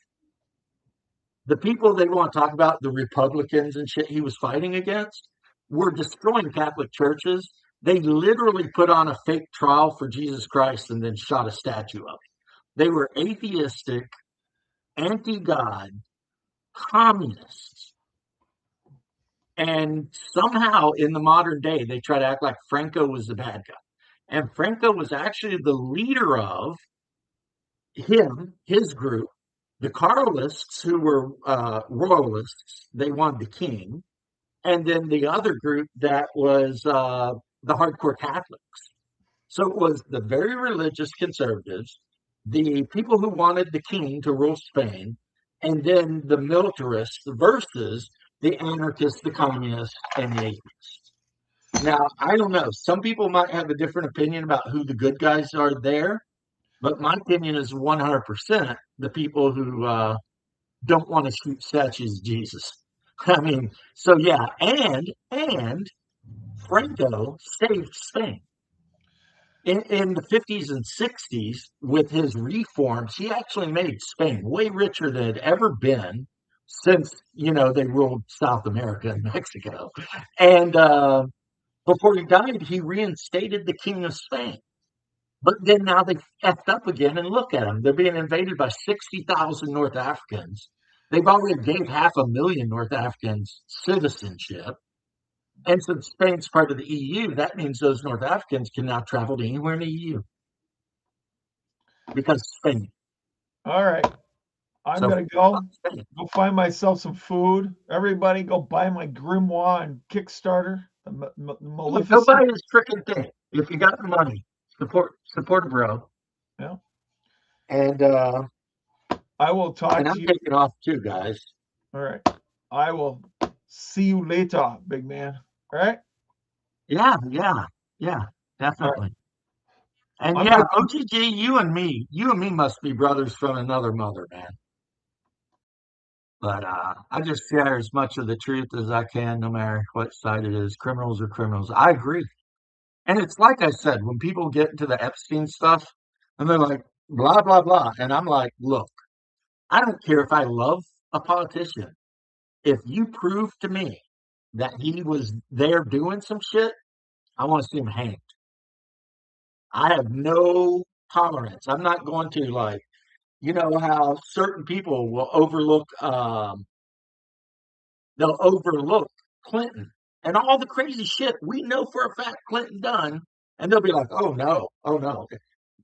The people they want to talk about, the Republicans and shit he was fighting against, were destroying Catholic churches. They literally put on a fake trial for Jesus Christ and then shot a statue of him. They were atheistic, anti God, communists. And somehow in the modern day, they try to act like Franco was the bad guy. And Franco was actually the leader of his group, the Carlists, who were royalists. They wanted the king. And then the other group that was the hardcore Catholics. So it was the very religious conservatives, the people who wanted the king to rule Spain, and then the militarists versus the anarchists, the communists, and the atheists. Now, I don't know. Some people might have a different opinion about who the good guys are there, but my opinion is 100% the people who don't want to shoot statues of Jesus. I mean, so yeah, and Franco saved Spain in the 50s and 60s with his reforms. He actually made Spain way richer than it had ever been since they ruled South America and Mexico. And before he died, he reinstated the King of Spain. But then now they effed up again, and look at them. They're being invaded by 60,000 North Africans. They've already gave 500,000 North Africans citizenship. And since Spain's part of the EU, that means those North Africans can now travel to anywhere in the EU because Spain. All right. I'm So gonna fuck go. Spain. Go find myself some food. Everybody, go buy my Grimoire and Kickstarter. The Yeah, go Maleficent. buy this freaking thing if you got the money. Support a bro. Yeah. And I will talk I'm to you. taking off too, guys. All right. I will see you later, big man. All right. Yeah, yeah, yeah, All right. definitely. And I'm yeah, gonna. OTG, you and me must be brothers from another mother, man. But I just share as much of the truth as I can, no matter what side it is. Criminals are criminals. I agree. And it's like I said, when people get into the Epstein stuff and they're like, blah, blah, blah. And I'm like, look, I don't care if I love a politician. If you prove to me that he was there doing some shit, I want to see him hanged. I have no tolerance. I'm not going to like, how certain people will they'll overlook Clinton and all the crazy shit we know for a fact Clinton done, and they'll be like, "Oh no, oh no."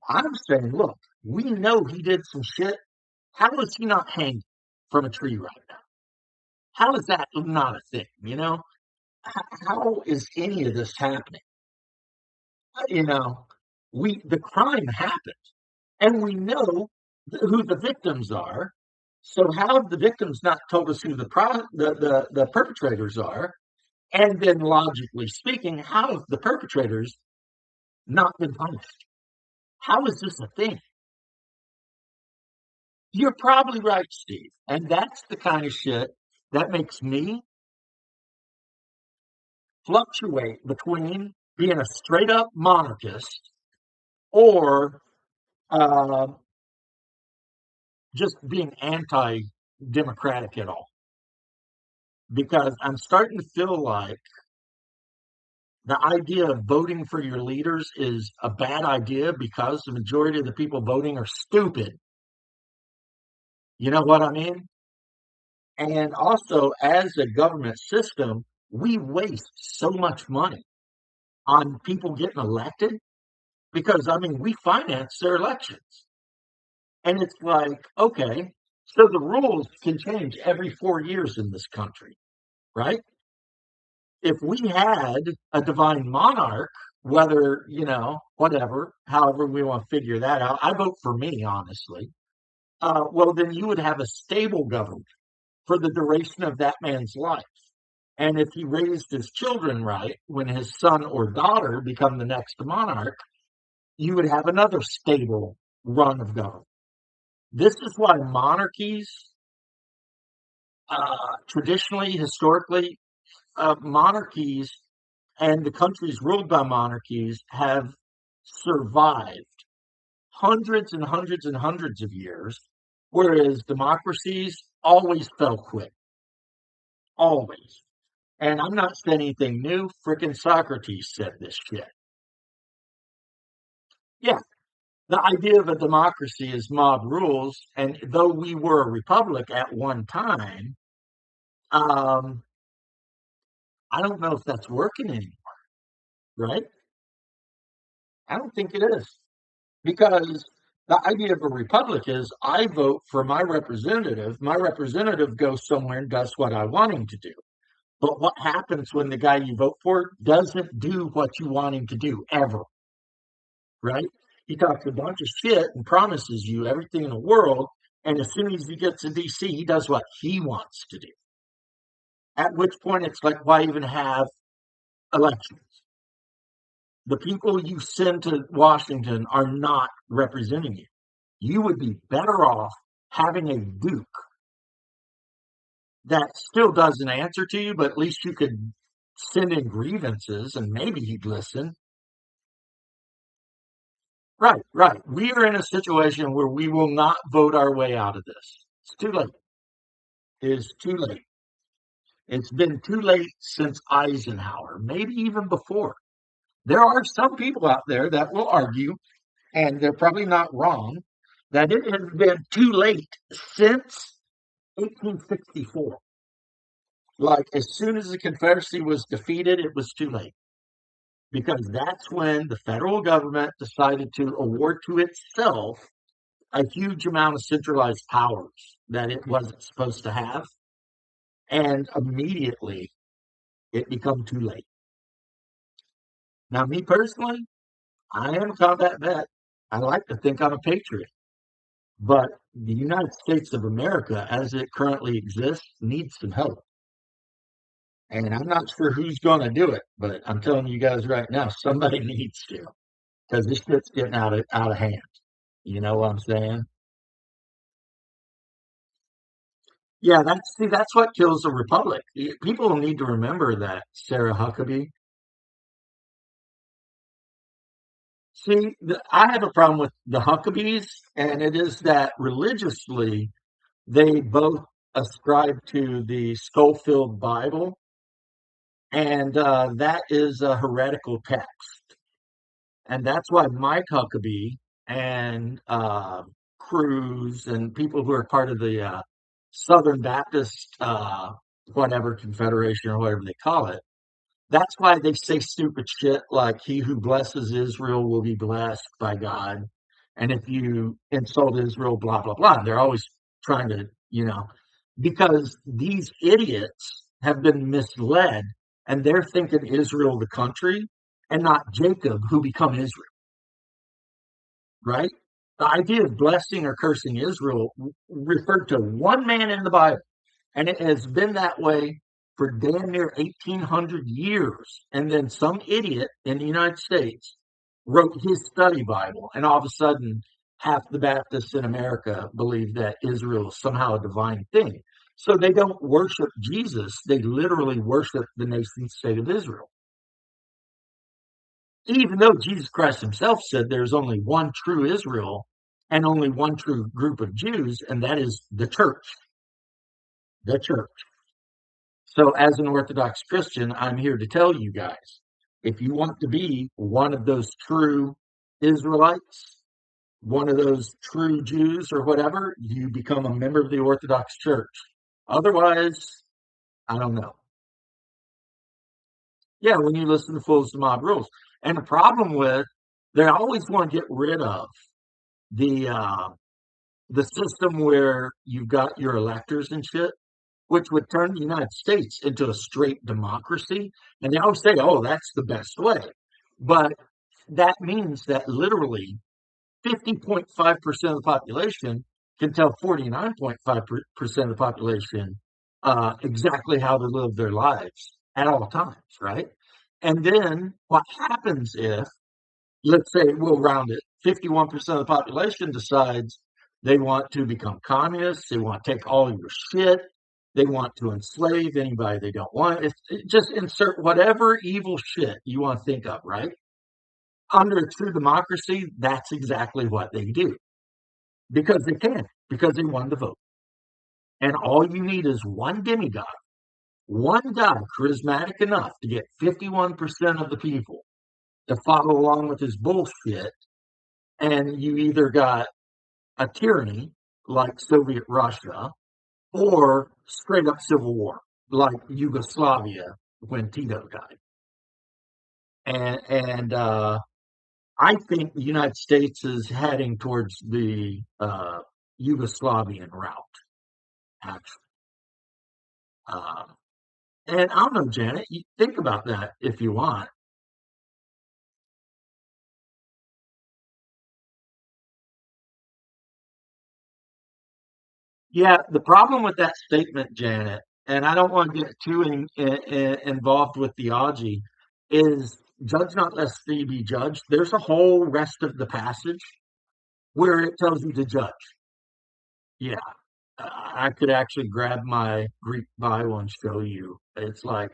I'm saying, look, we know he did some shit. How is he not hanged from a tree right now? How is that not a thing? How is any of this happening? You know, the crime happened, and we know who the victims are. So how have the victims not told us who the perpetrators are? And then, logically speaking, how have the perpetrators not been punished? How is this a thing? You're probably right, Steve. And that's the kind of shit that makes me fluctuate between being a straight up monarchist or uh, just being anti-democratic at all, because I'm starting to feel like the idea of voting for your leaders is a bad idea because the majority of the people voting are stupid. You know what I mean? And also, as a government system, we waste so much money on people getting elected because, I mean, we finance their elections. And it's like, okay, so the rules can change every 4 years in this country, right? If we had a divine monarch, whether, whatever, however we want to figure that out, I vote for me, honestly. Well, then you would have a stable government for the duration of that man's life. And if he raised his children right, when his son or daughter become the next monarch, you would have another stable run of government. This is why monarchies, traditionally, historically, monarchies and the countries ruled by monarchies have survived hundreds and hundreds and hundreds of years, whereas democracies always fell quick, always. And I'm not saying anything new. Frickin' Socrates said this shit. Yeah, the idea of a democracy is mob rules, and though we were a republic at one time, um, I don't know if that's working anymore, right? I don't think it is. Because the idea of a republic is I vote for my representative goes somewhere and does what I want him to do. But what happens when the guy you vote for doesn't do what you want him to do ever, right? He talks a bunch of shit and promises you everything in the world, and as soon as he gets to DC, he does what he wants to do. At which point it's like, why even have elections? The people you send to Washington are not representing you. You would be better off having a duke that still doesn't answer to you, but at least you could send in grievances and maybe he'd listen. Right, right. We are in a situation where we will not vote our way out of this. It's too late. It is too late. It's been too late since Eisenhower, maybe even before. There are some people out there that will argue, and they're probably not wrong, that it has been too late since 1864. Like, as soon as the Confederacy was defeated, it was too late because that's when the federal government decided to award to itself a huge amount of centralized powers that it wasn't supposed to have. And immediately it became too late. Now, me personally, I am a combat vet. I like to think I'm a patriot. But the United States of America, as it currently exists, needs some help. And I'm not sure who's going to do it, but I'm telling you guys right now, somebody needs to, because this shit's getting out of hand. You know what I'm saying? Yeah, that's what kills the republic. People need to remember that, Sarah Huckabee. See, I have a problem with the Huckabees, and it is that religiously they both ascribe to the Schofield Bible, and that is a heretical text. And that's why Mike Huckabee and Cruz and people who are part of the Southern Baptist, whatever Confederation or whatever they call it, that's why they say stupid shit like "He who blesses Israel will be blessed by God," and if you insult Israel, blah blah blah. They're always trying to, because these idiots have been misled, and they're thinking Israel the country, and not Jacob who become Israel. Right? The idea of blessing or cursing Israel referred to one man in the Bible, and it has been that way for damn near 1,800 years. And then some idiot in the United States wrote his study Bible, and all of a sudden, half the Baptists in America believe that Israel is somehow a divine thing. So they don't worship Jesus, they literally worship the nation state of Israel. Even though Jesus Christ himself said there's only one true Israel, and only one true group of Jews, and that is the church. The church. So, as an Orthodox Christian, I'm here to tell you guys, if you want to be one of those true Israelites, one of those true Jews or whatever, you become a member of the Orthodox Church. Otherwise, I don't know. Yeah, when you listen to Fools the Mob Rules. And the problem with, they always want to get rid of the uh, the system where you've got your electors and shit, which would turn the United States into a straight democracy. And they always say, oh, that's the best way. But that means that literally 50.5% of the population can tell 49.5% of the population exactly how to live their lives at all times, right? And then what happens if, let's say we'll round it, 51% of the population decides they want to become communists, they want to take all your shit, they want to enslave anybody they don't want. Just insert whatever evil shit you want to think of, right? Under a true democracy, that's exactly what they do because they can, because they won the vote. And all you need is one demigod, one guy charismatic enough to get 51% of the people to follow along with his bullshit. And you either got a tyranny like Soviet Russia or straight up civil war like Yugoslavia when Tito died. And I think the United States is heading towards the Yugoslavian route, actually. Uh, and I don't know, Janet, you think about that if you want. Yeah, the problem with that statement, Janet, and I don't want to get too involved with theology, is judge not lest ye be judged. There's a whole rest of the passage where it tells you to judge. Yeah, I could actually grab my Greek Bible and show you. It's like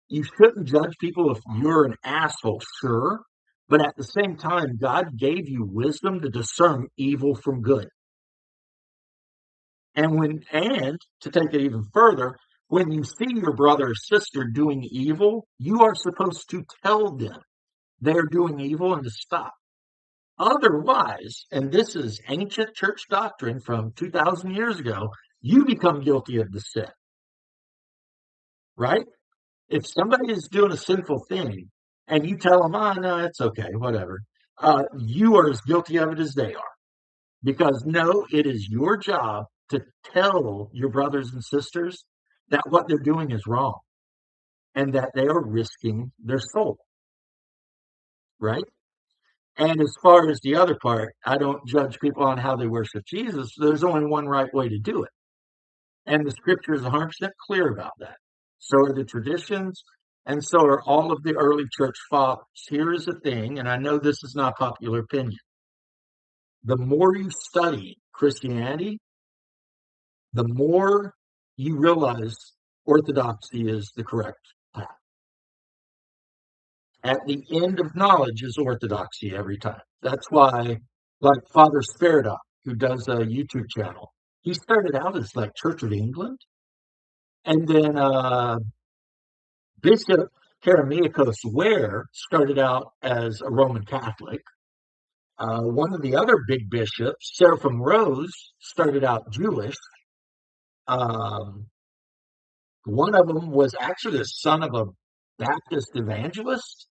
you shouldn't judge people if you're an asshole, sure, but at the same time, God gave you wisdom to discern evil from good. And to take it even further, when you see your brother or sister doing evil, you are supposed to tell them they're doing evil and to stop. Otherwise, and this is ancient church doctrine from 2,000 years ago, you become guilty of the sin, right? If somebody is doing a sinful thing and you tell them, oh, no, it's okay, whatever, you are as guilty of it as they are. Because no, it is your job to tell your brothers and sisters that what they're doing is wrong and that they are risking their soul, right? And as far as the other part, I don't judge people on how they worship Jesus. There's only one right way to do it. And the scripture is 100% clear about that. So are the traditions, and so are all of the early church fathers. Here is the thing, and I know this is not popular opinion. The more you study Christianity, the more you realize orthodoxy is the correct path. At the end of knowledge is orthodoxy every time. That's why, like Father Spiridoc, who does a YouTube channel, he started out as like Church of England, and then Bishop Keramiakos Ware started out as a Roman Catholic. One of the other big bishops, Seraphim Rose, started out Jewish. Um, One of them was actually the son of a Baptist evangelist,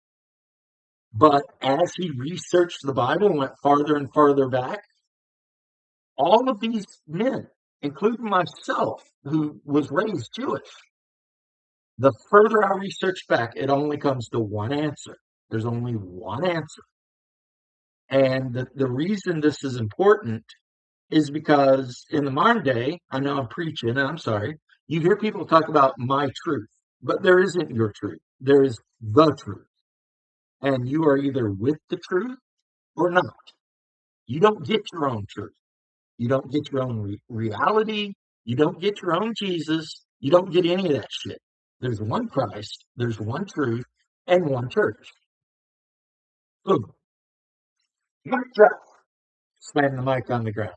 but as he researched the Bible and went farther and farther back, all of these men, including myself, who was raised Jewish, the further I research back, it only comes to one answer. There's only one answer. And the reason this is important is because in the modern day, I know I'm preaching, and I'm sorry, you hear people talk about my truth, but there isn't your truth. There is the truth. And you are either with the truth or not. You don't get your own truth. You don't get your own reality. You don't get your own Jesus. You don't get any of that shit. There's one Christ, there's one truth, and one church. Boom. Slam the mic on the ground.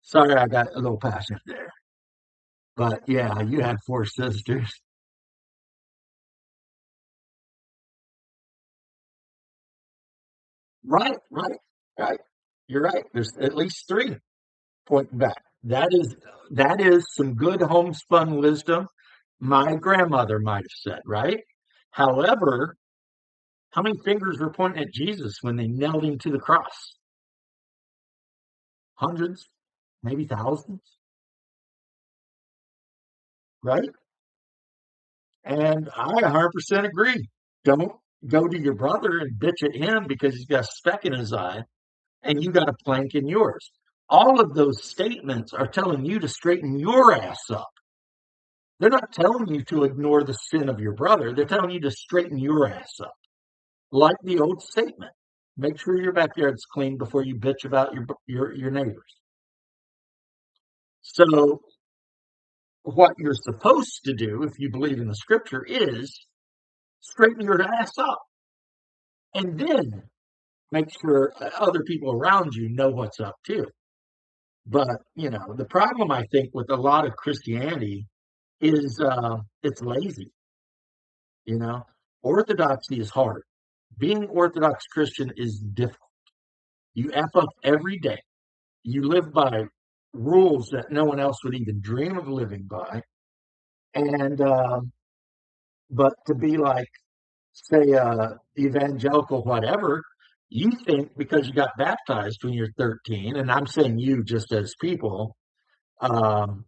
Sorry, I got a little passionate there. But yeah, you had four sisters. Right, right, right. You're right. There's at least three pointing back. That is some good homespun wisdom. My grandmother might have said, right? However, how many fingers were pointing at Jesus when they nailed him to the cross? Hundreds, maybe thousands, right? And I 100% agree. Don't go to your brother and bitch at him because he's got a speck in his eye and you got a plank in yours. All of those statements are telling you to straighten your ass up. They're not telling you to ignore the sin of your brother. They're telling you to straighten your ass up. Like the old statement, make sure your backyard's clean before you bitch about your neighbors. So what you're supposed to do, if you believe in the scripture, is straighten your ass up and then make sure other people around you know what's up too. But the problem I think with a lot of Christianity is it's lazy. You know, orthodoxy is hard. Being Orthodox Christian is difficult. You F up every day. You live by rules that no one else would even dream of living by. And, but to be like, say, evangelical, whatever, you think because you got baptized when you're 13, and I'm saying you just as people, um,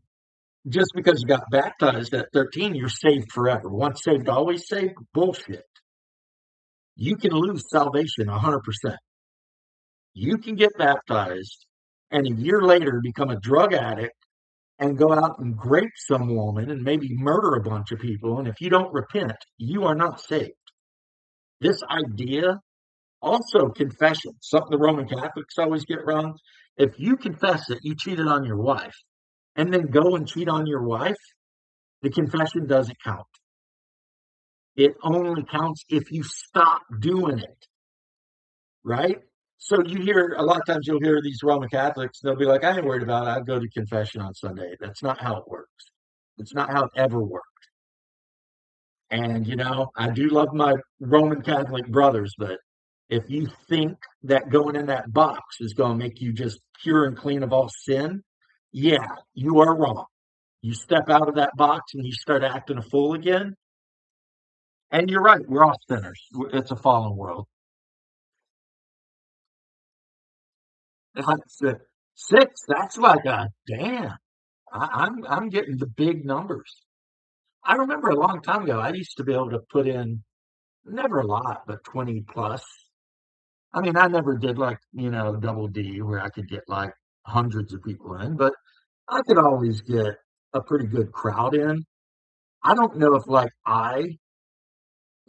just because you got baptized at 13, you're saved forever. Once saved, always saved. Bullshit. You can lose salvation 100%. You can get baptized and a year later become a drug addict and go out and grape some woman and maybe murder a bunch of people. And if you don't repent, you are not saved. This idea, also confession, something the Roman Catholics always get wrong. If you confess that you cheated on your wife and then go and cheat on your wife, the confession doesn't count. It only counts if you stop doing it, right? So you hear a lot of times you'll hear these Roman Catholics, they'll be like, I ain't worried about it. I go to confession on Sunday. That's not how it works. It's not how it ever works. And I do love my Roman Catholic brothers, but if you think that going in that box is going to make you just pure and clean of all sin, yeah, you are wrong. You step out of that box and you start acting a fool again. And you're right, we're all sinners. It's a fallen world. That's six. That's like a damn. I'm getting the big numbers. I remember a long time ago, I used to be able to put in never a lot, but 20 plus. I mean, I never did like, double D where I could get like hundreds of people in, but I could always get a pretty good crowd in. I don't know if like I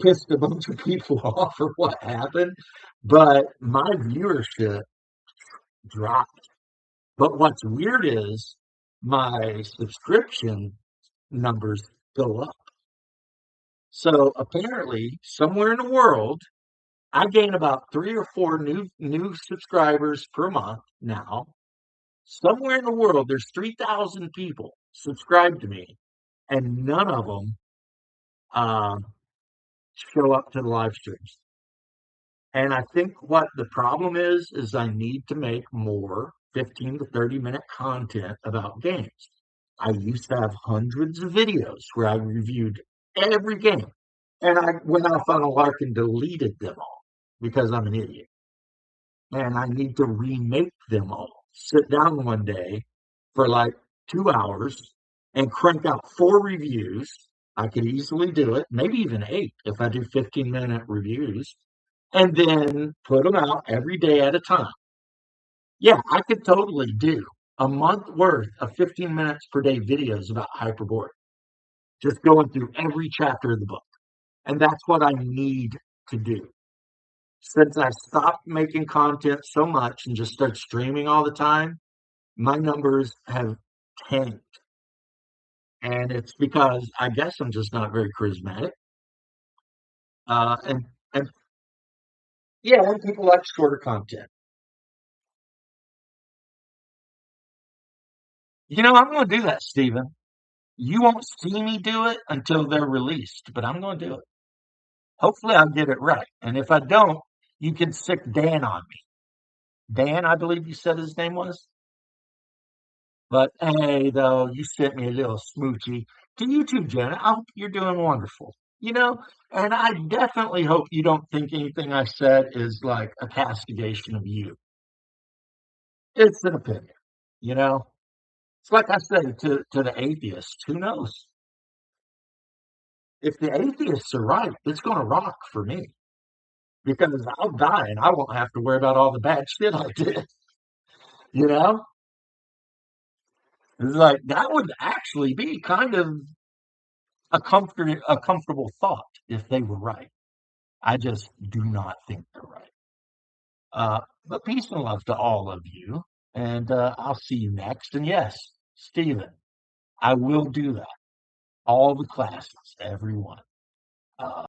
pissed a bunch of people off or what happened, but my viewership dropped. But what's weird is my subscription numbers go up. So apparently, somewhere in the world, I gain about three or four new subscribers per month now. Somewhere in the world, there's 3,000 people subscribed to me, and none of them um, show up to the live streams. And I think what the problem is I need to make more 15 to 30-minute content about games. I used to have hundreds of videos where I reviewed every game. And I went off on a lark and deleted them all because I'm an idiot. And I need to remake them all. Sit down one day for like 2 hours and crank out four reviews. I could easily do it, maybe even eight if I do 15-minute reviews, and then put them out every day at a time. Yeah, I could totally do a month worth of 15 minutes per day videos about Hyperboard, just going through every chapter of the book. And that's what I need to do. Since I stopped making content so much and just started streaming all the time, my numbers have tanked. And it's because I guess I'm just not very charismatic. And yeah, and people like shorter content. I'm going to do that, Stephen. You won't see me do it until they're released, but I'm going to do it. Hopefully, I'll get it right. And if I don't, you can sick Dan on me. Dan, I believe you said his name was. But hey, though, you sent me a little smoochie. To you too, Janet. I hope you're doing wonderful. And I definitely hope you don't think anything I said is like a castigation of you. It's an opinion, you know? It's like I said to the atheists, who knows? If the atheists are right, it's going to rock for me because I'll die and I won't have to worry about all the bad shit I did. You know, it's like that would actually be kind of a comfortable thought if they were right. I just do not think they're right. But peace and love to all of you, and I'll see you next. And yes, Stephen, I will do that. All the classes, everyone.